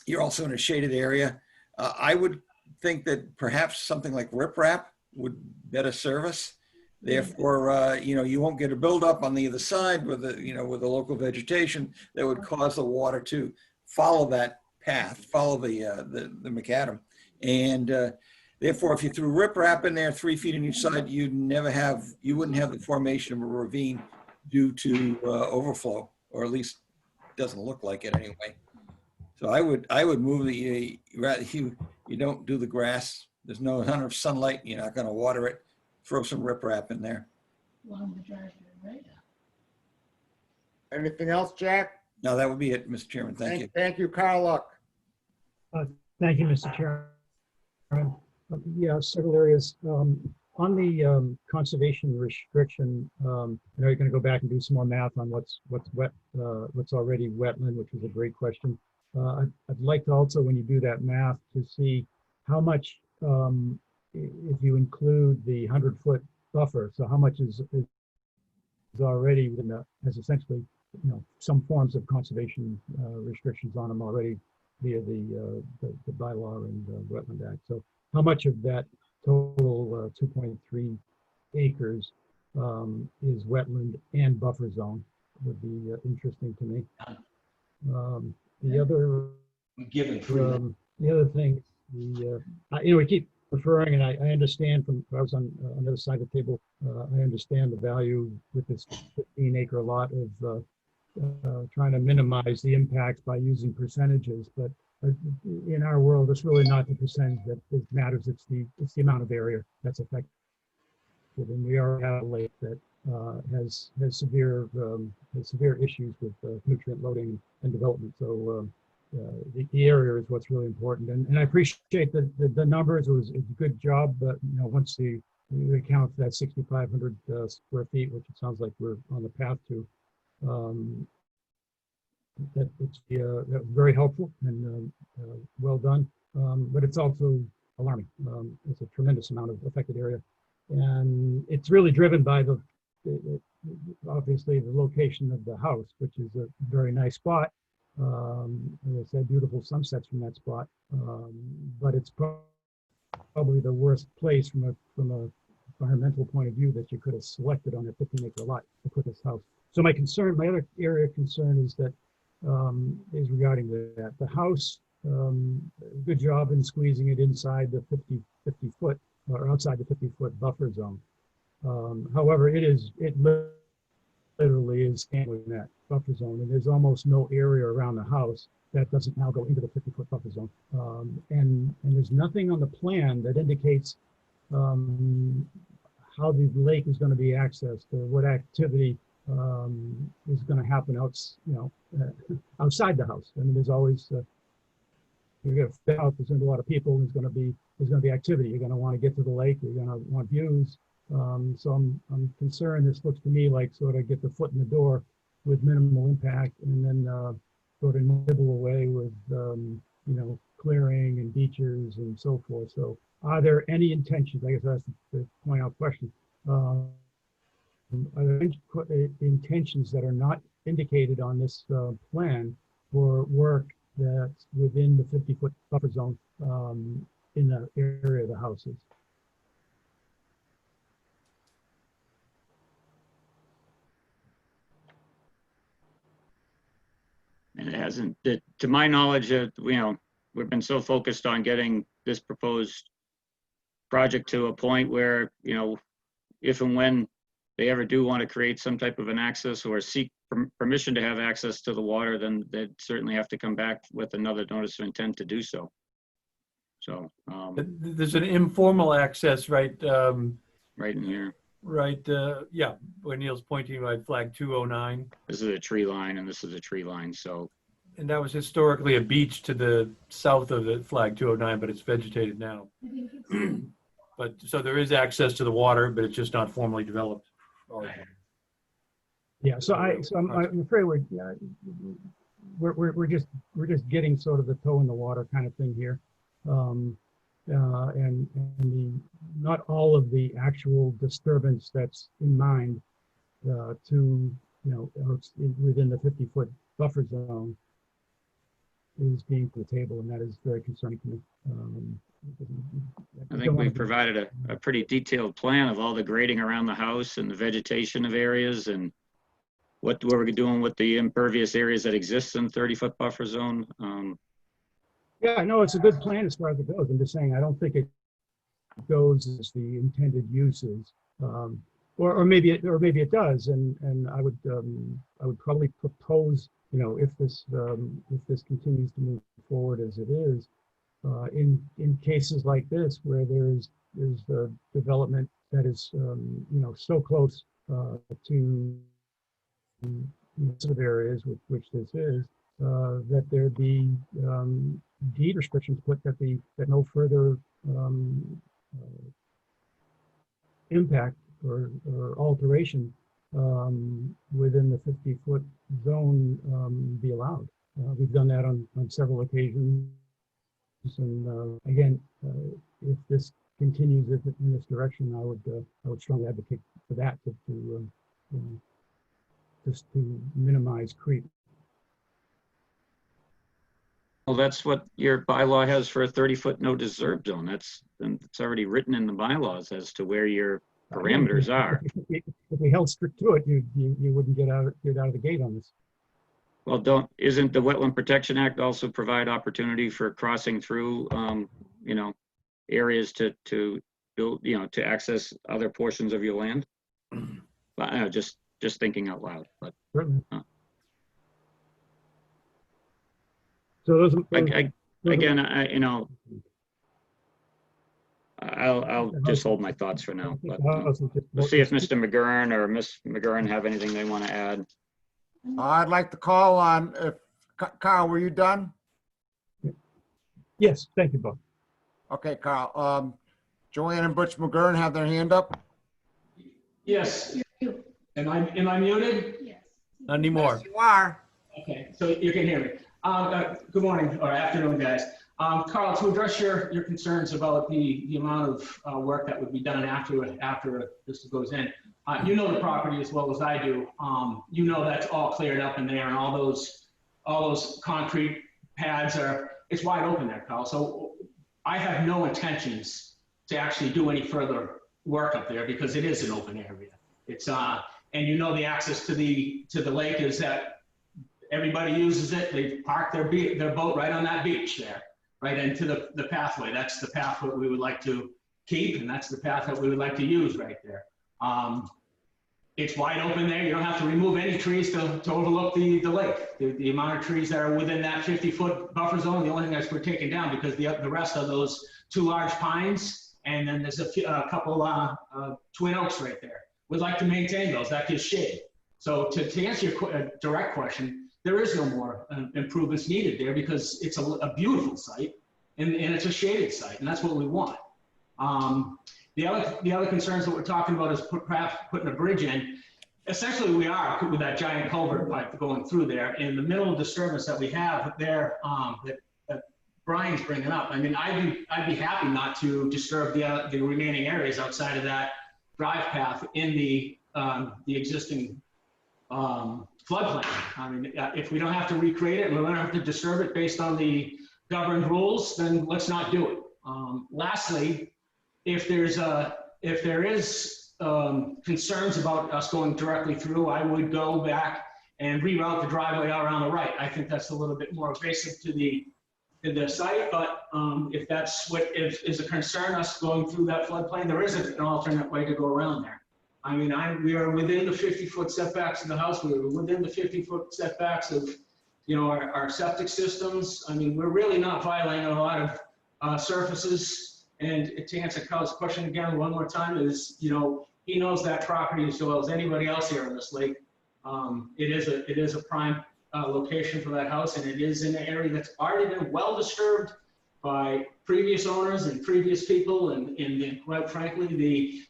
You're also in a shaded area. I would think that perhaps something like riprap would better service. Therefore, you won't get a buildup on the other side with with the local vegetation that would cause the water to follow that path, follow the macadam. And therefore, if you threw riprap in there 3 feet on each side, you wouldn't have the formation of a ravine due to overflow, or at least doesn't look like it anyway. So I would move the you don't do the grass. There's no enough sunlight. You're not going to water it. Throw some riprap in there. Anything else, Jack? No, that would be it, Mr. Chairman. Thank you. Thank you, Carl Luck. Thank you, Mr. Chairman. Yeah, several areas. On the conservation restriction, I know you're going to go back and do some more math on what's wet, what's already wetland, which is a great question. I'd like to also, when you do that math, to see how much, if you include the 100-foot buffer, so how much is already within has essentially, some forms of conservation restrictions on them already via the bylaw and the Wetland Act. So how much of that total 2.3 acres is wetland and buffer zone would be interesting to me. The other thing, we keep referring, and I understand from, I was on the other side of the table, I understand the value with this 15-acre lot of trying to minimize the impacts by using percentages, but in our world, it's really not the percentage that matters. It's the amount of area that's affected. And we already have a lake that has severe issues with nutrient loading and development. So the area is what's really important. And I appreciate the numbers. It was a good job, but once we account for that 6,500 square feet, which it sounds like we're on the path to. That was very helpful and well done, but it's also alarming. It's a tremendous amount of affected area, and it's really driven by obviously the location of the house, which is a very nice spot. As I said, beautiful sunsets from that spot, but it's probably the worst place from a environmental point of view that you could have selected on a 15-acre lot to put this house. So my other area of concern is that is regarding that. The house, good job in squeezing it inside the 50 foot or outside the 50-foot buffer zone. However, it literally is in that buffer zone, and there's almost no area around the house that doesn't now go into the 50-foot buffer zone. And there's nothing on the plan that indicates how the lake is going to be accessed or what activity is going to happen outside the house. I mean, there's always you're going to fit out. There's going to be a lot of people. There's going to be activity. You're going to want to get to the lake. You're going to want views. So I'm concerned. This looks to me like sort of get the foot in the door with minimal impact, and then sort of nibble away with clearing and beaches and so forth. So are there any intentions? I guess that's the point out question. Are there intentions that are not indicated on this plan for work that's within the 50-foot buffer zone in the area of the houses? It hasn't. To my knowledge, we've been so focused on getting this proposed project to a point where, if and when they ever do want to create some type of an access or seek permission to have access to the water, then they'd certainly have to come back with another notice of intent to do so. So There's an informal access, right? Right in here. Right, yeah, where Neil's pointing right, flag 209. This is a tree line and this is a tree line, so. And that was historically a beach to the south of the flag 209, but it's vegetated now. But so there is access to the water, but it's just not formally developed. Yeah, so I'm afraid we're just getting sort of the toe in the water kind of thing here. And not all of the actual disturbance that's in mind within the 50-foot buffer zone is being to the table, and that is very concerning to me. I think we've provided a pretty detailed plan of all the grading around the house and the vegetation of areas and what we're doing with the impervious areas that exist in 30-foot buffer zone. Yeah, I know it's a good plan as far as it goes. I'm just saying I don't think it goes as the intended uses, or maybe it does. And I would probably propose, if this continues to move forward as it is, in cases like this where there's development that is so close to sort of areas with which this is, that there be deed restrictions put that no further impact or alteration within the 50-foot zone be allowed. We've done that on several occasions, and again, if this continues in this direction, I would strongly advocate for that just to minimize creep. Well, that's what your bylaw has for a 30-foot no disturb zone. It's already written in the bylaws as to where your parameters are. If we held strict to it, you wouldn't get out of the gate on this. Well, isn't the Wetland Protection Act also provide opportunity for crossing through, areas to build, to access other portions of your land? But I know, just thinking out loud. But so those I'll just hold my thoughts for now. But we'll see if Mr. McGurn or Miss McGurn have anything they want to add. I'd like to call on, Carl, were you done? Yes, thank you, Bob. Okay, Carl. Joanne and Butch McGurn have their hand up. Yes. Am I muted? Yes. Not anymore. Yes, you are. Okay, so you can hear me. Good morning or afternoon, guys. Carl, to address your concerns about the amount of work that would be done after this goes in, you know the property as well as I do. You know that's all cleared up in there, and all those concrete pads it's wide open there, Carl. So I have no intentions to actually do any further work up there because it is an open area. It's and the access to the lake is that everybody uses it. They park their boat right on that beach there, right into the pathway. That's the path that we would like to keep, and that's the path that we would like to use right there. It's wide open there. You don't have to remove any trees to overlook the lake. The amount of trees that are within that 50-foot buffer zone, the only thing that's we're taking down because the rest of those 2 large pines, and then there's a couple twin oaks right there. We'd like to maintain those. That gives shade. So to answer your direct question, there is no more improvements needed there because it's a beautiful site and it's a shaded site, and that's what we want. The other concerns that we're talking about is perhaps putting a bridge in. Essentially, we are with that giant culvert pipe going through there. In the minimal disturbance that we have there, that Brian's bringing up. I mean, I'd be happy not to disturb the remaining areas outside of that drive path in the existing floodplain. I mean, if we don't have to recreate it and we don't have to disturb it based on the governed rules, then let's not do it. Lastly, if there is concerns about us going directly through, I would go back and reroute the driveway out around the right. I think that's a little bit more invasive to the site, but if that's what is a concern, us going through that floodplain, there isn't an alternate way to go around there. I mean, we are within the 50-foot setbacks of the house. We were within the 50-foot setbacks of, our septic systems. I mean, we're really not violating a lot of surfaces. And to answer Carl's question again one more time is, he knows that property as well as anybody else here in this lake. It is a prime location for that house, and it is in an area that's already been well disturbed by previous owners and previous people, and quite frankly,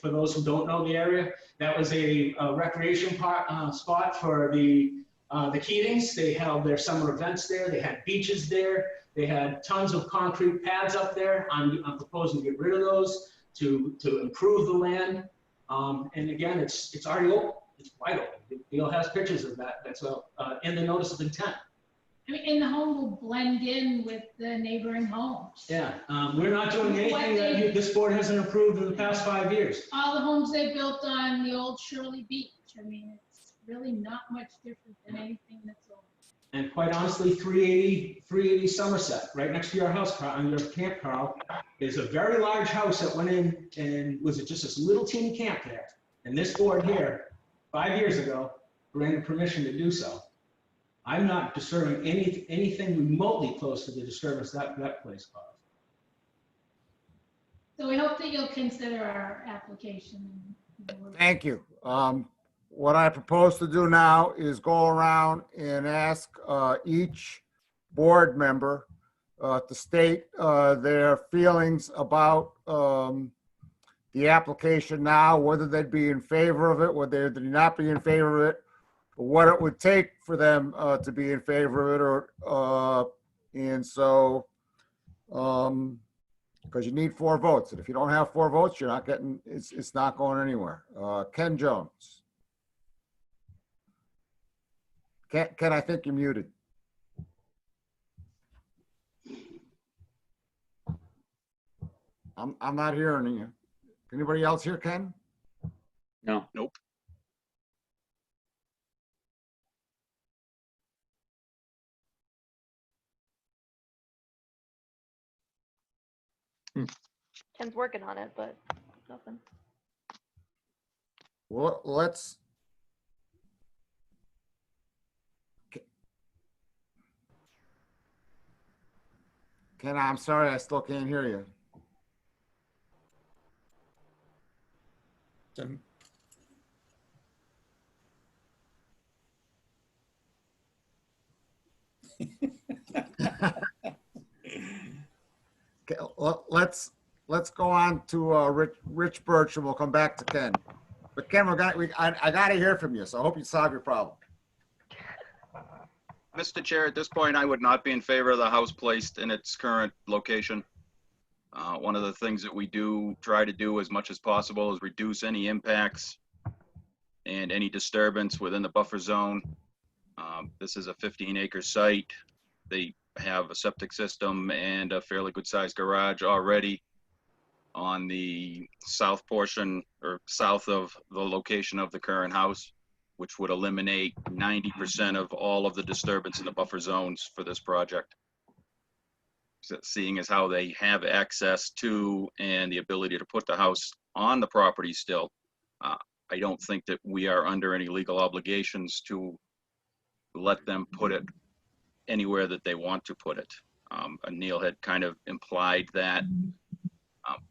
for those who don't know the area, that was a recreation spot for the Keatings. They held their summer events there. They had beaches there. They had tons of concrete pads up there. I'm proposing to get rid of those to improve the land. And again, it's already open. It's wide open. Neil has pictures of that. That's in the notice of intent. I mean, and the home will blend in with the neighboring homes. Yeah, we're not doing anything that this board hasn't approved in the past 5 years. All the homes they built on the old Shirley Beach. I mean, it's really not much different than anything that's old. And quite honestly, 380 Somerset, right next to your house, Carl, on your camp, Carl, is a very large house that went in and was just this little teeny camp there. And this board here, 5 years ago, granted permission to do so. I'm not disturbing anything remotely close to the disturbance that place caused. So we hope that you'll consider our application. Thank you. What I propose to do now is go around and ask each board member to state their feelings about the application now, whether they'd be in favor of it, whether they'd not be in favor of it, what it would take for them to be in favor of it, and so, because you need 4 votes, and if you don't have 4 votes, you're not getting, it's not going anywhere. Ken Jones. Ken, I think you're muted. I'm not hearing you. Anybody else hear Ken? No. Nope. Ken's working on it, but nothing. Well, let's. Ken, I'm sorry, I still can't hear you. Okay, let's go on to Rich Birch, and we'll come back to Ken. But Ken, I got to hear from you, so I hope you solve your problem. Mr. Chair, at this point, I would not be in favor of the house placed in its current location. One of the things that we do try to do as much as possible is reduce any impacts and any disturbance within the buffer zone. This is a 15-acre site. They have a septic system and a fairly good-sized garage already on the south portion or south of the location of the current house, which would eliminate 90% of all of the disturbance in the buffer zones for this project. So seeing as how they have access to and the ability to put the house on the property still, I don't think that we are under any legal obligations to let them put it anywhere that they want to put it. Neil had kind of implied that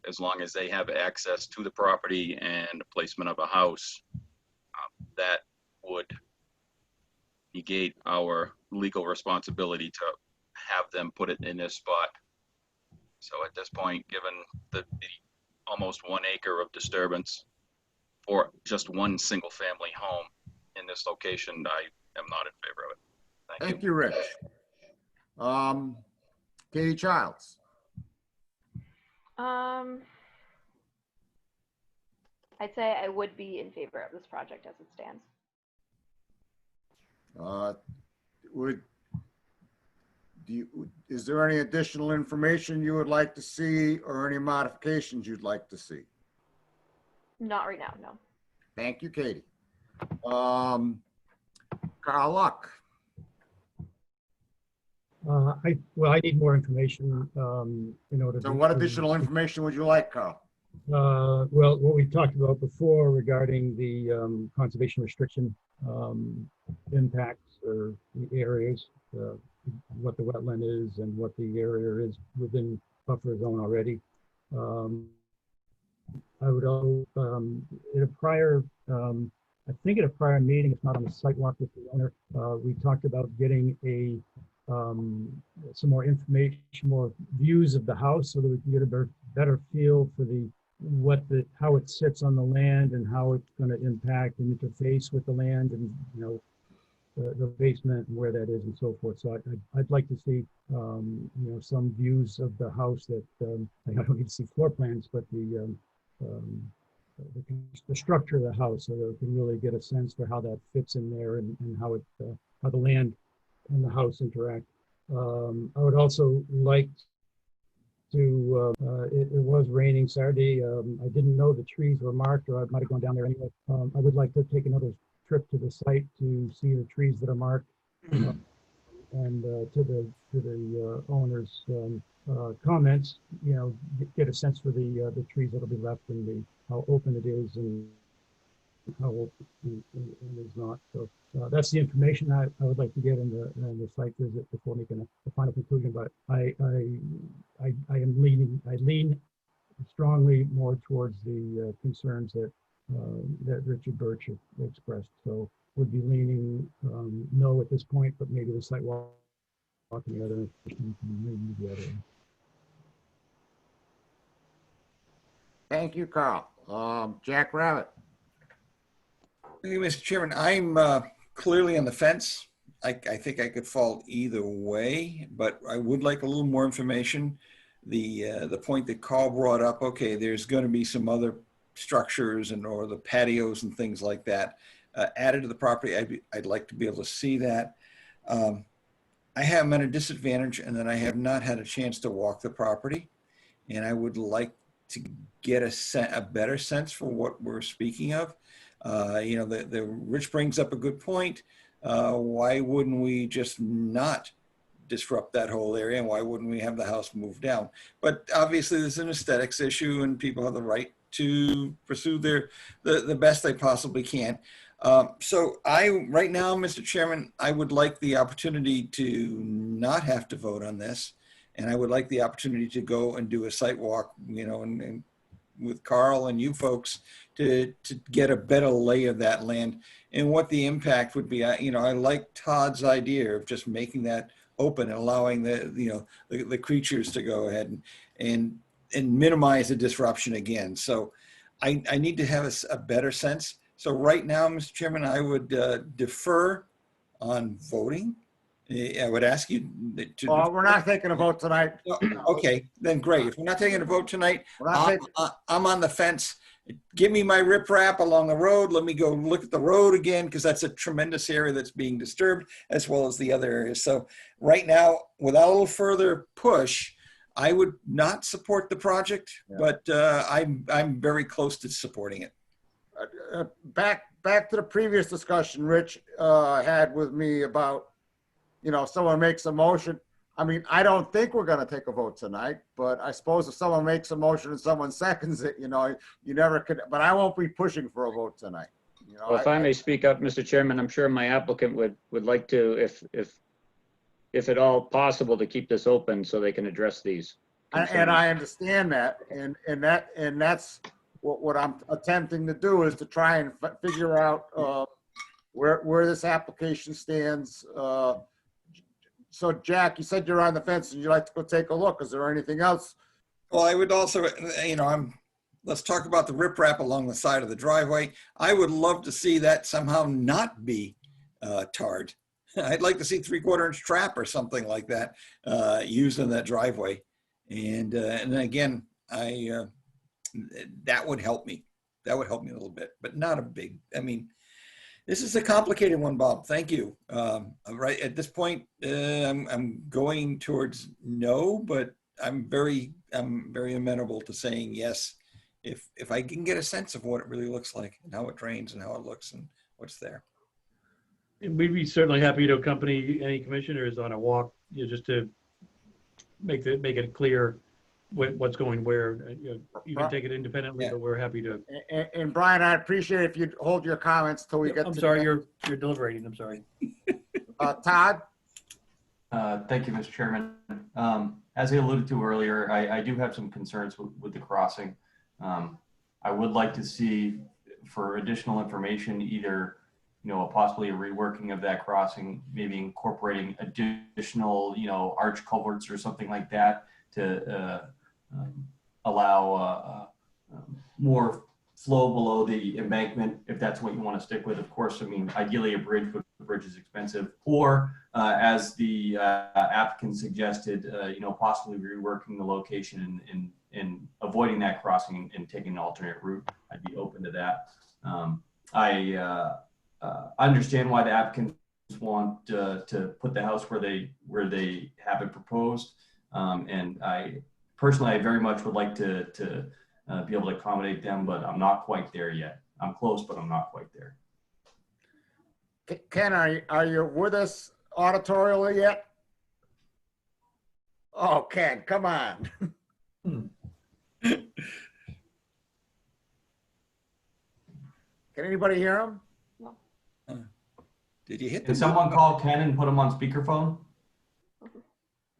as long as they have access to the property and the placement of a house, that would negate our legal responsibility to have them put it in this spot. So at this point, given the almost 1 acre of disturbance for just one single family home in this location, I am not in favor of it. Thank you, Rich. Katie Childs. I'd say I would be in favor of this project as it stands. Is there any additional information you would like to see or any modifications you'd like to see? Not right now, no. Thank you, Katie. Carl Luck. I need more information in order So to. what additional information would you like, Carl? Well, what we talked about before regarding the conservation restriction impacts or the areas, what the wetland is and what the area is within buffer zone already. I would also, in a prior, I think at a prior meeting, if not on the site walk with the owner, we talked about getting some more information, more views of the house so that we can get a better feel for how it sits on the land and how it's going to impact and interface with the land and, you know, the basement and where that is and so forth. So I'd like to see, you know, some views of the house that, I don't need to see floor plans, but the structure of the house so that we can really get a sense for how that fits in there and how the land and the house interact. I would also like to, it was raining Saturday. I didn't know the trees were marked, or I might have gone down there anyway. I would like to take another trip to the site to see the trees that are marked and to the owner's comments, you know, get a sense for the trees that'll be left and how open it is and how open it is not. So that's the information I would like to get in the site visit before making a final conclusion. But I lean strongly more towards the concerns that Richard Birch expressed. So would be leaning no at this point, but maybe the site walk and the other information maybe the other. Thank you, Carl. Jack Rabbit. Thank you, Mr. Chairman. I'm clearly on the fence. I think I could fall either way, but I would like a little more information. The point that Carl brought up, okay, there's going to be some other structures or the patios and things like that added to the property. I'd like to be able to see that. I'm at a disadvantage and then I have not had a chance to walk the property, and I would like to get a better sense for what we're speaking of. You know, the Rich brings up a good point. Why wouldn't we just not disrupt that whole area, and why wouldn't we have the house moved down? But obviously there's an aesthetics issue and people have the right to pursue the best they possibly can. So right now, Mr. Chairman, I would like the opportunity to not have to vote on this, and I would like the opportunity to go and do a site walk, you know, and with Carl and you folks to get a better lay of that land and what the impact would be. You know, I like Todd's idea of just making that open and allowing the creatures to go ahead and minimize the disruption again. So I need to have a better sense. So right now, Mr. Chairman, I would defer on voting. I would ask you to. Well, we're not taking a vote tonight. Okay, then great. If we're not taking a vote tonight, I'm on the fence. Give me my riprap along the road. Let me go look at the road again, because that's a tremendous area that's being disturbed, as well as the other areas. So right now, without a little further push, I would not support the project, but I'm very close to supporting it. Back to the previous discussion Rich had with me about, you know, someone makes a motion. I mean, I don't think we're going to take a vote tonight, but I suppose if someone makes a motion and someone seconds it, you know, you never could, but I won't be pushing for a vote tonight. You know, Well, if I may speak up, Mr. Chairman, I'm sure my applicant would like to, if at all possible, to keep this open so they can address these concerns. And I understand that, and that's what I'm attempting to do, is to try and figure out where this application stands. So Jack, you said you're on the fence and you'd like to go take a look. Is there anything else? Well, I would also, you know, let's talk about the riprap along the side of the driveway. I would love to see that somehow not be tarred. I'd like to see 3/4 inch trap or something like that used in that driveway. And then again, that would help me. That would help me a little bit, but not a big, I mean, this is a complicated one, Bob. Thank you. Right at this point, I'm going towards no, but I'm very amenable to saying yes if I can get a sense of what it really looks like and how it drains and how it looks and what's there. And we'd be certainly happy to accompany any commissioners on a walk, just to make it clear what's going where. You can take it independently, but we're happy to. And Brian, I appreciate if you'd hold your comments till we get. I'm to sorry, the you're deliberating. I'm sorry. Todd. Thank you, Mr. Chairman. As I alluded to earlier, I do have some concerns with the crossing. I would like to see, for additional information, either possibly a reworking of that crossing, maybe incorporating additional arch culverts or something like that to allow more flow below the embankment, if that's what you want to stick with. Of course, I mean, ideally a bridge, but the bridge is expensive. Or as the applicant suggested, possibly reworking the location and avoiding that crossing and taking an alternate route. I'd be open to that. I understand why the applicants want to put the house where they have it proposed, and I very much would like to be able to accommodate them, but I'm not quite there yet. I'm close, but I'm not quite there. Ken, are you with us auditorially yet? Oh, Ken, come on. Can anybody hear him? No. Did you hit? Can someone call Ken and put him on speakerphone?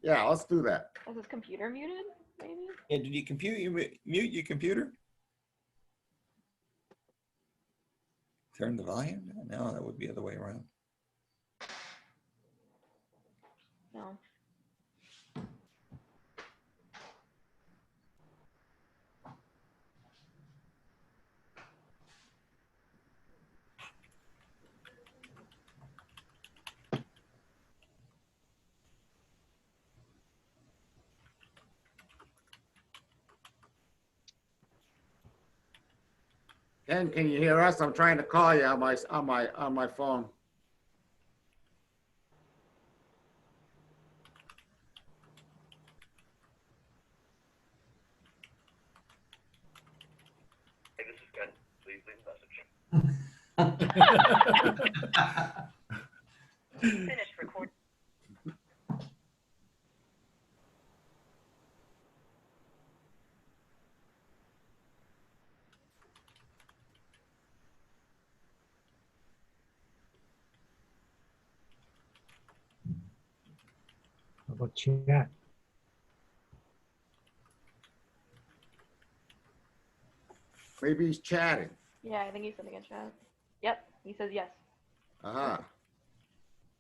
Yeah, let's do that. Is his computer muted? Maybe. Yeah, did you mute your computer? Turn the volume? No, that would be the other way around. No. Ken, can you hear us? I'm trying to call you on my phone. Hey, this is Ken. Please leave a message. Finish recording. How about chat? Maybe he's chatting. Yeah, I think he's sending a chat. Yep, he says yes. Aha.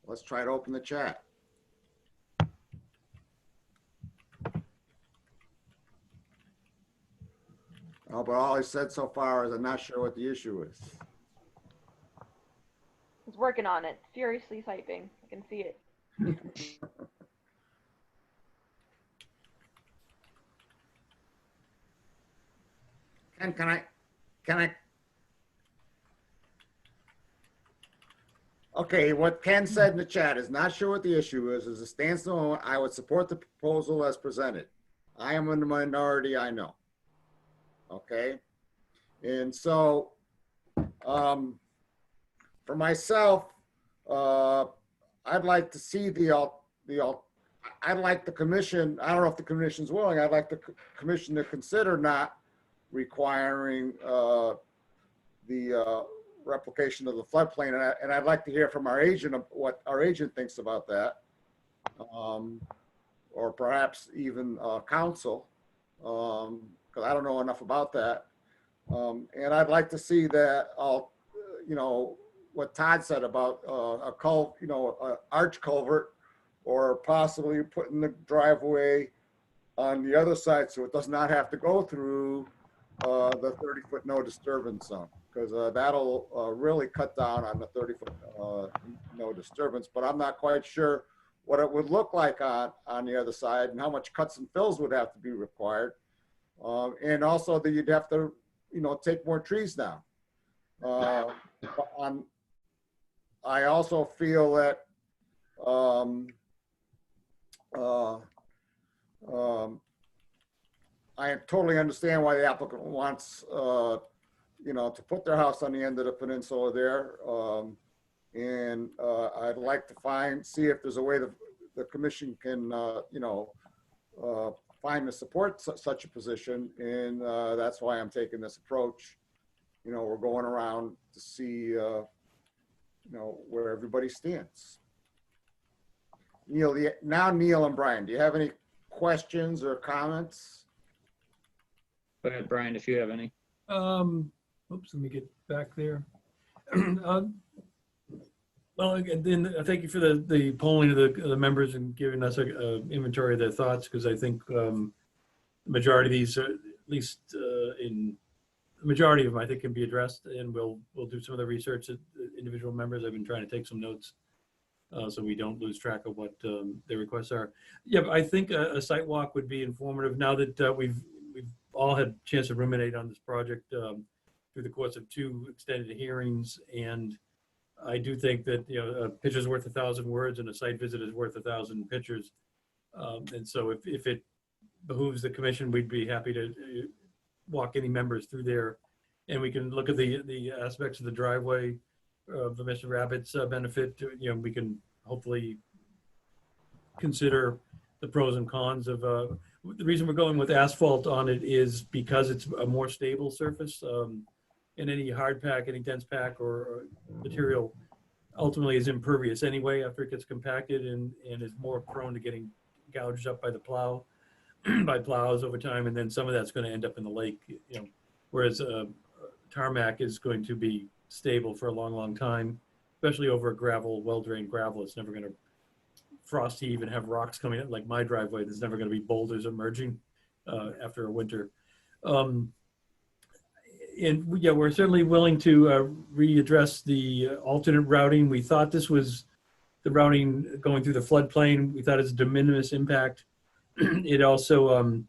Let's try to open the chat. Oh, but all he said so far is I'm not sure what the issue is. He's working on it, furiously typing. I can see it. And can I? Okay, what Ken said in the chat is not sure what the issue is. As it stands alone, I would support the proposal as presented. I am in the minority, I know. Okay, and so for myself, I'd like to see I'd like the commission. I don't know if the commission's willing. I'd like the commission to consider not requiring the replication of the floodplain, and I'd like to hear from our agent of what our agent thinks about that, or perhaps even council, because I don't know enough about that. And I'd like to see that what Todd said about a arch culvert, or possibly putting the driveway on the other side so it does not have to go through the 30-foot no disturbance zone, because that'll really cut down on the 30-foot no disturbance. But I'm not quite sure what it would look like on the other side, and how much cuts and fills would have to be required, and also that you'd have to take more trees down. I also feel that I totally understand why the applicant wants, to put their house on the end of the peninsula there. And I'd like to see if there's a way that the commission can, find the support such a position. And that's why I'm taking this approach. We're going around to see, where everybody stands. Neil and Brian, do you have any questions or comments? Go ahead, Brian, if you have any. Oops, let me get back there. Well, again, then thank you for the polling of the members and giving us a inventory of their thoughts, because I think the majority of these, at least in the majority of them, I think can be addressed, and we'll do some of the research at individual members. I've been trying to take some notes so we don't lose track of what their requests are. Yeah, but I think a site walk would be informative now that we've all had a chance to ruminate on this project through the course of 2 extended hearings. And I do think that, a picture's worth 1,000 words and a site visit is worth 1,000 pictures. And so if it behooves the commission, we'd be happy to walk any members through there. And we can look at the aspects of the driveway for Mr. Rabbit's benefit. We can hopefully consider the pros and cons of the reason we're going with asphalt on it is because it's a more stable surface. And any hard pack, any dense pack or material ultimately is impervious anyway after it gets compacted and is more prone to getting gouged up by the plow, by plows over time. And then some of that's going to end up in the lake, whereas tarmac is going to be stable for a long, long time, especially over gravel, well-drained gravel. It's never going to frost heave and have rocks coming out like my driveway. There's never going to be boulders emerging after a winter. And yeah, we're certainly willing to readdress the alternate routing. We thought this was the routing going through the floodplain. We thought it's a de minimis impact. It also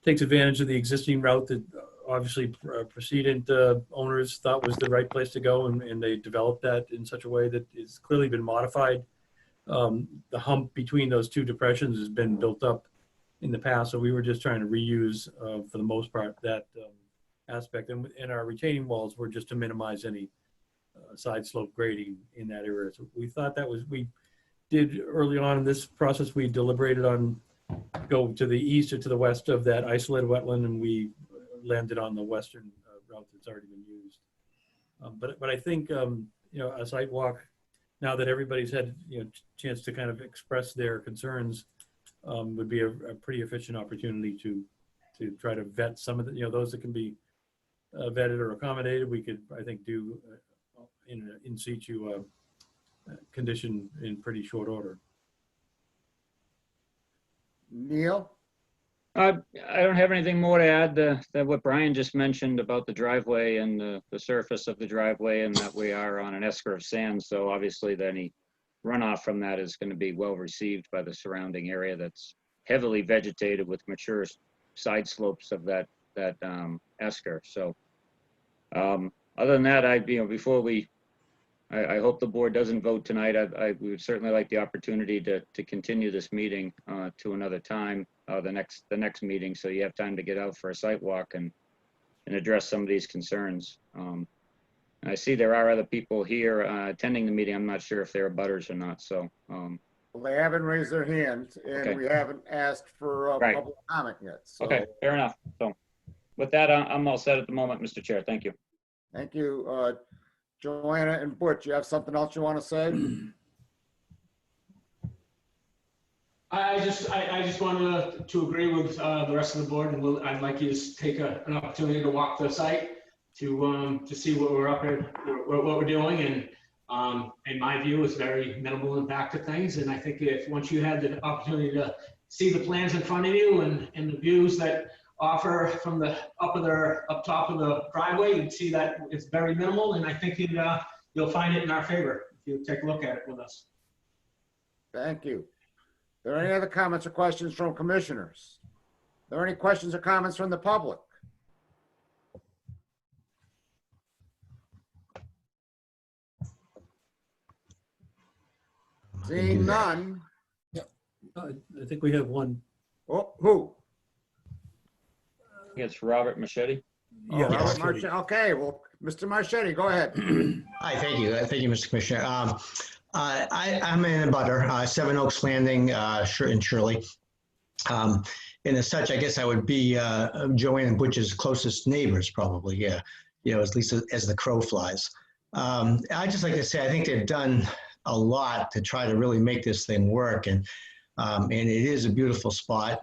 takes advantage of the existing route that obviously precedent owners thought was the right place to go, and they developed that in such a way that it's clearly been modified. The hump between those 2 depressions has been built up in the past, so we were just trying to reuse, for the most part, that aspect. And our retaining walls were just to minimize any side slope grading in that area. So we thought that was, we did early on in this process, we deliberated on go to the east or to the west of that isolated wetland, and we landed on the western route that's already been used. But I think, a site walk, now that everybody's had chance to kind of express their concerns, would be a pretty efficient opportunity to try to vet some of the, those that can be vetted or accommodated. We could, I think, do in situ condition in pretty short order. Neil? I don't have anything more to add than what Brian just mentioned about the driveway and the surface of the driveway, and that we are on an esker of sand. So obviously any runoff from that is going to be well received by the surrounding area that's heavily vegetated with mature side slopes of that esker. So other than that, before I hope the board doesn't vote tonight. We would certainly like the opportunity to continue this meeting to another time, the next meeting, so you have time to get out for a site walk and address some of these concerns. And I see there are other people here attending the meeting. I'm not sure if they're abutters or not. So well, they haven't raised their hand, and okay. We haven't asked for right. public comment yet. So. Okay, fair enough. So with that, I'm all set at the moment, Mr. Chair. Thank you. Thank you. Joanna and Butch, you have something else you want to say? I just wanted to agree with the rest of the board, and I'd like you to take an opportunity to walk the site to see what we're up at, what we're doing, and in my view, it's very minimal impact to things. And I think if once you had the opportunity to see the plans in front of you and the views that offer from the up top of the driveway, you'd see that it's very minimal, and I think you'll find it in our favor if you take a look at it with us. Thank you. Are there any other comments or questions from commissioners? Are there any questions or comments from the public? Seeing none. I think we have one. Oh, who? It's Robert Machete. Yeah. Robert Marchetti. Okay, well, Mr. Marchetti, go ahead. Hi, thank you. Thank you, Mr. Commissioner. I'm in a butter, Seven Oaks Landing, in Shirley. And as such, I guess I would be Joanne and Butch's closest neighbors, probably. Yeah, at least as the crow flies. I just like to say, I think they've done a lot to try to really make this thing work, and it is a beautiful spot.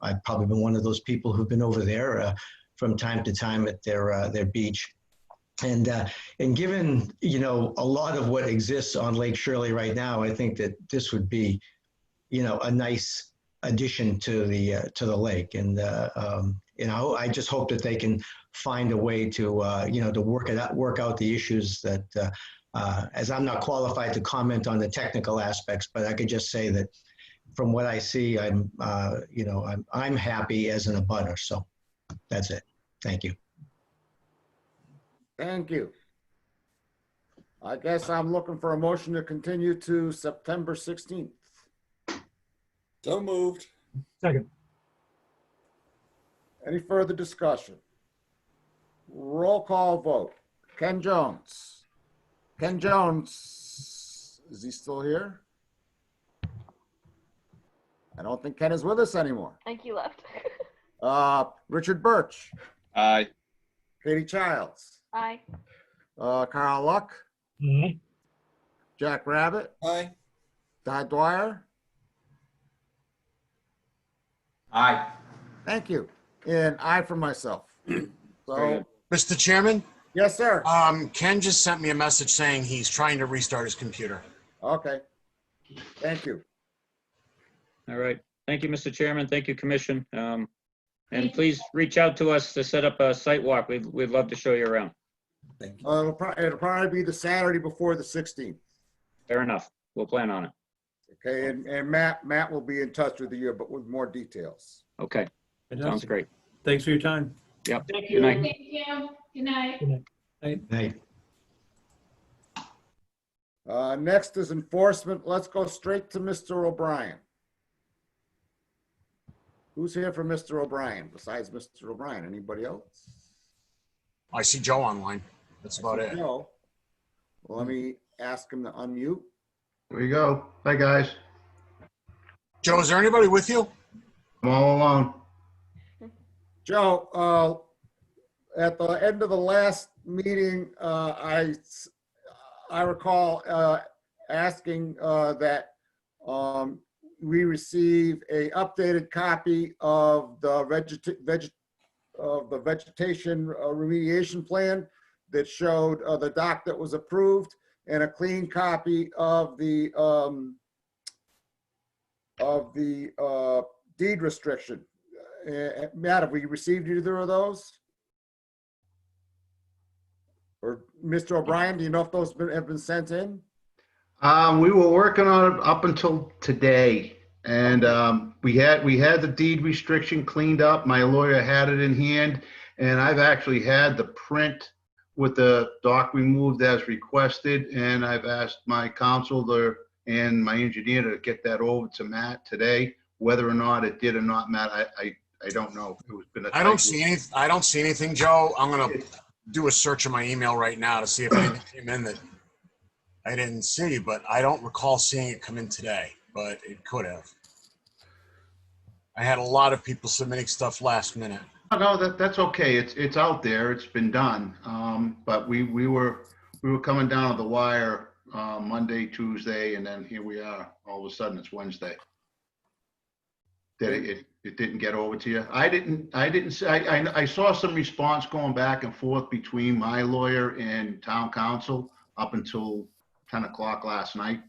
I've probably been one of those people who've been over there from time to time at their beach. And given, a lot of what exists on Lake Shirley right now, I think that this would be, a nice addition to the lake. And, I just hope that they can find a way to, to work out the issues that, as I'm not qualified to comment on the technical aspects, but I could just say that from what I see, I'm happy as an abutter. So that's it. Thank you. Thank you. I guess I'm looking for a motion to continue to September 16th. So moved. Second. Any further discussion? Roll call vote. Ken Jones. Ken Jones, is he still here? I don't think Ken is with us anymore. I think he left. Richard Birch. Aye. Katie Childs. Aye. Carl Luck. Aye. Jack Rabbit. Aye. Todd Dwyer. Aye. Thank you. And I for myself. So, Mr. Chairman? yes, sir. Ken just sent me a message saying he's trying to restart his computer. Okay. Thank you. All right. Thank you, Mr. Chairman. Thank you, Commission. And please reach out to us to set up a site walk. We'd love to show you around. Thank you. It'll probably be the Saturday before the 16th. Fair enough. We'll plan on it. Okay, and Matt will be in touch with you, but with more details. Okay. Sounds great. Thanks for your time. Yep. Thank Good you. night. Thank you. Good night. Good night. Hey. Next is enforcement. Let's go straight to Mr. O'Brien. Who's here for Mr. O'Brien besides Mr. O'Brien? Anybody else? I see Joe online. That's about it. No. Well, let me ask him to unmute. There you go. Hi, guys. Joe, is there anybody with you? I'm all alone. Joe, at the end of the last meeting, I recall asking that we receive a updated copy of the vegetation remediation plan that showed the dock that was approved, and a clean copy of the deed restriction. Matt, have we received either of those? Or Mr. O'Brien, do you know if those have been sent in? We were working on it up until today, and we had the deed restriction cleaned up. My lawyer had it in hand, and I've actually had the print with the dock removed as requested, and I've asked my counsel and my engineer to get that over to Matt today. Whether or not it did or not, Matt, I don't know. It was been I don't see anything, Joe. I'm gonna do a search of my email right now to see if anything came in that I didn't see, but I don't recall seeing it come in today, but it could have. I had a lot of people submitting stuff last minute. No, that's okay. It's out there. It's been done. But we were coming down to the wire Monday, Tuesday, and then here we are. All of a sudden, it's Wednesday. It didn't get over to you. I saw some response going back and forth between my lawyer and town council up until 10 o'clock last night.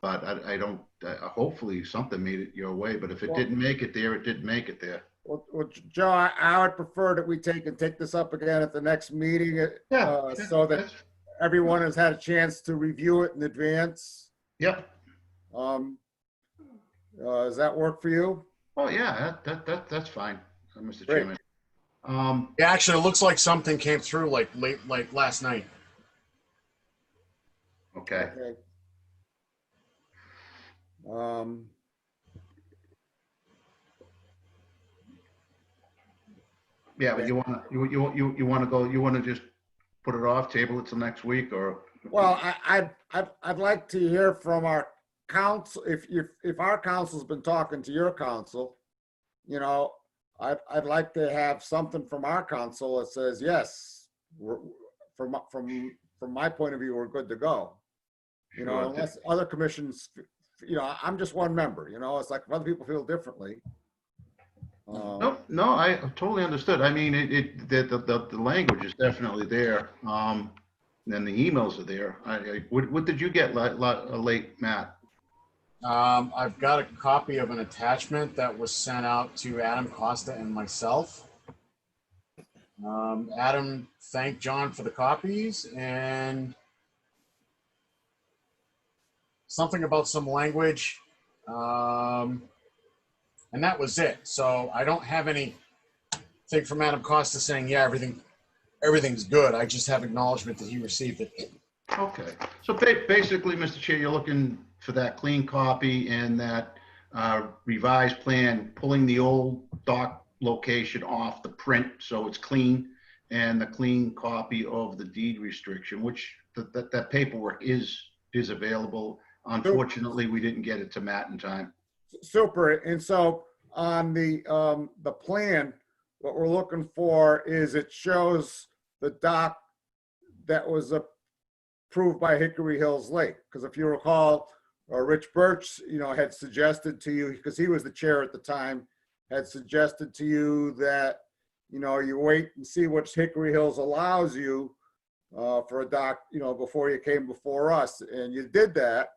But I don't, hopefully something made it your way, but if it didn't make it there, it didn't make it there. Well, Joe, I would prefer that we take this up again at the next meeting, so that everyone has had a chance to review it in advance. Yep. Does that work for you? Oh yeah, that's fine, Mr. Chairman. Yeah, actually, it looks like something came through like last night. Okay. Yeah, but you want to just put it off, table it till next week, or? Well, I'd like to hear from our council, if our council's been talking to your council, you know, I'd like to have something from our council that says, yes, from my point of view, we're good to go. You know, Sure. unless other commissions, you know, I'm just one member, you know, it's like if other people feel differently. No, I totally understood. I mean, the language is definitely there. And the emails are there. What did you get late, Matt? I've got a copy of an attachment that was sent out to Adam Costa and myself. Adam thanked John for the copies and something about some language. And that was it. So I don't have anything from Adam Costa saying, yeah, everything's good. I just have acknowledgement that he received it. Okay. So basically, Mr. Chair, you're looking for that clean copy and that revised plan, pulling the old dock location off the print so it's clean, and the clean copy of the deed restriction, which that paperwork is available. Unfortunately, we didn't get it to Matt in time. Super. And so on the plan, what we're looking for is it shows the dock that was approved by Hickory Hills Lake. Because if you recall, Rich Birch, you know, had suggested to you, because he was the chair at the time, had suggested to you that, you know, you wait and see what Hickory Hills allows you for a dock, you know, before you came before us. And you did that.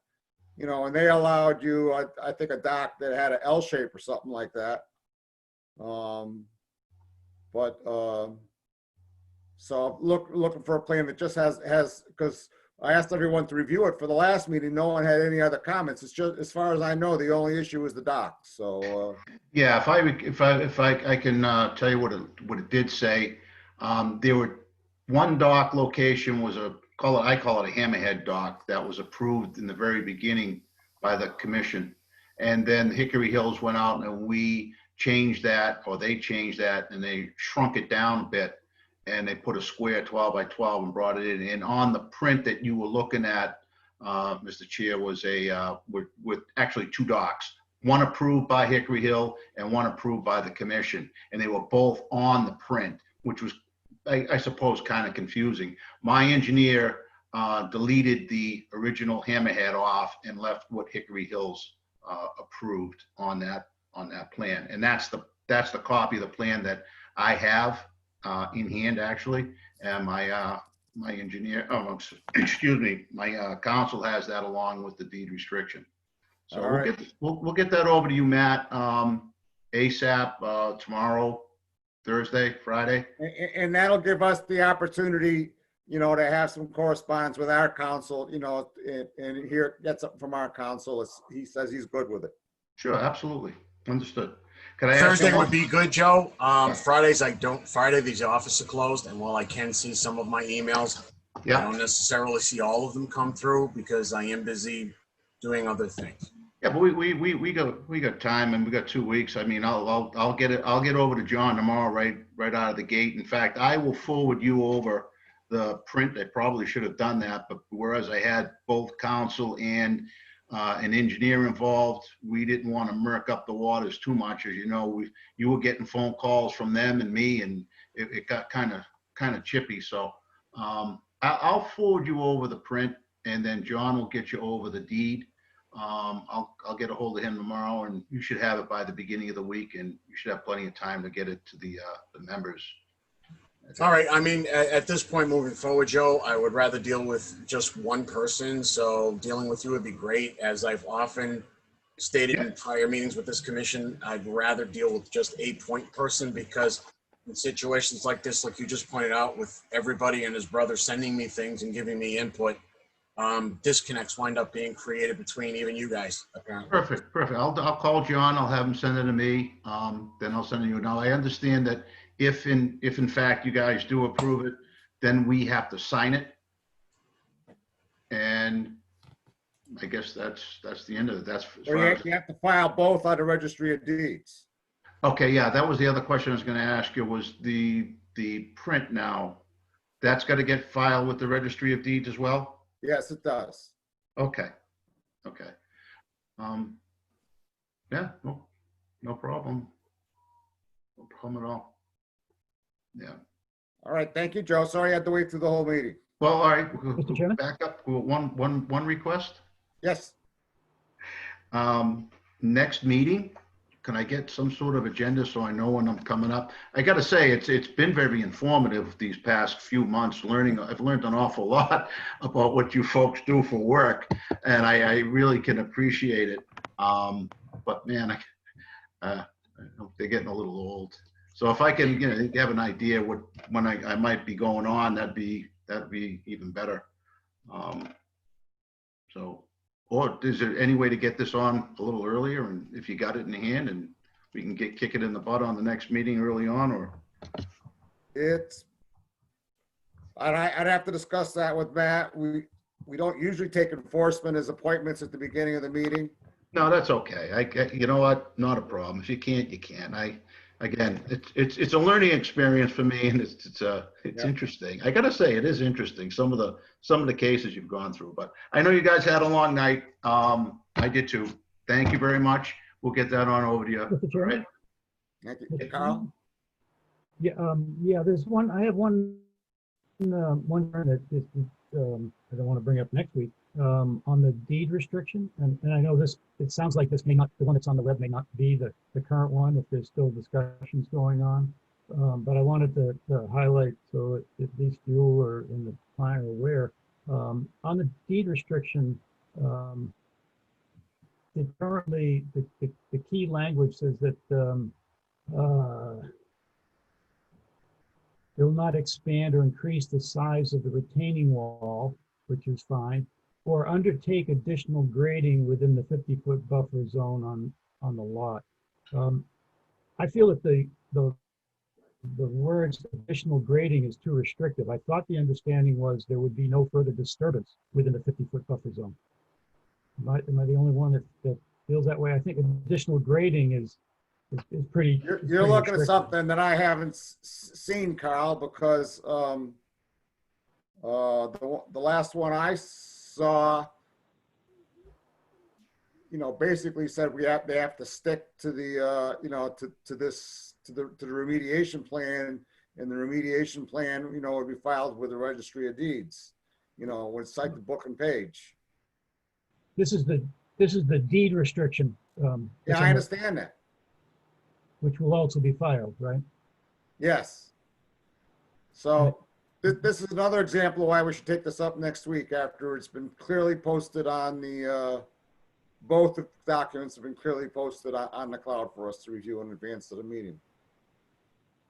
You know, and they allowed you, I think, a dock that had an L shape or something like that. So looking for a plan that just has, because I asked everyone to review it for the last meeting. No one had any other comments. It's just, as far as I know, the only issue is the dock. So yeah, if I can tell you what it did say. There were one dock location was I call it a hammerhead dock that was approved in the very beginning by the commission. And then Hickory Hills went out and we changed that, or they changed that, and they shrunk it down a bit. And they put a square 12 by 12 and brought it in. And on the print that you were looking at, Mr. Chair, was with actually two docks, one approved by Hickory Hill and one approved by the commission. And they were both on the print, which was, I suppose, kind of confusing. My engineer deleted the original hammerhead off and left what Hickory Hills approved on that plan. And that's the copy of the plan that I have in hand, actually. And my engineer, excuse me, my counsel has that along with the deed restriction. So we'll get that over to you, Matt, ASAP, tomorrow, Thursday, Friday. and that'll give us the opportunity, you know, to have some correspondence with our council, you know, and get something from our council. He says he's good with it. Sure, absolutely. Understood. Can I Thursday would be good, Joe. Fridays, Friday, these offices are closed. And while I can see some of my emails, I don't necessarily see all of them come through because I am busy doing other things. Yeah, but we got time, and we got 2 weeks. I mean, I'll get over to John tomorrow, right out of the gate. In fact, I will forward you over the print. I probably should have done that, but whereas I had both counsel and an engineer involved, we didn't want to murk up the waters too much. As you know, you were getting phone calls from them and me, and it got kind of chippy. So I'll forward you over the print, and then John will get you over the deed. I'll get a hold of him tomorrow, and you should have it by the beginning of the week, and you should have plenty of time to get it to the members. All right. I mean, at this point moving forward, Joe, I would rather deal with just one person. So dealing with you would be great. As I've often stated in prior meetings with this commission, I'd rather deal with just a point person, because in situations like this, like you just pointed out, with everybody and his brother sending me things and giving me input, disconnects wind up being created between even you guys, apparently. Perfect. I'll call John. I'll have him send it to me. Then I'll send it to you. Now, I understand that if in fact you guys do approve it, then we have to sign it. And I guess that's the end of it. That's as far as, you have to file both on the registry of deeds. Okay, yeah, that was the other question I was going to ask you, was the print now. That's got to get filed with the Registry of Deeds as well? Yes, it does. Okay, okay. Yeah, no problem. No problem at all. Yeah. All right, thank you, Joe. Sorry I had to wait through the whole meeting. Well, all right, Mr. Chairman? back up, one request. Yes. Next meeting, can I get some sort of agenda so I know when I'm coming up? I got to say, it's been very informative these past few months. I've learned an awful lot about what you folks do for work, and I really can appreciate it. But man, they're getting a little old. So if I can, have an idea when I might be going on, that'd be even better. Or is there any way to get this on a little earlier, and if you got it in hand, and we can kick it in the butt on the next meeting early on, or? I'd have to discuss that with Matt. We don't usually take enforcement as appointments at the beginning of the meeting. No, that's okay. You know what? Not a problem. If you can't, you can't. Again, it's a learning experience for me, and it's interesting. I gotta say, it is interesting, some of the cases you've gone through. But I know you guys had a long night. I did too. Thank you very much. We'll get that on over to you. Mr. Chairman? Thank you, Carl. Yeah, there's one. I have one that I don't want to bring up next week on the deed restriction, and I know this. It sounds like this may not, the one that's on the web may not be the current one if there's still discussions going on. But I wanted to highlight so at least you are in the plan are aware. On the deed restriction, currently the key language says that it will not expand or increase the size of the retaining wall, which is fine, or undertake additional grading within the 50-foot buffer zone on the lot. I feel that the words additional grading is too restrictive. I thought the understanding was there would be no further disturbance within the 50-foot buffer zone. Am I the only one that feels that way? I think additional grading is pretty. You're looking at something that I haven't seen, Carl, because the last one I saw, basically said they have to stick to the to the remediation plan, and the remediation plan would be filed with the Registry of Deeds, would cite the book and page. This is the deed restriction. Yeah, I understand that. Which will also be filed, right? Yes. So this is another example of why we should take this up next week after it's been clearly posted on the, both the documents have been clearly posted on the cloud for us to review in advance of the meeting.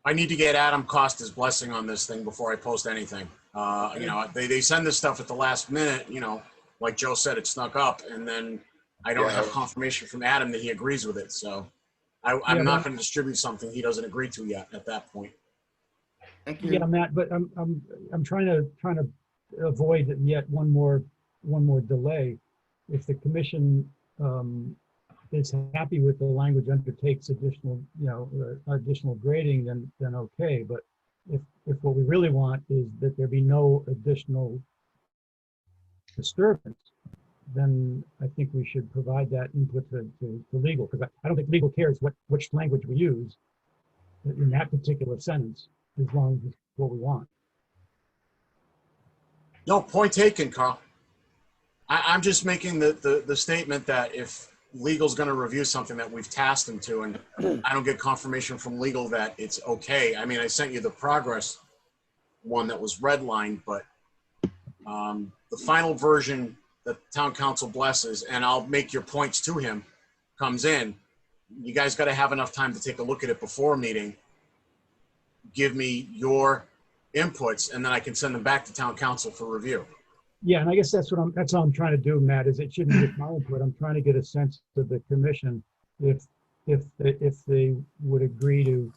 I need to get Adam Costa's blessing on this thing before I post anything. They send this stuff at the last minute, like Joe said, it snuck up, and then I don't have confirmation from Adam that he agrees with it. So I'm not going to distribute something he doesn't agree to yet at that point. Thank you. Yeah, Matt, but I'm trying to avoid yet one more delay. If the commission is happy with the language undertakes additional additional grading, then okay. But if what we really want is that there be no additional disturbance, then I think we should provide that input to legal, because I don't think legal cares which language we use in that particular sentence, as long as it's what we want. No, point taken, Carl. I'm just making the statement that if legal's going to review something that we've tasked them to, and I don't get confirmation from legal that it's okay. I mean, I sent you the progress one that was redlined, but the final version that town council blesses, and I'll make your points to him, comes in. You guys got to have enough time to take a look at it before a meeting. Give me your inputs, and then I can send them back to town council for review. Yeah, and I guess that's all I'm trying to do, Matt. Is it shouldn't be my input. I'm trying to get a sense of the commission if they would agree to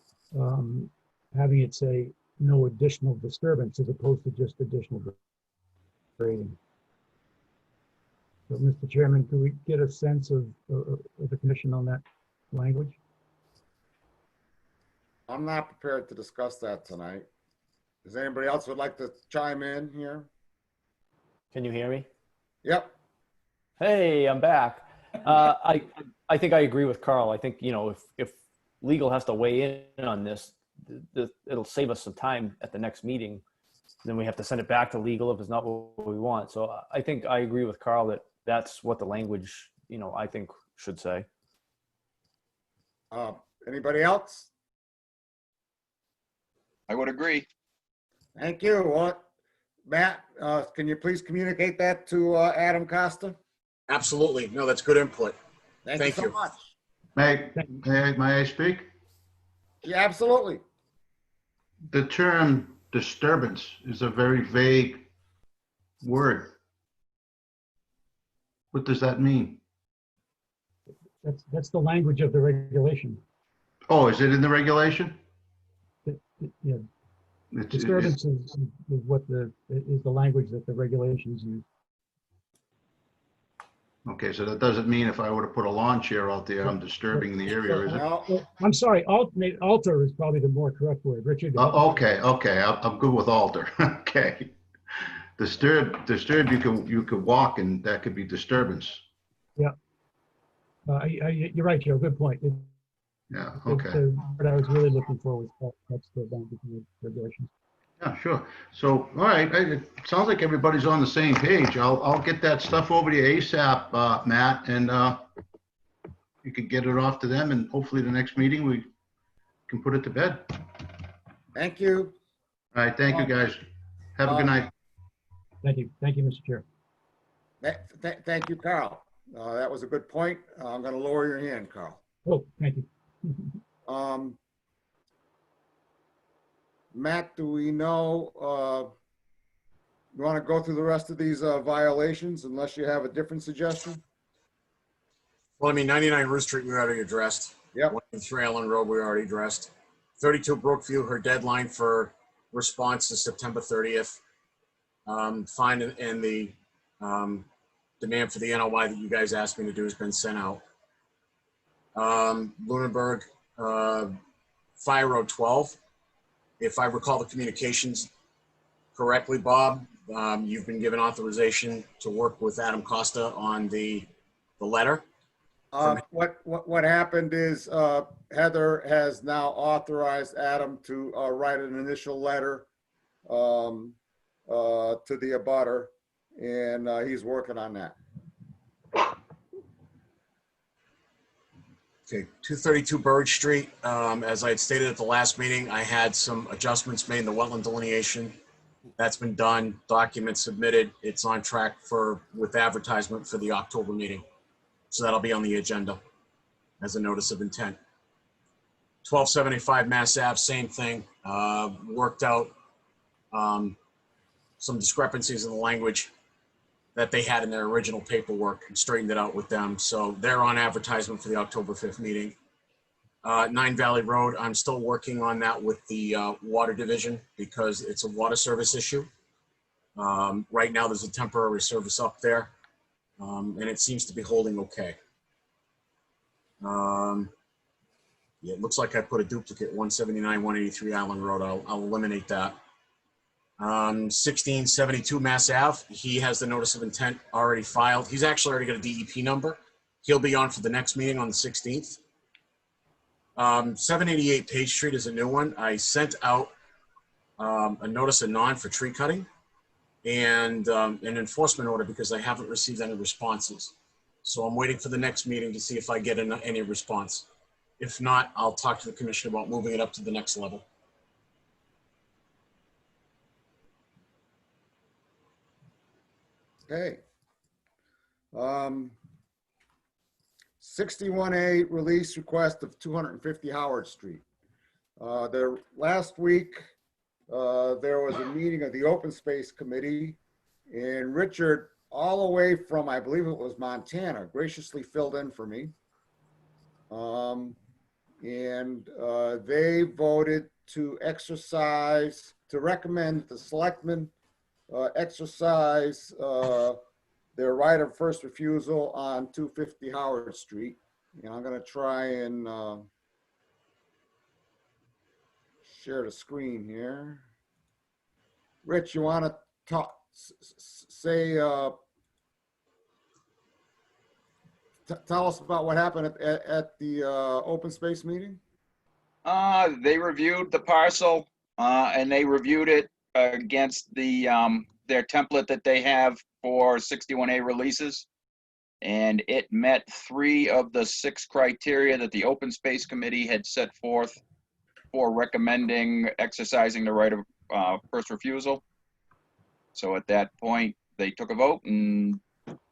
having it say no additional disturbance as opposed to just additional grading. So, Mr. Chairman, can we get a sense of the commission on that language? I'm not prepared to discuss that tonight. Is there anybody else who would like to chime in here? Can you hear me? Yep. Hey, I'm back. I think I agree with Carl. I think, you know, if legal has to weigh in on this, it'll save us some time at the next meeting. Then we have to send it back to legal if it's not what we want. So I think I agree with Carl that that's what the language, you know, I think should say. Anybody else? I would agree. Thank you. Matt, can you please communicate that to Adam Costa? Absolutely. No, that's good input. Thank you so much. May I speak? Yeah, absolutely. The term disturbance is a very vague word. What does that mean? That's the language of the regulation. Oh, is it in the regulation? Yeah. Disturbance is what is the language that the regulations use. Okay, so that doesn't mean if I were to put a lawn chair out there, I'm disturbing the area, is it? I'm sorry, alter is probably the more correct word, Richard. Okay, I'm good with alter. Okay. Disturb, you could walk and that could be disturbance. Yeah. You're right, Joe, good point. Yeah, okay. What I was really looking for was that's the language of the regulations. Yeah, sure. So, all right, it sounds like everybody's on the same page. I'll get that stuff over to you ASAP, Matt, and you could get it off to them, and hopefully the next meeting we can put it to bed. Thank you. All right, thank you, guys. Have a good night. Thank you, Mr. Chair. Thank you, Carl. That was a good point. I'm going to lower your hand, Carl. Oh, thank you. Matt, do we know, you want to go through the rest of these violations unless you have a different suggestion? Well, I mean, 99 Roost Street, we already addressed. Yep. 183 Allen Road, we already addressed. 32 Brookview, her deadline for response is September 30th. Fine, and the demand for the NOI that you guys asked me to do has been sent out. Lunenburg, Fire Road 12. If I recall the communications correctly, Bob, you've been given authorization to work with Adam Costa on the letter. What happened is Heather has now authorized Adam to write an initial letter to the abutter, and he's working on that. Okay, 232 Burridge Street. As I had stated at the last meeting, I had some adjustments made in the wetland delineation. That's been done, documents submitted. It's on track with advertisement for the October meeting. So that'll be on the agenda as a notice of intent. 1275 Mass Ave, same thing. Worked out some discrepancies in the language that they had in their original paperwork and straightened it out with them. So they're on advertisement for the October 5th meeting. 9 Valley Road, I'm still working on that with the water division because it's a water service issue. Right now there's a temporary service up there and it seems to be holding okay. Yeah, it looks like I put a duplicate 179, 183 Allen Road. I'll eliminate that. 1672 Mass Ave, he has the notice of intent already filed. He's actually already got a DEP number. He'll be on for the next meeting on the 16th. 788 Page Street is a new one. I sent out a notice of non for tree cutting and an enforcement order because I haven't received any responses. So I'm waiting for the next meeting to see if I get any response. If not, I'll talk to the commission about moving it up to the next level. Okay. 61A release request of 250 Howard Street. Last week, there was a meeting of the Open Space Committee, and Richard, all the way from, I believe it was Montana, graciously filled in for me. They voted to recommend the selectmen exercise their right of first refusal on 250 Howard Street. And I'm going to try and share the screen here. Rich, you want to talk, say, tell us about what happened at the open space meeting? They reviewed the parcel, and they reviewed it against the, their template that they have for 61A releases. And it met 3 of the 6 criteria that the Open Space Committee had set forth for recommending exercising the right of first refusal. So at that point, they took a vote and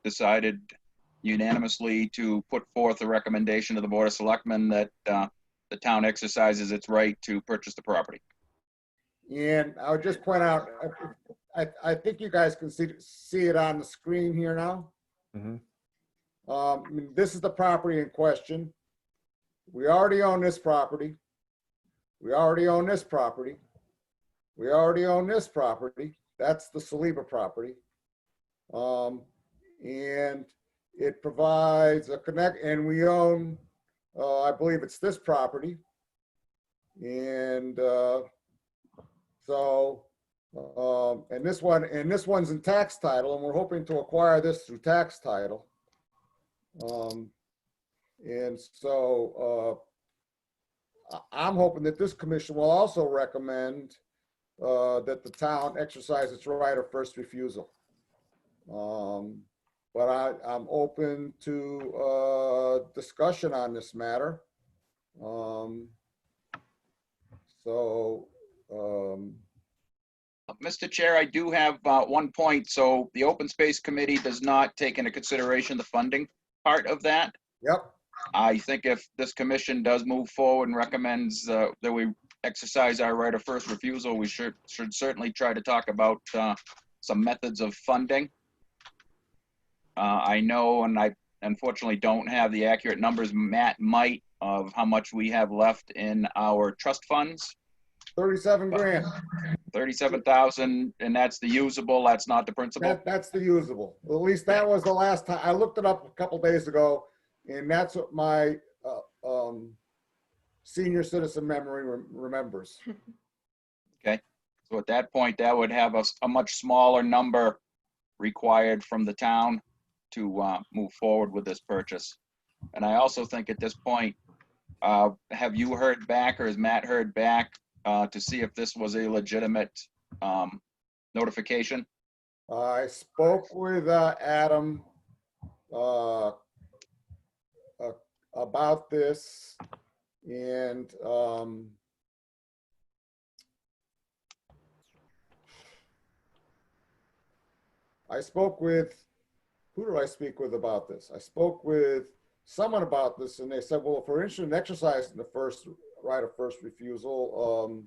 decided unanimously to put forth a recommendation to the Board of Selectmen that the town exercises its right to purchase the property. And I would just point out, I think you guys can see it on the screen here now. Mhm. I mean, this is the property in question. We already own this property. We already own this property. We already own this property. That's the Saliba property. And it provides a connect, and we own, I believe it's this property. And and this one's in tax title, and we're hoping to acquire this through tax title. And so I'm hoping that this commission will also recommend that the town exercise its right of first refusal. But I'm open to discussion on this matter. Mr. Chair, I do have one point. So the Open Space Committee does not take into consideration the funding part of that. Yep. I think if this commission does move forward and recommends that we exercise our right of first refusal, we should certainly try to talk about some methods of funding. I know, and I unfortunately don't have the accurate numbers, Matt might, of how much we have left in our trust funds. 37 grand. 37,000, and that's the usable, that's not the principal? That's the usable. At least that was the last time. I looked it up a couple days ago, and that's what my senior citizen memory remembers. Okay, so at that point, that would have a much smaller number required from the town to move forward with this purchase. And I also think at this point, have you heard back, or has Matt heard back to see if this was a legitimate notification? I spoke with Adam about this, and I spoke with, who did I speak with about this? I spoke with someone about this, and they said, well, if we're interested in exercising the first right of first refusal,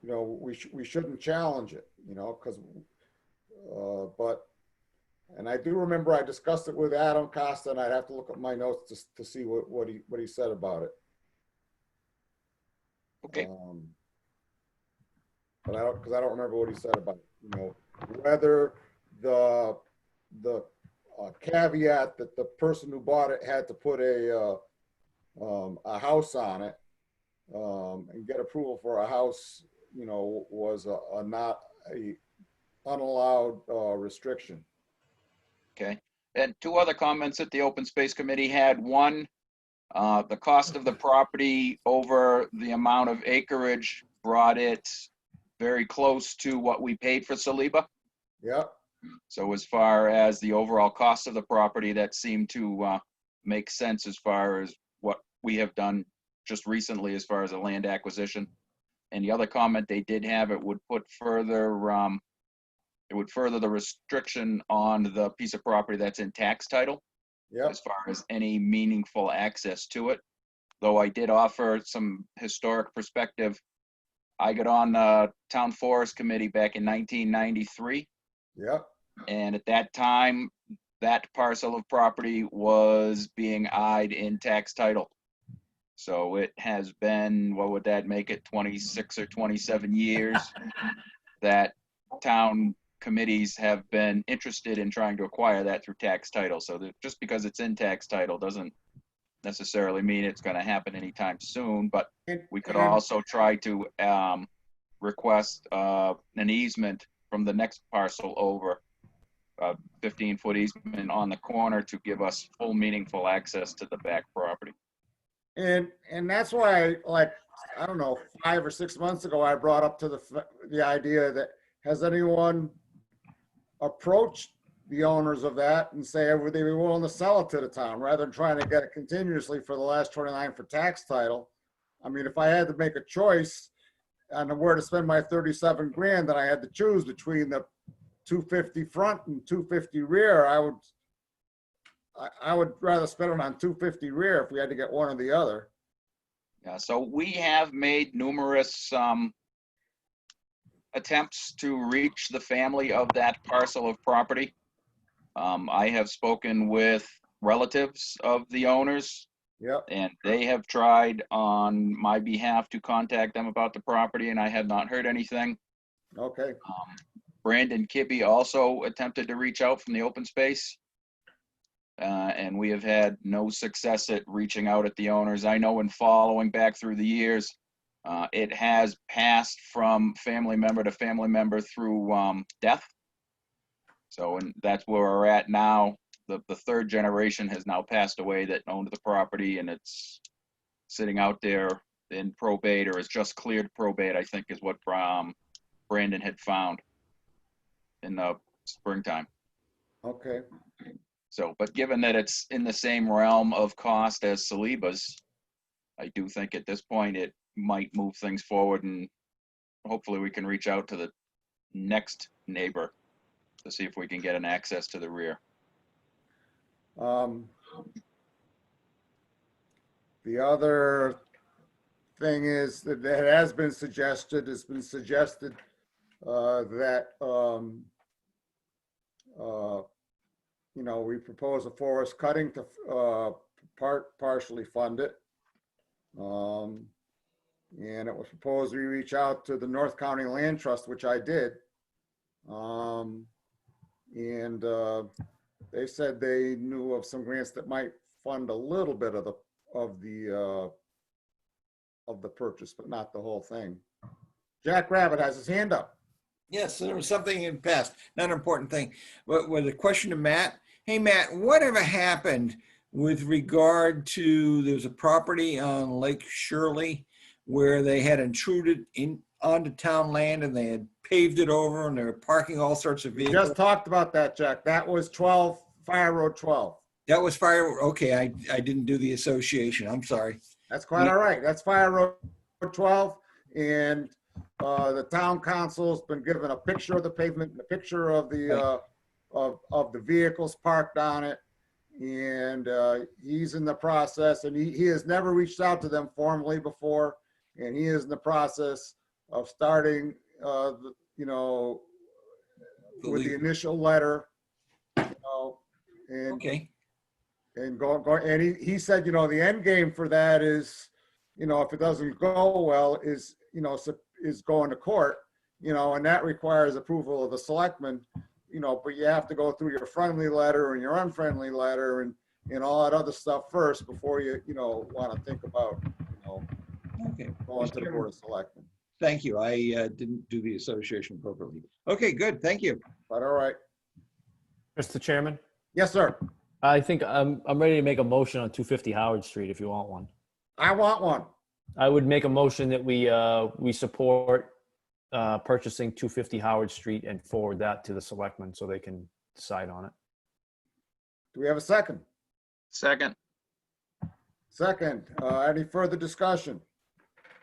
you know, we shouldn't challenge it, you know, because, and I do remember I discussed it with Adam Costa, and I'd have to look at my notes to see what he said about it. Okay. But because I don't remember what he said about it, you know, whether the caveat that the person who bought it had to put a house on it and get approval for a house, you know, was not a unallowed restriction. Okay, and 2 other comments that the Open Space Committee had. One, the cost of the property over the amount of acreage brought it very close to what we paid for Saliba. Yep. So as far as the overall cost of the property, that seemed to make sense as far as what we have done just recently as far as a land acquisition. And the other comment they did have, it would put further, it would further the restriction on the piece of property that's in tax title. Yep. As far as any meaningful access to it. Though I did offer some historic perspective. I got on the Town Forest Committee back in 1993. Yep. And at that time, that parcel of property was being eyed in tax title. So it has been, what would that make it, 26 or 27 years that town committees have been interested in trying to acquire that through tax title. So that just because it's in tax title doesn't necessarily mean it's going to happen anytime soon, but we could And- also try to request an easement from the next parcel over, 15-foot easement on the corner to give us full meaningful access to the back property. And that's why, like, I don't know, 5 or 6 months ago, I brought up to the idea that, has anyone approached the owners of that and say, would they be willing to sell it to the town rather than trying to get it continuously for the last 29 for tax title? I mean, if I had to make a choice on where to spend my 37 grand, then I had to choose between the 250 front and 250 rear. I would rather spend it on 250 rear if we had to get one or the other. Yeah, so we have made numerous attempts to reach the family of that parcel of property. I have spoken with relatives of the owners. Yep. And they have tried on my behalf to contact them about the property, and I have not heard anything. Okay. Brandon Kibbe also attempted to reach out from the open space. And we have had no success at reaching out at the owners. I know in following back through the years, it has passed from family member to family member through death. So, and that's where we're at now. The third generation has now passed away that owned the property, and it's sitting out there in probate, or is just cleared probate, I think is what Brandon had found in the springtime. Okay. So, but given that it's in the same realm of cost as Saliba's, I do think at this point it might move things forward, and hopefully we can reach out to the next neighbor to see if we can get an access to the rear. The other thing is that it has been suggested, that, you know, we propose a forest cutting to partially fund it. And it was proposed we reach out to the North County Land Trust, which I did. They said they knew of some grants that might fund a little bit of the purchase, but not the whole thing. Jack Rabbit has his hand up. Yes, there was something in the past, not an important thing. But with a question to Matt, hey Matt, whatever happened with regard to, there's a property on Lake Shirley where they had intruded onto town land and they had paved it over and they were parking all sorts of vehicles. Just talked about that, Jack. That was 12, Fire Road 12. That was Fire, okay, I didn't do the association, I'm sorry. That's quite all right. That's Fire Road 12. And the town council's been given a picture of the pavement, a picture of the of the vehicles parked on it. And he's in the process, and he has never reached out to them formally before. And he is in the process of starting, you know, with the initial letter, you know, and okay. And and he said, you know, the end game for that is, you know, if it doesn't go well, is, you know, is going to court, you know, and that requires approval of the selectmen, you know, but you have to go through your friendly letter and your unfriendly letter and all that other stuff first before you want to think about, you know, going to the Board of Selectmen. Thank you. I didn't do the association appropriately. Okay, good. Thank you. But all right. Mr. Chairman? Yes, sir. I think I'm ready to make a motion on 250 Howard Street if you want one. I want one. I would make a motion that we support purchasing 250 Howard Street and forward that to the selectmen so they can decide on it. Do we have a second? Second. Second. Any further discussion?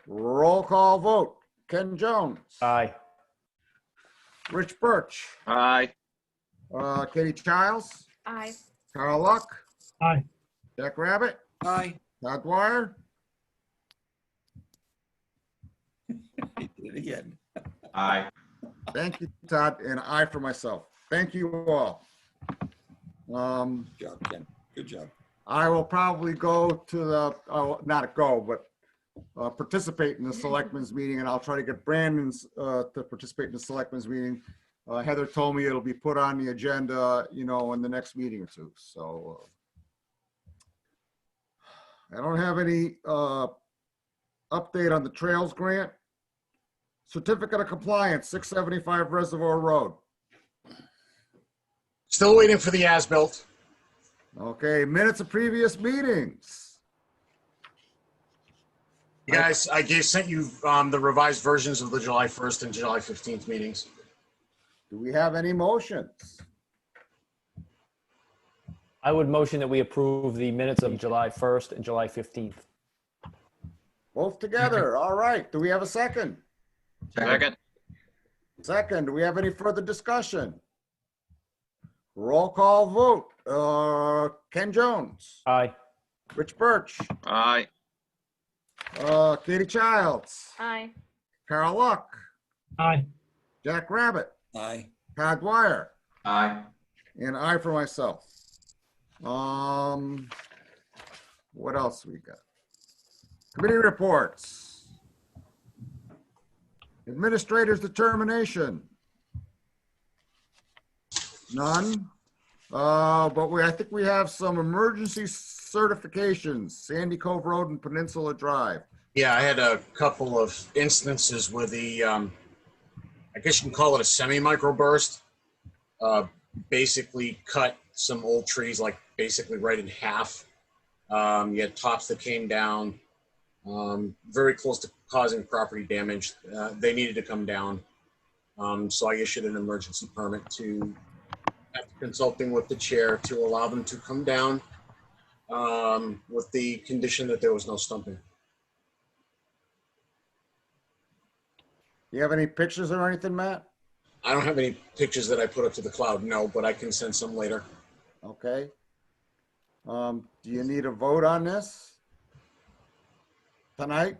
Roll call vote. Ken Jones. Aye. Rich Birch. Aye. Katie Childs. Aye. Carl Luck. Aye. Jack Rabbit. Aye. Todd Dwyer. He did it again. Aye. Thank you, Todd, and I for myself. Thank you all. Good job, Ken. Good job. I will probably go to the, not go, but participate in the selectmen's meeting, and I'll try to get Brandon's to participate in the selectmen's meeting. Heather told me it'll be put on the agenda, you know, in the next meeting or two. So I don't have any update on the Trails Grant. Certificate of Compliance, 675 Reservoir Road. Still waiting for the as-built. Okay, minutes of previous meetings. You guys, I sent you the revised versions of the July 1st and July 15th meetings. Do we have any motions? I would motion that we approve the minutes of July 1st and July 15th. Both together, all right. Do we have a second? Second. Second, do we have any further discussion? Roll call vote. Ken Jones. Aye. Rich Birch. Aye. Katie Childs. Aye. Carol Luck. Aye. Jack Rabbit. Aye. Todd Dwyer. Aye. And I for myself. What else we got? Committee reports. Administrator's determination. None. But I think we have some emergency certifications, Sandy Cove Road and Peninsula Drive. Yeah, I had a couple of instances where the, I guess you can call it a semi-microburst, basically cut some old trees, like basically right in half. You had tops that came down, very close to causing property damage. They needed to come down. So I issued an emergency permit to, after consulting with the chair, to allow them to come down with the condition that there was no stumping. You have any pictures or anything, Matt? I don't have any pictures that I put up to the cloud, no, but I can send some later. Okay. Do you need a vote on this tonight?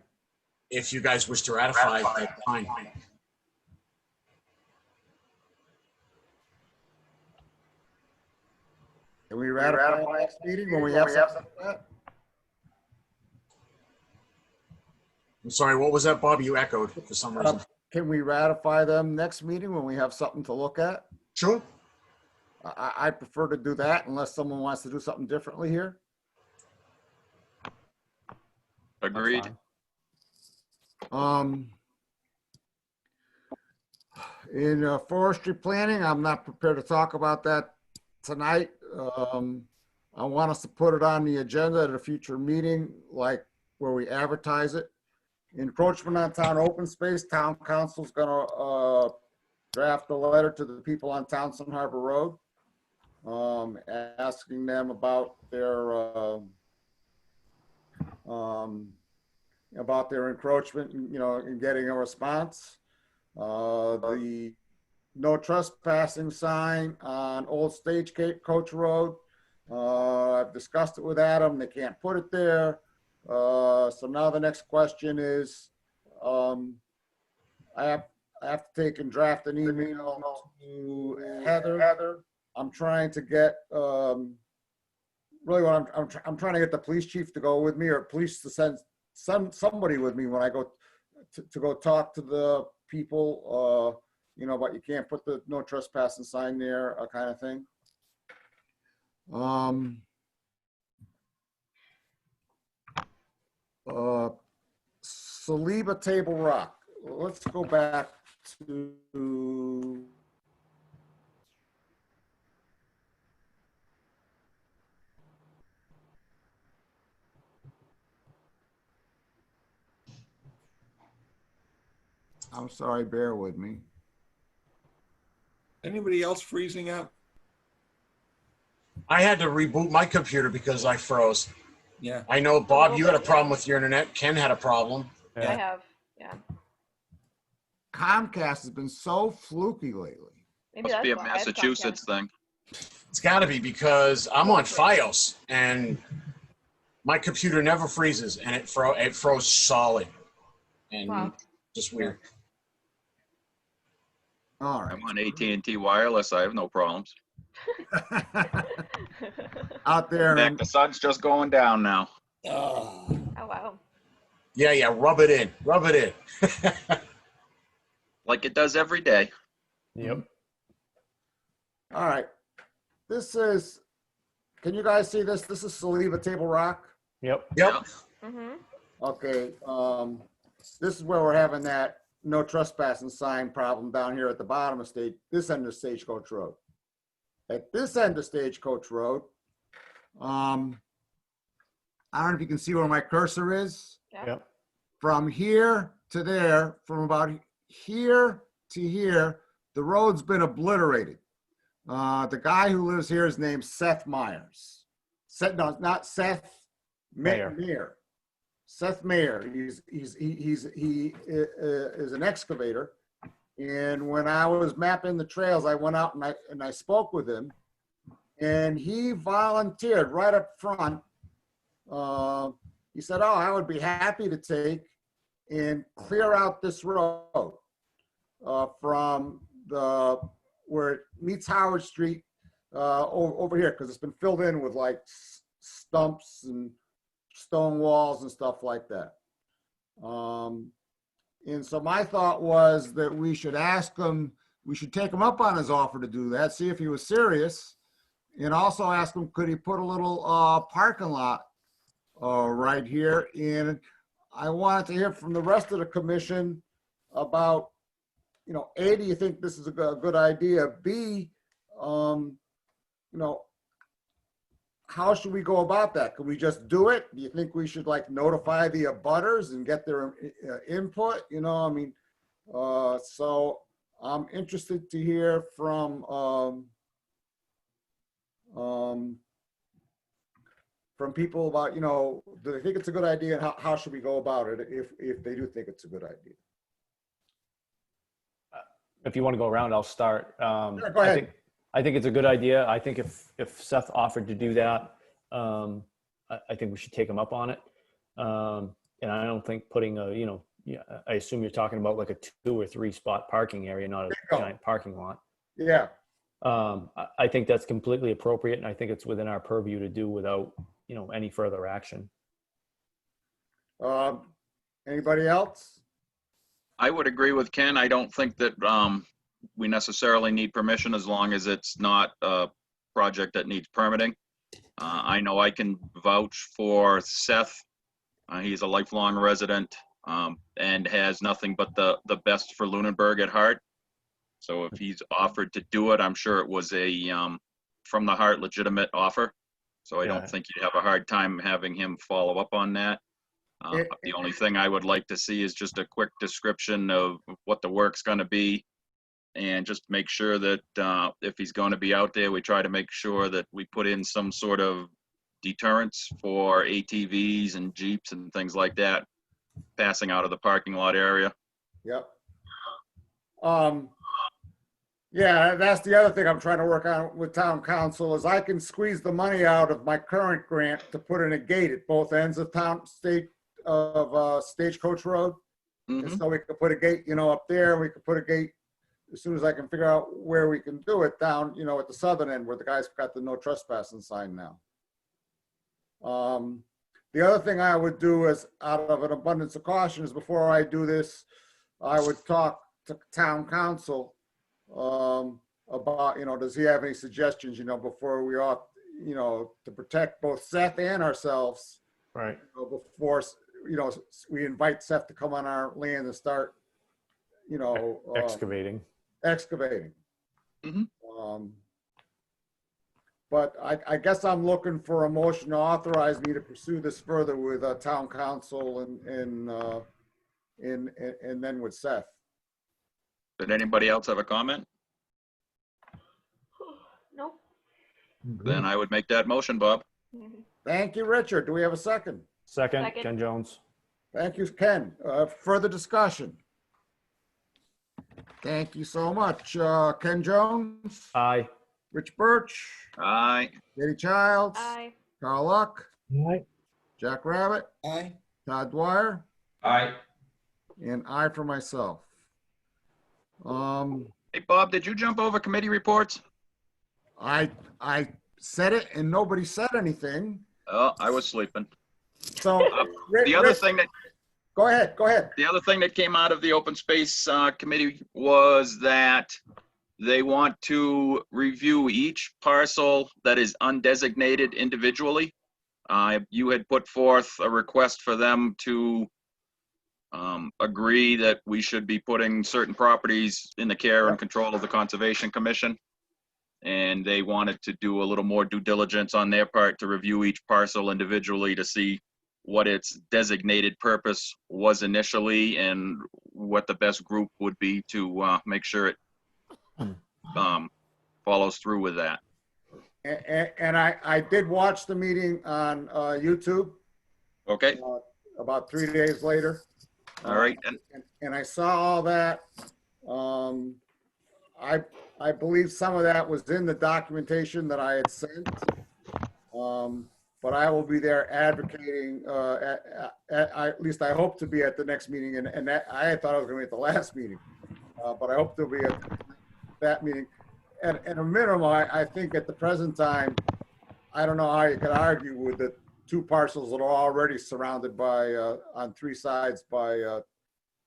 If you guys wish to ratify, that's fine. Can we ratify next meeting when we have something like that? I'm sorry, what was that, Bob? You echoed for some reason. Can we ratify them next meeting when we have something to look at? Sure. I prefer to do that unless someone wants to do something differently here. Agreed. In forestry planning, I'm not prepared to talk about that tonight. I want us to put it on the agenda at a future meeting, like where we advertise it. Encroachment on town open space, town council's gonna draft a letter to the people on Townsend Harbor Road, asking them about their encroachment, and getting a response. The no trespassing sign on Old Stagecoach Road. I've discussed it with Adam. They can't put it there. So now the next question is, I have to take and draft an email to Heather. I'm trying to get, really what I'm trying to get the police chief to go with me, or police to send somebody with me when I go to go talk to the people, but you can't put the no trespassing sign there, kind of thing. Saliba Table Rock. Let's go back to I'm sorry, bear with me. Anybody else freezing up? I had to reboot my computer because I froze. Yeah. I know, Bob, you had a problem with your internet. Ken had a problem. I have, yeah. Comcast has been so fluky lately. Maybe Must be a that's why I have Massachusetts thing. It's got to be because I'm on FiOS and my computer never freezes, and it froze solid, and Wow. just weird. All right. I'm on AT&T wireless. I have no problems. Out there. Nick, the sun's just going down now. Oh, wow. Yeah, rub it in. Rub it in. Like it does every day. Yep. All right. This is, can you guys see this? This is Saliba Table Rock. Yep. Mm-hmm. Okay, this is where we're having that no trespassing sign problem down here at the bottom of this end of Stagecoach Road. At this end of Stagecoach Road, I don't know if you can see where my cursor is. Yep. From here to there, from about here to here, the road's been obliterated. The guy who lives here is named Seth Myers. No, not Seth Mayer. Seth Mayer. He is an excavator, and when I was mapping the trails, I went out and I spoke with him, and he volunteered right up front. He said, "Oh, I would be happy to take and clear out this road from where it meets Howard Street over here, because it's been filled in with like stumps and stone walls and stuff like that." And so my thought was that we should take him up on his offer to do that, see if he was serious, and also ask him, could he put a little parking lot right here. And I wanted to hear from the rest of the commission about, A, do you think this is a good idea? B, how should we go about that? Can we just do it? Do you think we should notify the abutters and get their input? So I'm interested to hear from people about, do they think it's a good idea, and how should we go about it if they do think it's a good idea? If you want to go around, I'll start. Sure, go ahead. I think it's a good idea. I think if Seth offered to do that, I think we should take him up on it. And I don't think putting I assume you're talking about like a 2 or 3 spot parking area, not a giant parking lot. Yeah. I think that's completely appropriate, and I think it's within our purview to do without, any further action. Anybody else? I would agree with Ken. I don't think that we necessarily need permission as long as it's not a project that needs permitting. I know I can vouch for Seth. He's a lifelong resident and has nothing but the best for Lunenburg at heart. So if he's offered to do it, I'm sure it was a from the heart legitimate offer. So I don't think you'd have a hard time having him follow up on that. The only thing I would like to see is just a quick description of what the work's going to be, and just make sure that if he's going to be out there, we try to make sure that we put in some sort of deterrence for ATVs and Jeeps and things like that passing out of the parking lot area. Yep. Yeah, that's the other thing I'm trying to work on with town council is I can squeeze the money out of my current grant to put in a gate at both ends of Stagecoach Road. And so we could put a gate, up there. We could put a gate as soon as I can figure out where we can do it down, at the southern end where the guy's got the no trespassing sign now. The other thing I would do is, out of an abundance of caution, is before I do this, I would talk to town council about, does he have any suggestions, before we ought, to protect both Seth and ourselves. Right. Before, we invite Seth to come on our land and start, excavating. But I guess I'm looking for a motion to authorize me to pursue this further with town council and then with Seth. Did anybody else have a comment? No. Then I would make that motion, Bob. Thank you, Richard. Do we have a second? Second, Ken Jones. Thank you, Ken. Further discussion? Thank you so much. Ken Jones? Aye. Rich Birch? Aye. Katie Childs? Aye. Carl Luck? Aye. Jack Rabbit? Aye. Todd Dwyer? Aye. And I for myself. Hey, Bob, did you jump over committee reports? I said it and nobody said anything. Oh, I was sleeping. So the other thing that go ahead. The other thing that came out of the open space committee was that they want to review each parcel that is undesignated individually. You had put forth a request for them to agree that we should be putting certain properties in the care and control of the Conservation Commission. And they wanted to do a little more due diligence on their part to review each parcel individually to see what its designated purpose was initially and what the best group would be to make sure it follows through with that. And I did watch the meeting on YouTube. Okay. About 3 days later. All right. And I saw all that. I believe some of that was in the documentation that I had sent. But I will be there advocating, at least I hope to be at the next meeting. And that, I thought I was going to be at the last meeting. But I hope to be at that meeting. At a minimum, I think at the present time, I don't know how you could argue with the 2 parcels that are already surrounded by, on 3 sides by, you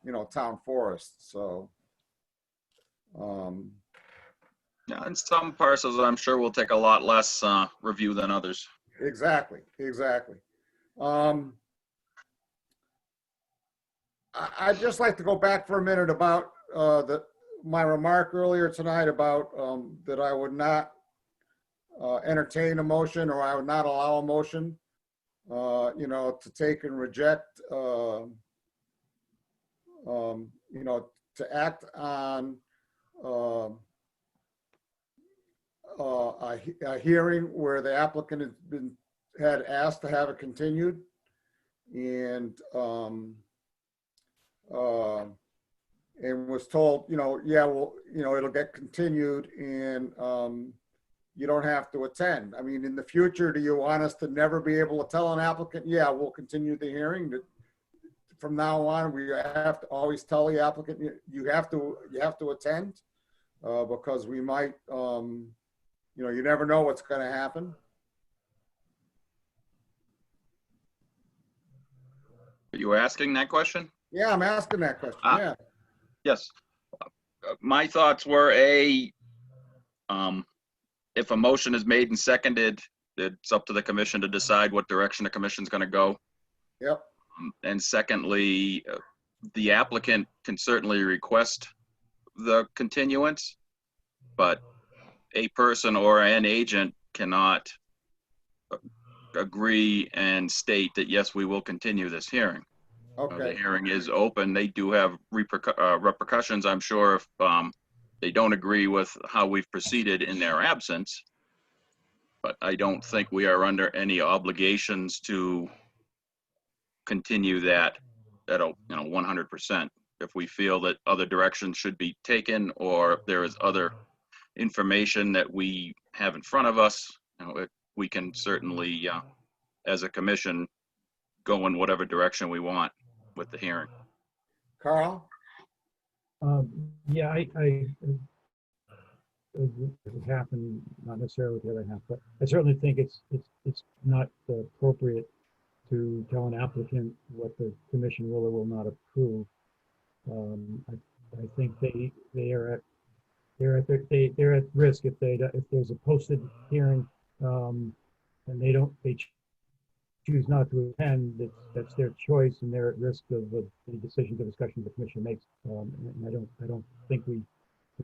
know, town forests. So, yeah, and some parcels I'm sure will take a lot less review than others. Exactly. I'd just like to go back for a minute about my remark earlier tonight about that I would not entertain a motion, or I would not allow a motion, you know, to take and reject, you know, to act on a hearing where the applicant had asked to have it continued, and was told, you know, yeah, well, you know, it'll get continued, and you don't have to attend. I mean, in the future, do you want us to never be able to tell an applicant, yeah, we'll continue the hearing? From now on, we have to always tell the applicant, you have to attend, because we might, you know, you never know what's going to happen. Are you asking that question? Yeah, I'm asking that question. Yeah. Yes. My thoughts were, if a motion is made and seconded, it's up to the commission to decide what direction the commission's going to go. Yep. And secondly, the applicant can certainly request the continuance, but a person or an agent cannot agree and state that, yes, we will continue this hearing. Okay. The hearing is open. They do have repercussions, I'm sure, if they don't agree with how we've proceeded in their absence. But I don't think we are under any obligations to continue that at a, you know, 100%. If we feel that other directions should be taken, or if there is other information that we have in front of us, you know, we can certainly, as a commission, go in whatever direction we want with the hearing. Carl? Yeah, it happened, not necessarily with the other half, but I certainly think it's not appropriate to tell an applicant what the commission will or will not approve. I think they're at risk if there's a posted hearing, and they choose not to attend. That's their choice, and they're at risk of the decisions or discussions the commission makes. And I don't think we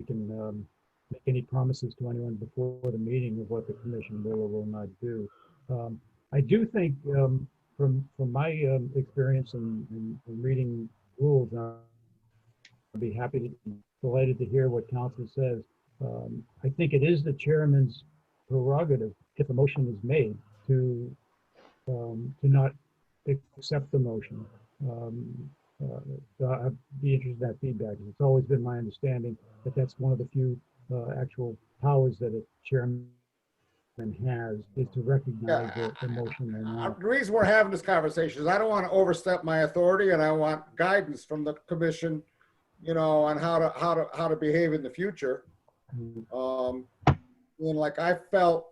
can make any promises to anyone before the meeting of what the commission will or will not do. I do think, from my experience in reading rules, I'd be delighted to hear what council says. I think it is the chairman's prerogative, if a motion is made, to not accept the motion. So I'd be interested in that feedback. It's always been my understanding that that's one of the few actual powers that a chairman has, is to recognize the motion or not. The reason we're having this conversation is I don't want to overstep my authority, and I want guidance from the commission, you know, on how to behave in the future. And like I felt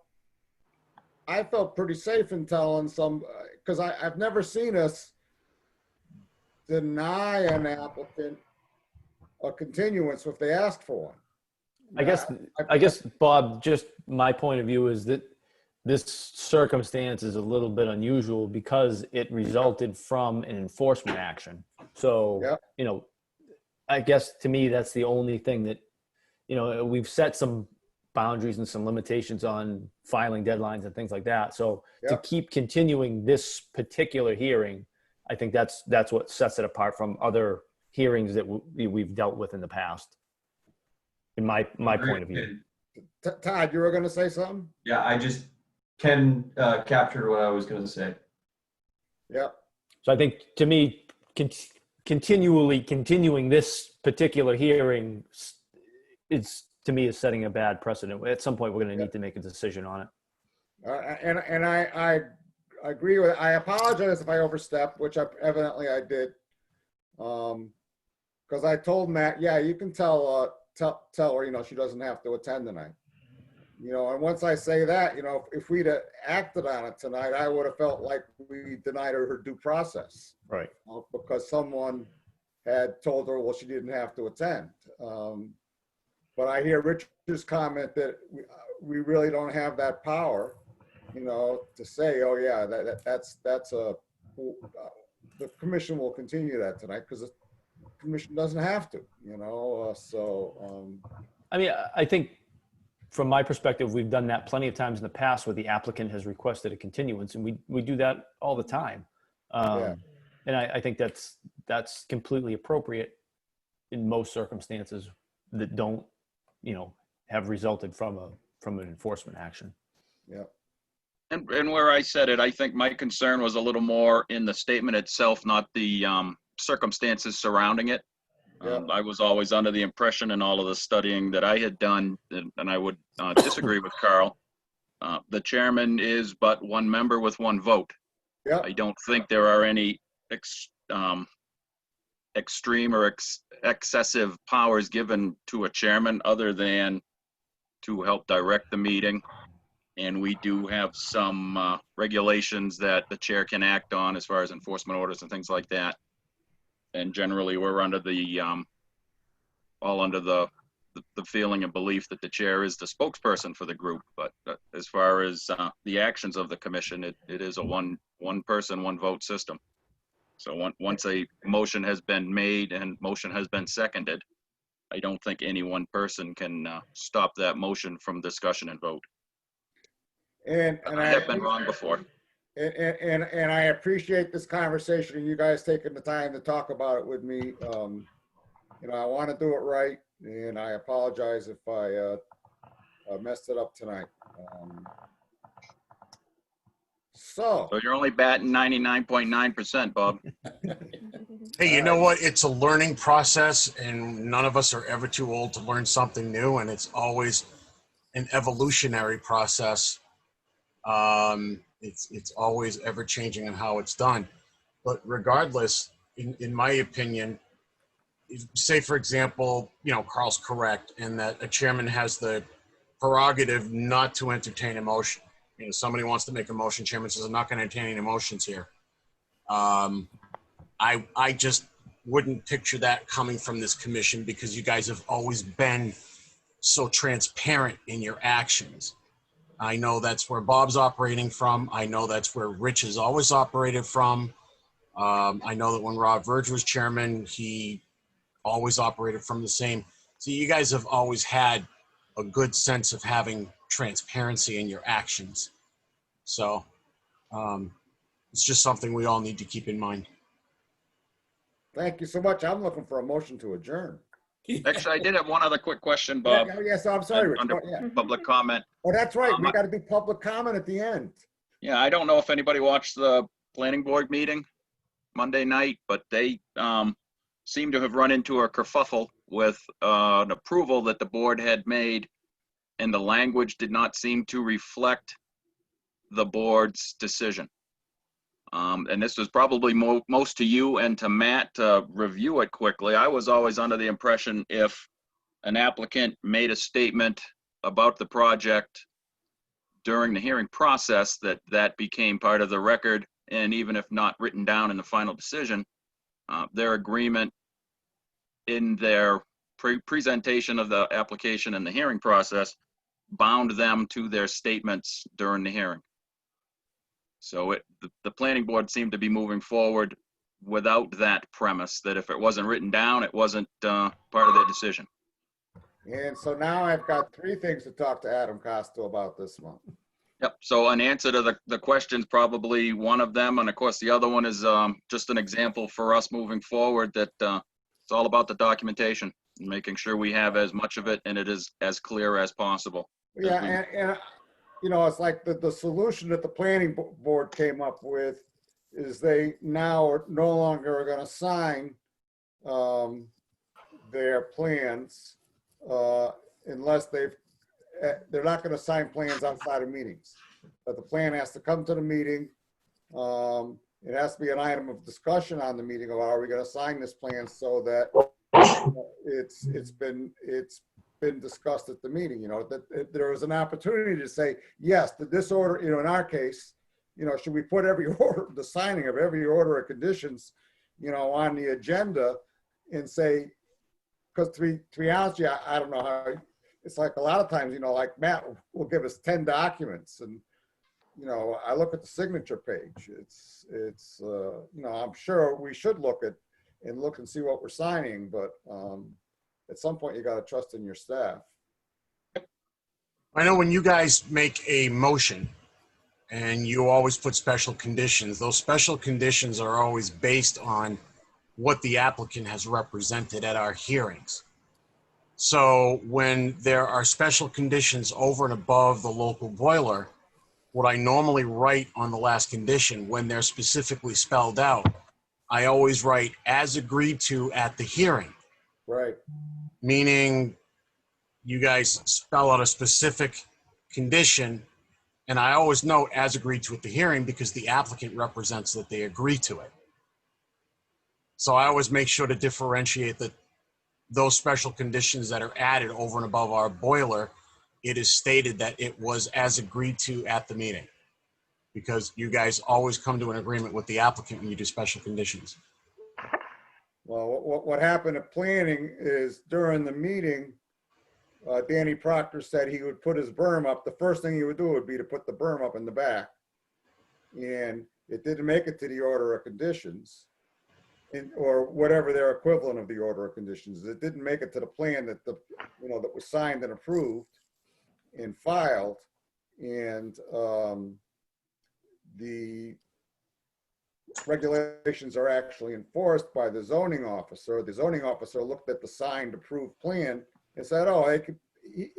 pretty safe in telling some, because I've never seen us deny an applicant a continuance if they asked for one. I guess, Bob, just my point of view is that this circumstance is a little bit unusual because it resulted from an enforcement action. So, Yeah. you know, I guess to me, that's the only thing that, you know, we've set some boundaries and some limitations on filing deadlines and things like that. So to Yeah. keep continuing this particular hearing, I think that's what sets it apart from other hearings that we've dealt with in the past, in my point of view. Todd, you were going to say something? Yeah, I just captured what I was going to say. Yeah. So I think to me, continuing this particular hearing is setting a bad precedent. At some point, we're going to need to make a decision on it. And I agree with. I apologize if I overstepped, which evidently I did. Because I told Matt, yeah, you can tell her, you know, she doesn't have to attend tonight. You know, and once I say that, you know, if we'd have acted on it tonight, I would have felt like we denied her due process. Right. Because someone had told her, well, she didn't have to attend. But I hear Richard's comment that we really don't have that power, you know, to say, oh yeah, that's the commission will continue that tonight because the commission doesn't have to, you know. I mean, I think from my perspective, we've done that plenty of times in the past where the applicant has requested a continuance, and we do that all the time. Yeah. And I think that's completely appropriate in most circumstances that don't, you know, have resulted from an enforcement action. Yeah. And where I said it, I think my concern was a little more in the statement itself, not the circumstances surrounding it. I was always under the impression in all of the studying that I had done, and I would disagree with Carl, the chairman is but one member with one vote. Yeah. I don't think there are any extreme or excessive powers given to a chairman other than to help direct the meeting. And we do have some regulations that the chair can act on as far as enforcement orders and things like that. And generally, we're under the all under the feeling and belief that the chair is the spokesperson for the group. But as far as the actions of the commission, it is a one person, one vote system. So once a motion has been made and motion has been seconded, I don't think any one person can stop that motion from discussion and vote. And I have been wrong before. And I appreciate this conversation and you guys taking the time to talk about it with me. You know, I want to do it right, and I apologize if I messed it up tonight. So you're only batting 99.9%, Bob. Hey, you know what? It's a learning process, and none of us are ever too old to learn something new, and it's always an evolutionary process. It's always ever changing in how it's done. But regardless, in my opinion, say for example, you know, Carl's correct in that a chairman has the prerogative not to entertain a motion. You know, somebody wants to make a motion, chairman says, I'm not going to entertain any motions here. I just wouldn't picture that coming from this commission because you guys have always been so transparent in your actions. I know that's where Bob's operating from. I know that's where Rich has always operated from. I know that when Rob Verge was chairman, he always operated from the same. So you guys have always had a good sense of having transparency in your actions. So it's just something we all need to keep in mind. thank you so much. I'm looking for a motion to adjourn. Actually, I did have one other quick question, Bob. Yes, I'm sorry, Rich. Under Yeah. public comment. Oh, that's right. We got to do public comment at the end. Yeah, I don't know if anybody watched the planning board meeting Monday night, but they seem to have run into a kerfuffle with an approval that the board had made, and the language did not seem to reflect the board's decision. And this was probably most to you and to Matt to review it quickly. I was always under the impression if an applicant made a statement about the project during the hearing process, that became part of the record. And even if not written down in the final decision, their agreement in their presentation of the application and the hearing process bound them to their statements during the hearing. So the planning board seemed to be moving forward without that premise, that if it wasn't written down, it wasn't part of their decision. And so now I've got 3 things to talk to Adam Costa about this month. Yep, so an answer to the question's probably one of them, and of course the other one is just an example for us moving forward that it's all about the documentation and making sure we have as much of it and it is as clear as possible. Yeah, and you know, it's like the solution that the planning board came up with is they now are no longer going to sign their plans unless they're not going to sign plans outside of meetings. But the plan has to come to the meeting. It has to be an item of discussion on the meeting of are we going to sign this plan so that it's been discussed at the meeting. You know, that there was an opportunity to say yes to this order. You know, in our case, you know, should we put every order, the signing of every order of conditions, you know, on the agenda and say, because to be honest with you, I don't know how. It's like a lot of times, you know, like Matt will give us 10 documents and, you know, I look at the signature page. It's you know, I'm sure we should look and see what we're signing, but at some point you got to trust in your staff. I know when you guys make a motion and you always put special conditions, those special conditions are always based on what the applicant has represented at our hearings. So when there are special conditions over and above the local boiler, what I normally write on the last condition, when they're specifically spelled out, I always write as agreed to at the hearing. Right. Meaning you guys spell out a specific condition, and I always note as agreed to at the hearing because the applicant represents that they agree to it. So I always make sure to differentiate that those special conditions that are added over and above our boiler, it is stated that it was as agreed to at the meeting, because you guys always come to an agreement with the applicant when you do special conditions. Well, what happened at planning is during the meeting, Danny Proctor said he would put his berm up. The first thing he would do would be to put the berm up in the back. And it didn't make it to the order of conditions. Or whatever their equivalent of the order of conditions. It didn't make it to the plan that that was signed and approved and filed. And the regulations are actually enforced by the zoning officer. The zoning officer looked at the signed approved plan and said, oh,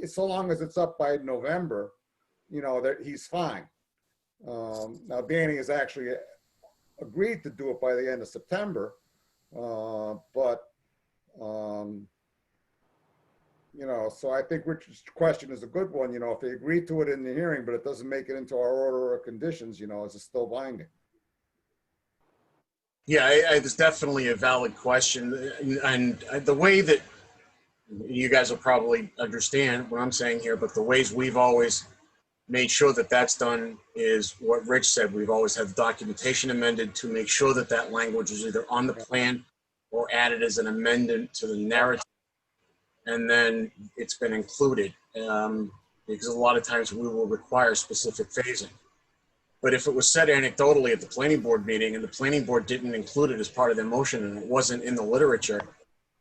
so long as it's up by November, you know, that he's fine. Now Danny has actually agreed to do it by the end of September. You know, so I think Richard's question is a good one. You know, if they agree to it in the hearing, but it doesn't make it into our order of conditions, you know, is it still binding? Yeah, it's definitely a valid question. And the way that you guys will probably understand what I'm saying here, but the ways we've always made sure that that's done is what Rich said. We've always had the documentation amended to make sure that that language is either on the plan or added as an amendment to the narrative. And then it's been included because a lot of times we will require specific phasing. But if it was said anecdotally at the planning board meeting and the planning board didn't include it as part of their motion and it wasn't in the literature,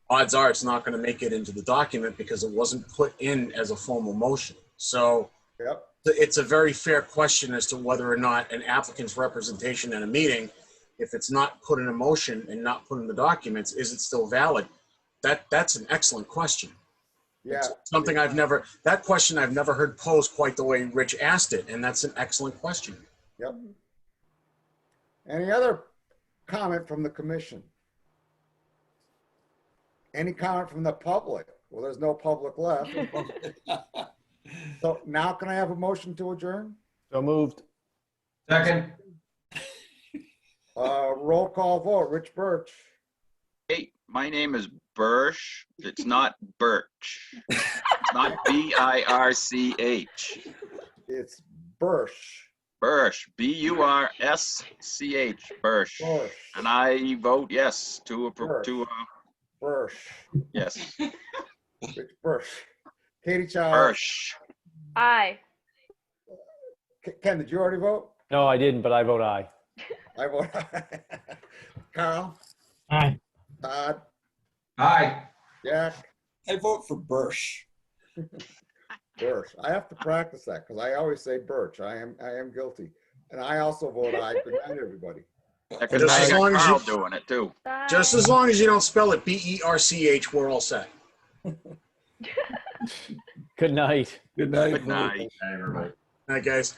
odds are it's not going to make it into the document because it wasn't put in as a formal motion. So yep. It's a very fair question as to whether or not an applicant's representation at a meeting, if it's not put in a motion and not put in the documents, is it still valid? That's an excellent question. Yeah. It's something that question I've never heard posed quite the way Rich asked it, and that's an excellent question. Yep. Any other comment from the commission? Any comment from the public? Well, there's no public left. So now can I have a motion to adjourn? So moved. Second. Roll call vote. Rich Birch. Hey, my name is Birch. It's not Birch. It's not B-I-R-C-H. It's Birch. Birch. B-U-R-S-C-H. Birch. Birch. And I vote yes to Birch. yes. Rich Birch. Katie Child. Birch. Aye. Ken, did you already vote? No, I didn't, but I vote aye. I vote aye. Carl? Aye. Todd? Aye. Jack? I vote for Birch. Birch. I have to practice that because I always say Birch. I am guilty. And I also vote aye. Good night, everybody. Because Just I as got long as Carl you- doing it too. Just as long as you don't spell it B-E-R-C-H, we're all set. Good night. Good night. Good night. Everybody. All right, guys.